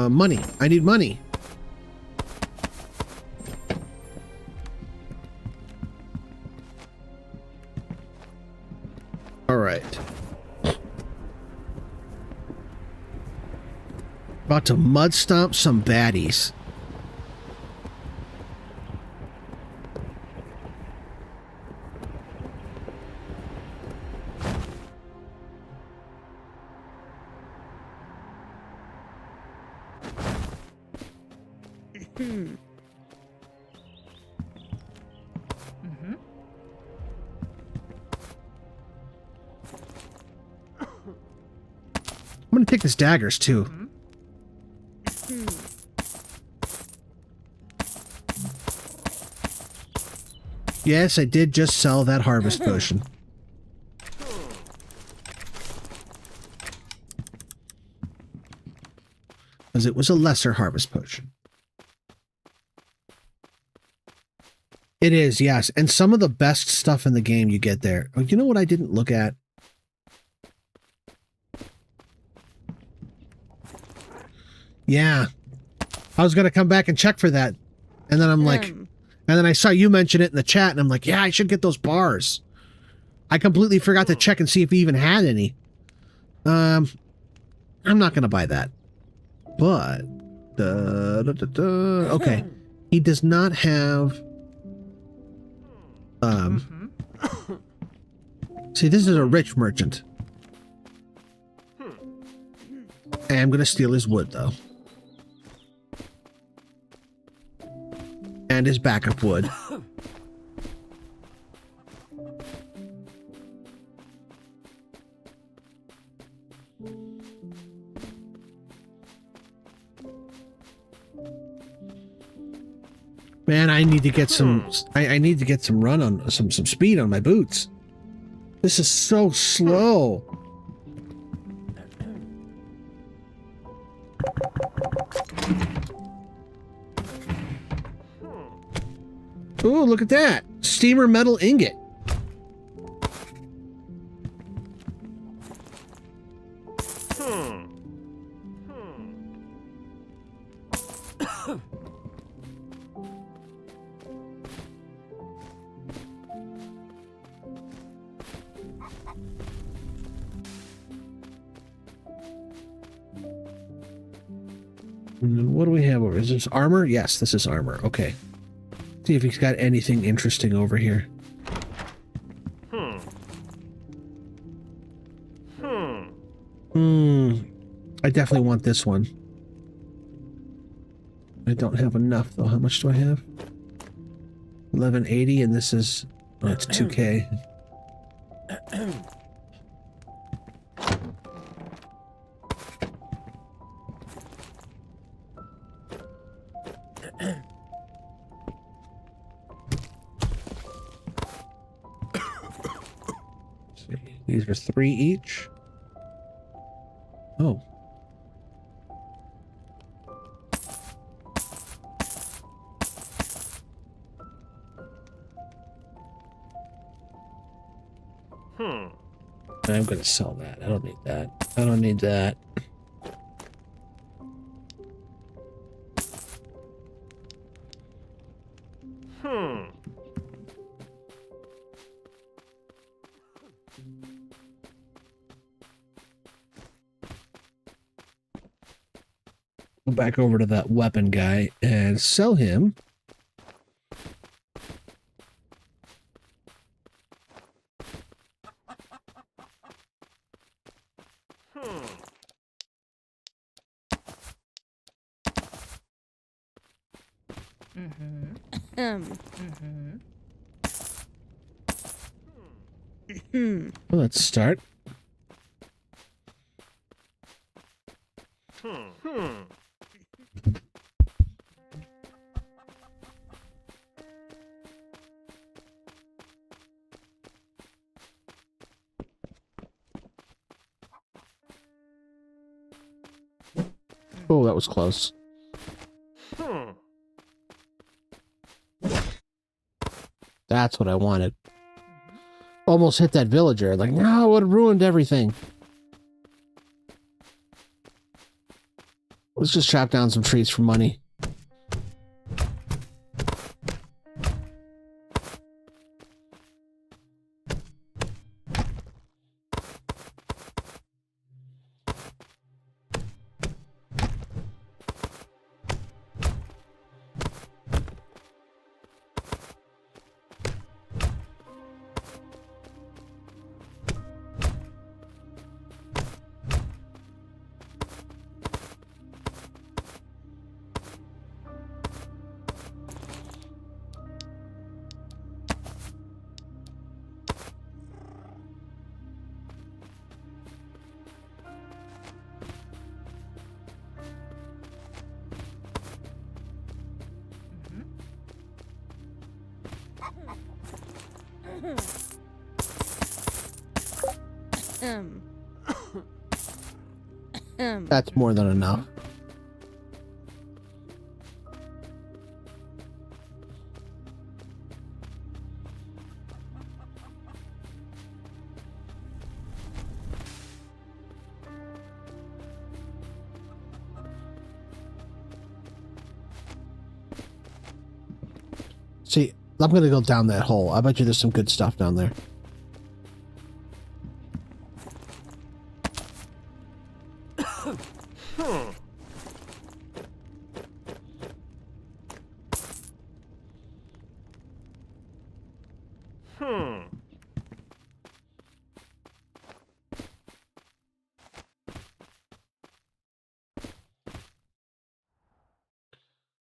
Money. I need money. All right. About to mud stomp some baddies. I'm gonna take his daggers too. Yes, I did just sell that harvest potion. Because it was a lesser harvest potion. It is, yes. And some of the best stuff in the game you get there. Oh, you know what I didn't look at? Yeah. I was going to come back and check for that. And then I'm like, and then I saw you mention it in the chat, and I'm like, yeah, I should get those bars. I completely forgot to check and see if he even had any. I'm not going to buy that. But, okay. He does not have, see, this is a rich merchant. And I'm going to steal his wood, though. And his backup wood. Man, I need to get some. I need to get some run on some speed on my boots. This is so slow. Ooh, look at that! Steamer metal ingot. What do we have over? Is this armor? Yes, this is armor. Okay. See if he's got anything interesting over here. I definitely want this one. I don't have enough though. How much do I have? 1180, and this is, oh, it's 2K. These are 3 each. Oh. I'm gonna sell that. I don't need that. I don't need that. Go back over to that weapon guy and sell him. Well, let's start. Oh, that was close. That's what I wanted. Almost hit that villager. Like, no, it would have ruined everything. Let's just chop down some trees for money. That's more than enough. I'm gonna go down that hole. I bet you there's some good stuff down there.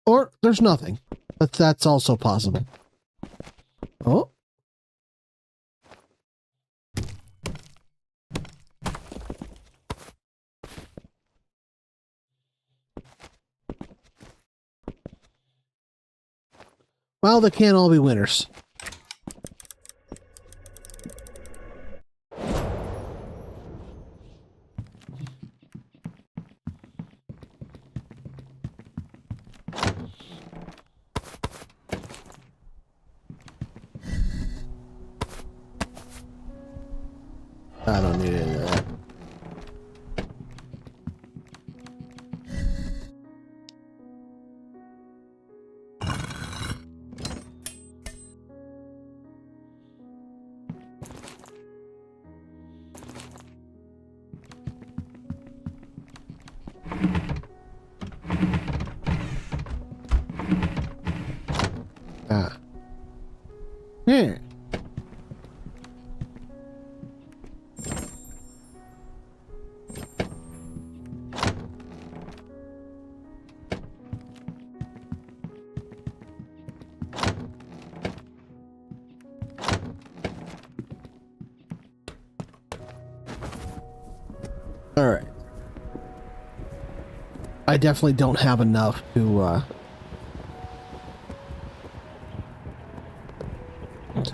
Or there's nothing, but that's also possible. Oh. Well, they can't all be winners. I don't need any of that. Ah. Yeah. All right. I definitely don't have enough to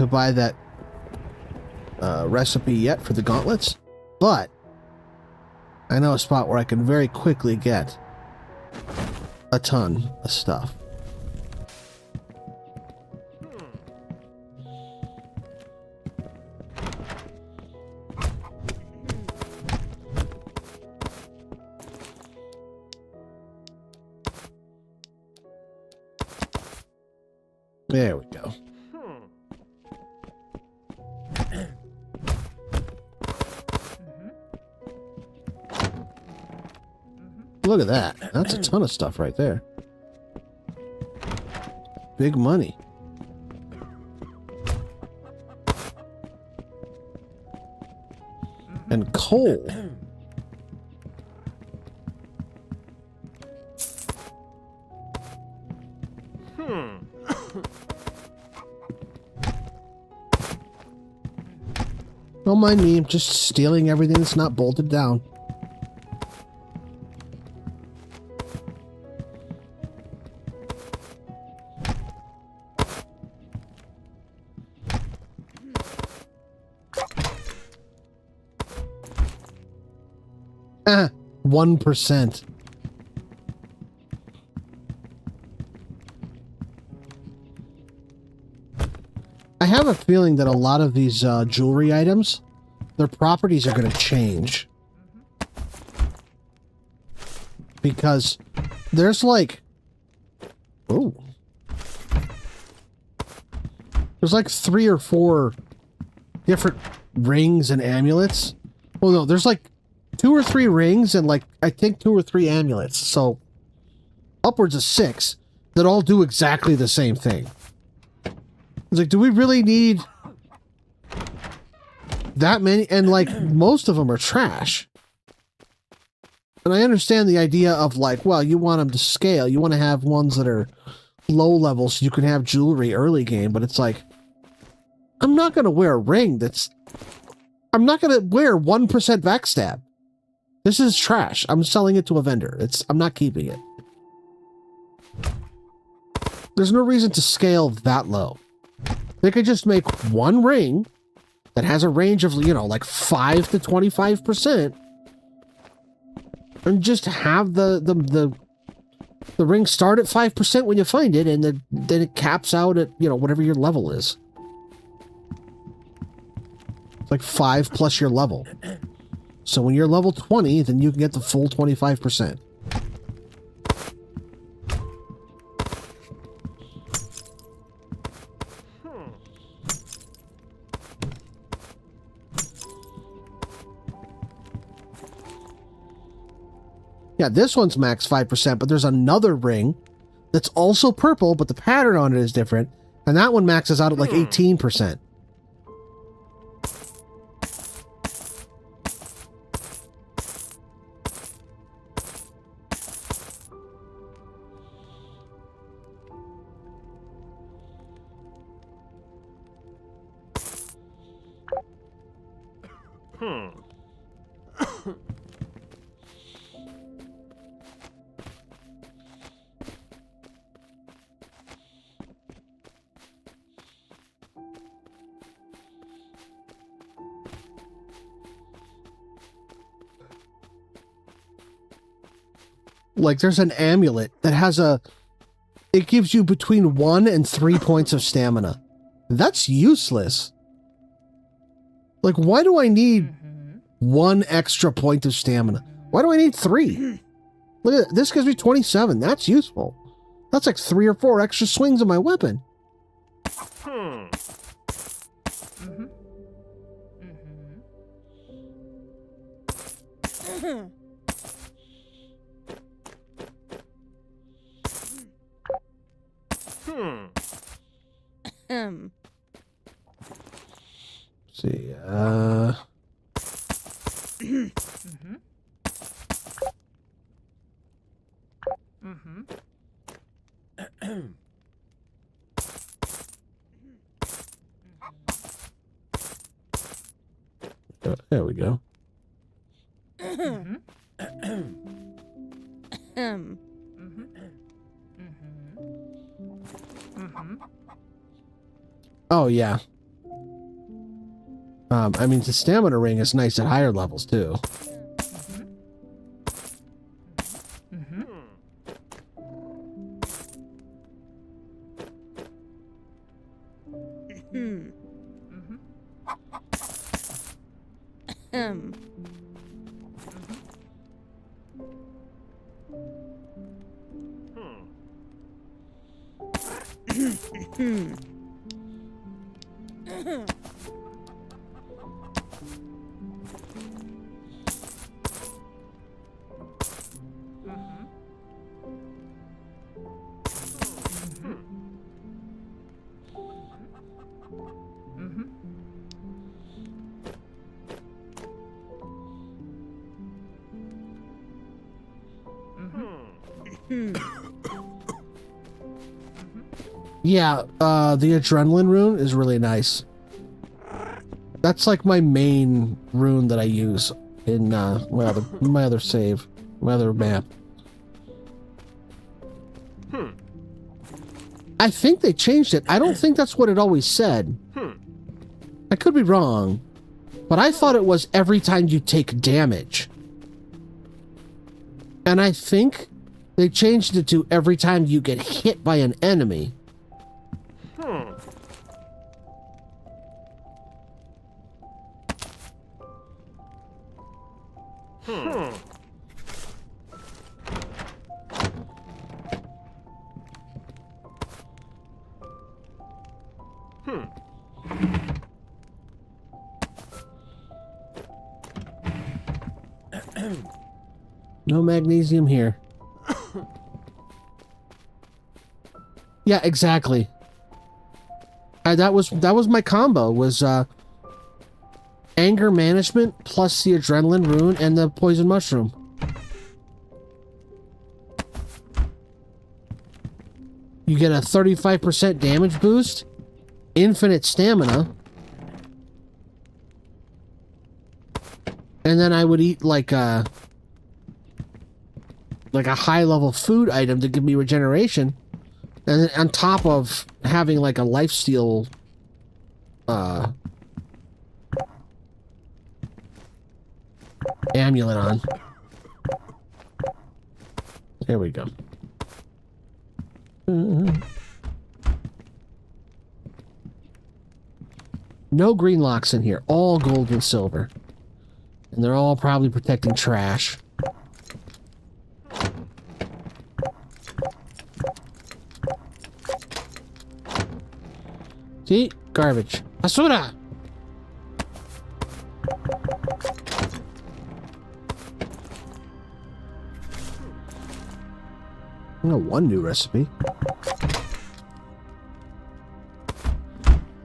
buy that recipe yet for the gauntlets, but I know a spot where I can very quickly get a ton of stuff. There we go. Look at that. That's a ton of stuff right there. Big money. And coal. Don't mind me, I'm just stealing everything that's not bolted down. Ah, 1%. I have a feeling that a lot of these jewelry items, their properties are going to change. Because there's like... Oh. There's like 3 or 4 different rings and amulets. Well, no, there's like 2 or 3 rings and like, I think 2 or 3 amulets. So, upwards of 6 that all do exactly the same thing. It's like, do we really need that many? And like, most of them are trash. And I understand the idea of like, well, you want them to scale. You want to have ones that are low level so you can have jewelry early game. But it's like, I'm not going to wear a ring that's... I'm not going to wear 1% backstab. This is trash. I'm selling it to a vendor. I'm not keeping it. There's no reason to scale that low. They could just make one ring that has a range of, you know, like 5 to 25%, and just have the ring start at 5% when you find it, and then it caps out at, you know, whatever your level is. It's like 5 plus your level. So when you're level 20, then you can get the full 25%. Yeah, this one's max 5%, but there's another ring that's also purple, but the pattern on it is different. And that one maxes out at like 18%. Like, there's an amulet that has it gives you between 1 and 3 points of stamina. That's useless. Like, why do I need 1 extra point of stamina? Why do I need 3? Look at this, gives me 27. That's useful. That's like 3 or 4 extra swings of my weapon. See, there we go. Oh, yeah. I mean, the stamina ring is nice at higher levels, too. Yeah, the adrenaline rune is really nice. That's like my main rune that I use in my other save, my other map. I think they changed it. I don't think that's what it always said. I could be wrong, but I thought it was every time you take damage. And I think they changed it to every time you get hit by an enemy. No magnesium here. Yeah, exactly. That was my combo, was anger management plus the adrenaline rune and the poison mushroom. You get a 35% damage boost, infinite stamina, and then I would eat like a high level food item to give me regeneration, and then on top of having like a lifesteal amulet on. There we go. No green locks in here, all gold and silver. And they're all probably protecting trash. See? Garbage. Basura! Oh, one new recipe.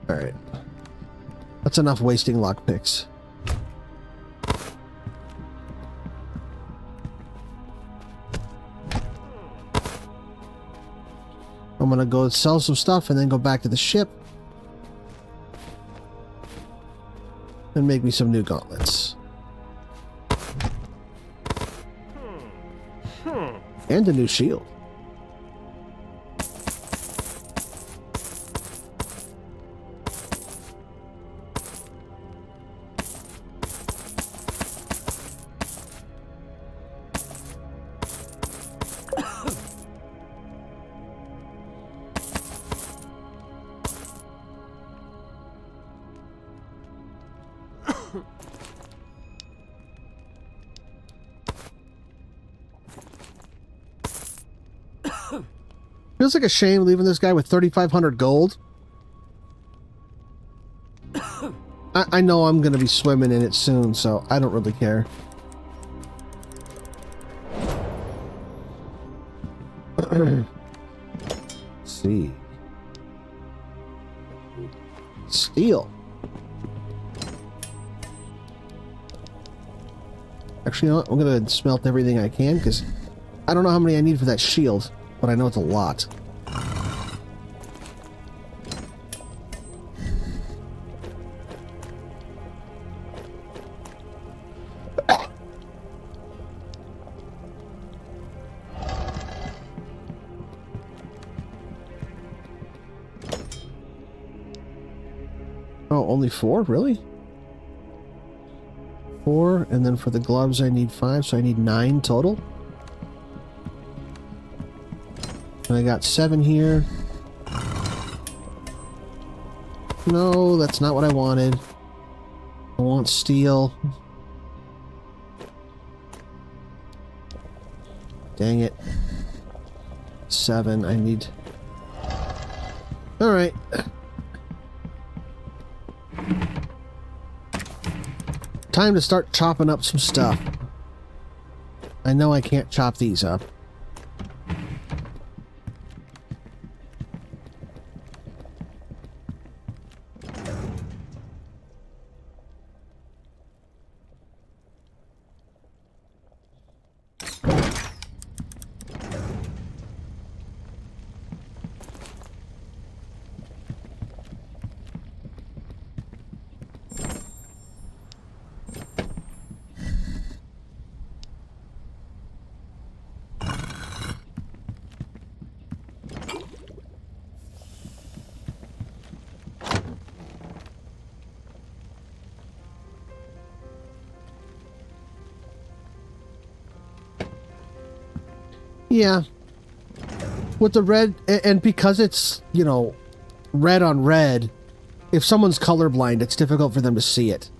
Alright. That's enough wasting lockpicks. I'm gonna go sell some stuff and then go back to the ship. And make me some new gauntlets. And a new shield. Feels like a shame leaving this guy with 3,500 gold. I know I'm going to be swimming in it soon, so I don't really care. Let's see. Steel. Actually, you know what? I'm going to smelt everything I can, because I don't know how many I need for that shield, but I know it's a lot. Oh, only 4? Really? 4, and then for the gloves I need 5, so I need 9 total. And I got 7 here. No, that's not what I wanted. I want steel. Dang it. 7, I need... Alright. Time to start chopping up some stuff. I know I can't chop these up. Yeah. With the red, and because it's, you know, red on red, if someone's colorblind, it's difficult for them to see it.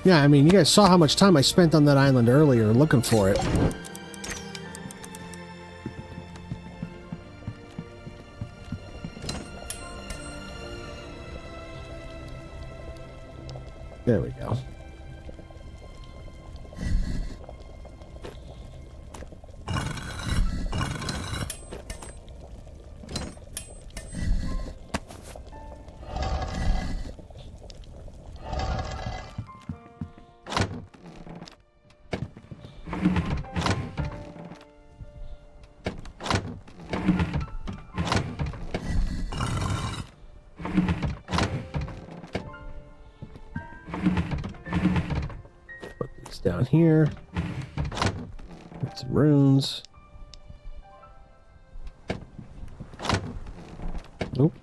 Yeah, I mean, you guys saw how much time I spent on that island earlier looking for it. There we go. Down here. Get some runes. Nope.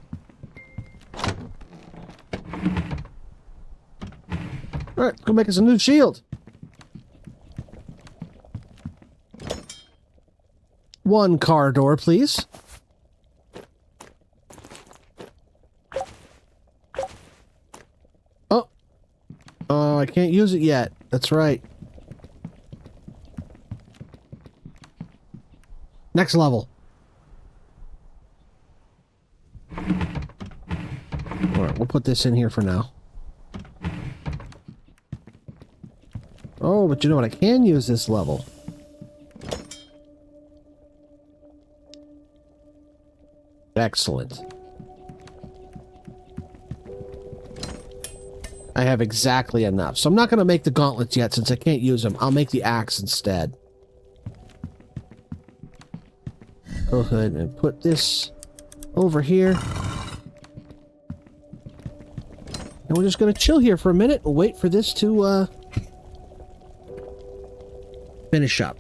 Alright, let's go make us a new shield. One car door, please. Oh. Oh, I can't use it yet. That's right. Next level. Alright, we'll put this in here for now. Oh, but you know what? I can use this level. Excellent. I have exactly enough. So I'm not going to make the gauntlets yet since I can't use them. I'll make the axe instead. Go ahead and put this over here. And we're just going to chill here for a minute and wait for this to finish up.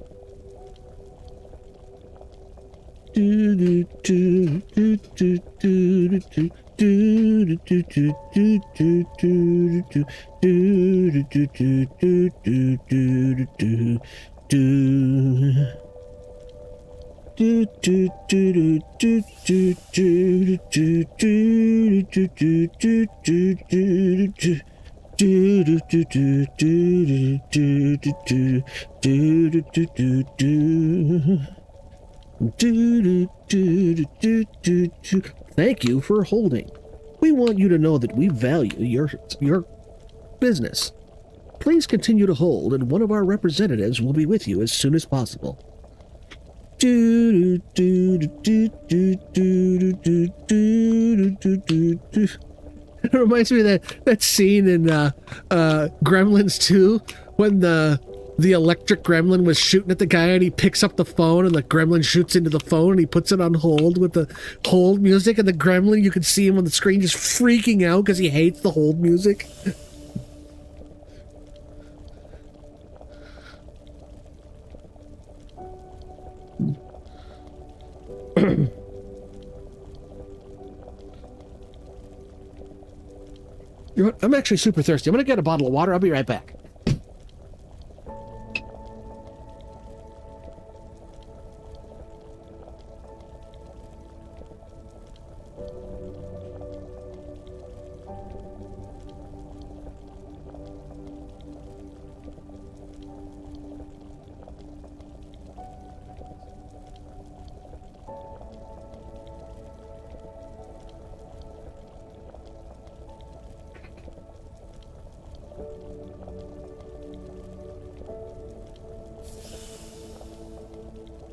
Thank you for holding. We want you to know that we value your business. Please continue to hold, and one of our representatives will be with you as soon as possible. It reminds me of that scene in Gremlins 2 when the electric gremlin was shooting at the guy and he picks up the phone and the gremlin shoots into the phone and he puts it on hold with the hold music, and the gremlin, you can see him on the screen just freaking out because he hates the hold music. You know what? I'm actually super thirsty. I'm gonna get a bottle of water. I'll be right back.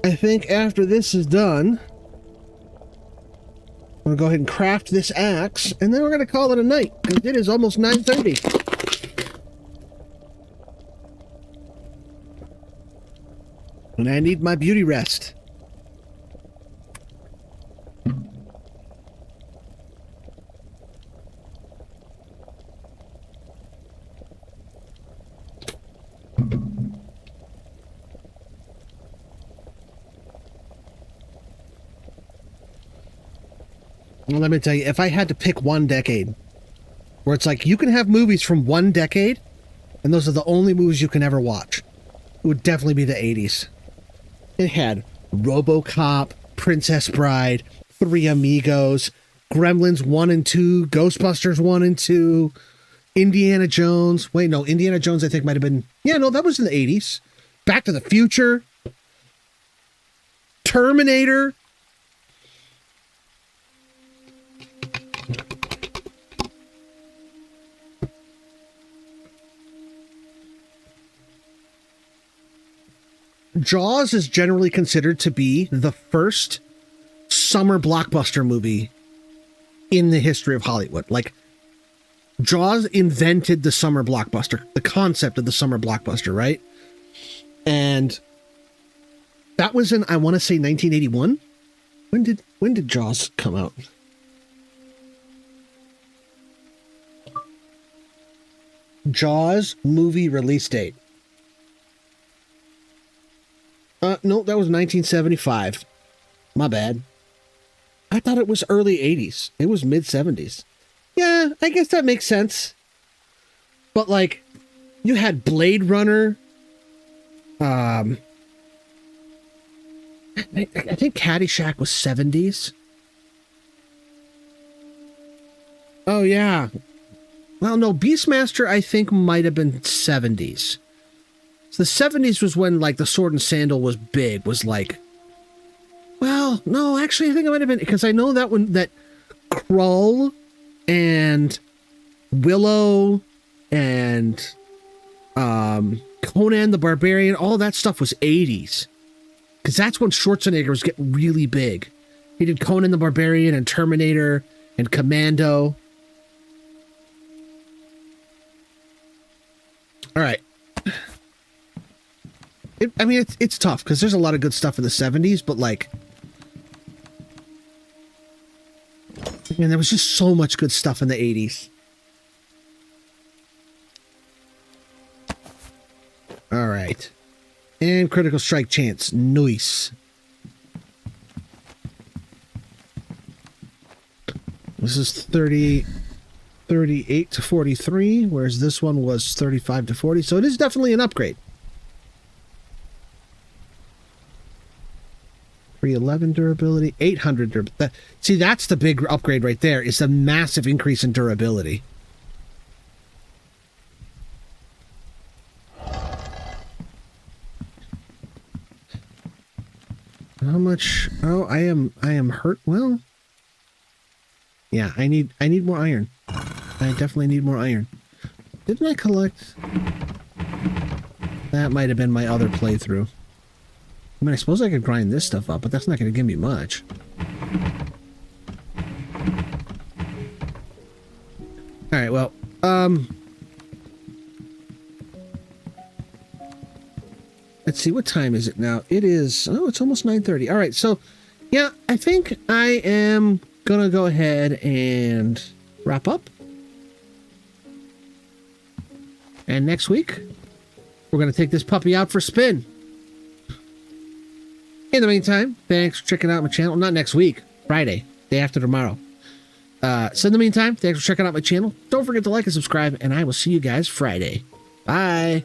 I think after this is done, I'm going to go ahead and craft this axe, and then we're going to call it a night, because it is almost 9:30. And I need my beauty rest. Well, let me tell you, if I had to pick one decade, where it's like you can have movies from one decade, and those are the only movies you can ever watch, it would definitely be the 80s. It had RoboCop, Princess Bride, Three Amigos, Gremlins 1 and 2, Ghostbusters 1 and 2, Indiana Jones. Wait, no, Indiana Jones I think might have been... Yeah, no, that was in the 80s. Back to the Future. Terminator. Jaws is generally considered to be the first summer blockbuster movie in the history of Hollywood. Like, Jaws invented the summer blockbuster, the concept of the summer blockbuster, right? And that was in, I want to say 1981. When did Jaws come out? Jaws movie release date. No, that was 1975. My bad. I thought it was early 80s. It was mid 70s. Yeah, I guess that makes sense. But like, You had Blade Runner. I think Caddyshack was 70s. Oh, yeah. Well, no, Beastmaster, I think, might have been 70s. So the 70s was when, like, the Sword and Sandal was big, was like... Well, no, actually, I think it might have been... Because I know that one, that Krull and Willow and Conan the Barbarian, all that stuff was 80s. Because that's when Schwarzenegger was getting really big. He did Conan the Barbarian and Terminator and Commando. All right. I mean, it's tough because there's a lot of good stuff in the 70s, but like, man, there was just so much good stuff in the 80s. All right. And critical strike chance. Nice. This is 38 to 43, whereas this one was 35 to 40. So it is definitely an upgrade. 311 durability, 800 durability. See, that's the big upgrade right there. It's a massive increase in durability. How much? Oh, I am hurt. Well, yeah, I need more iron. I definitely need more iron. Didn't I collect? That might have been my other playthrough. I mean, I suppose I could grind this stuff up, but that's not going to give me much. All right, well, let's see, what time is it now? It is, oh, it's almost 9:30. All right, so, yeah, I think I am going to go ahead and wrap up. And next week, we're going to take this puppy out for a spin. In the meantime, thanks for checking out my channel. Not next week, Friday, day after tomorrow. So in the meantime, thanks for checking out my channel. Don't forget to like and subscribe, and I will see you guys Friday. Bye.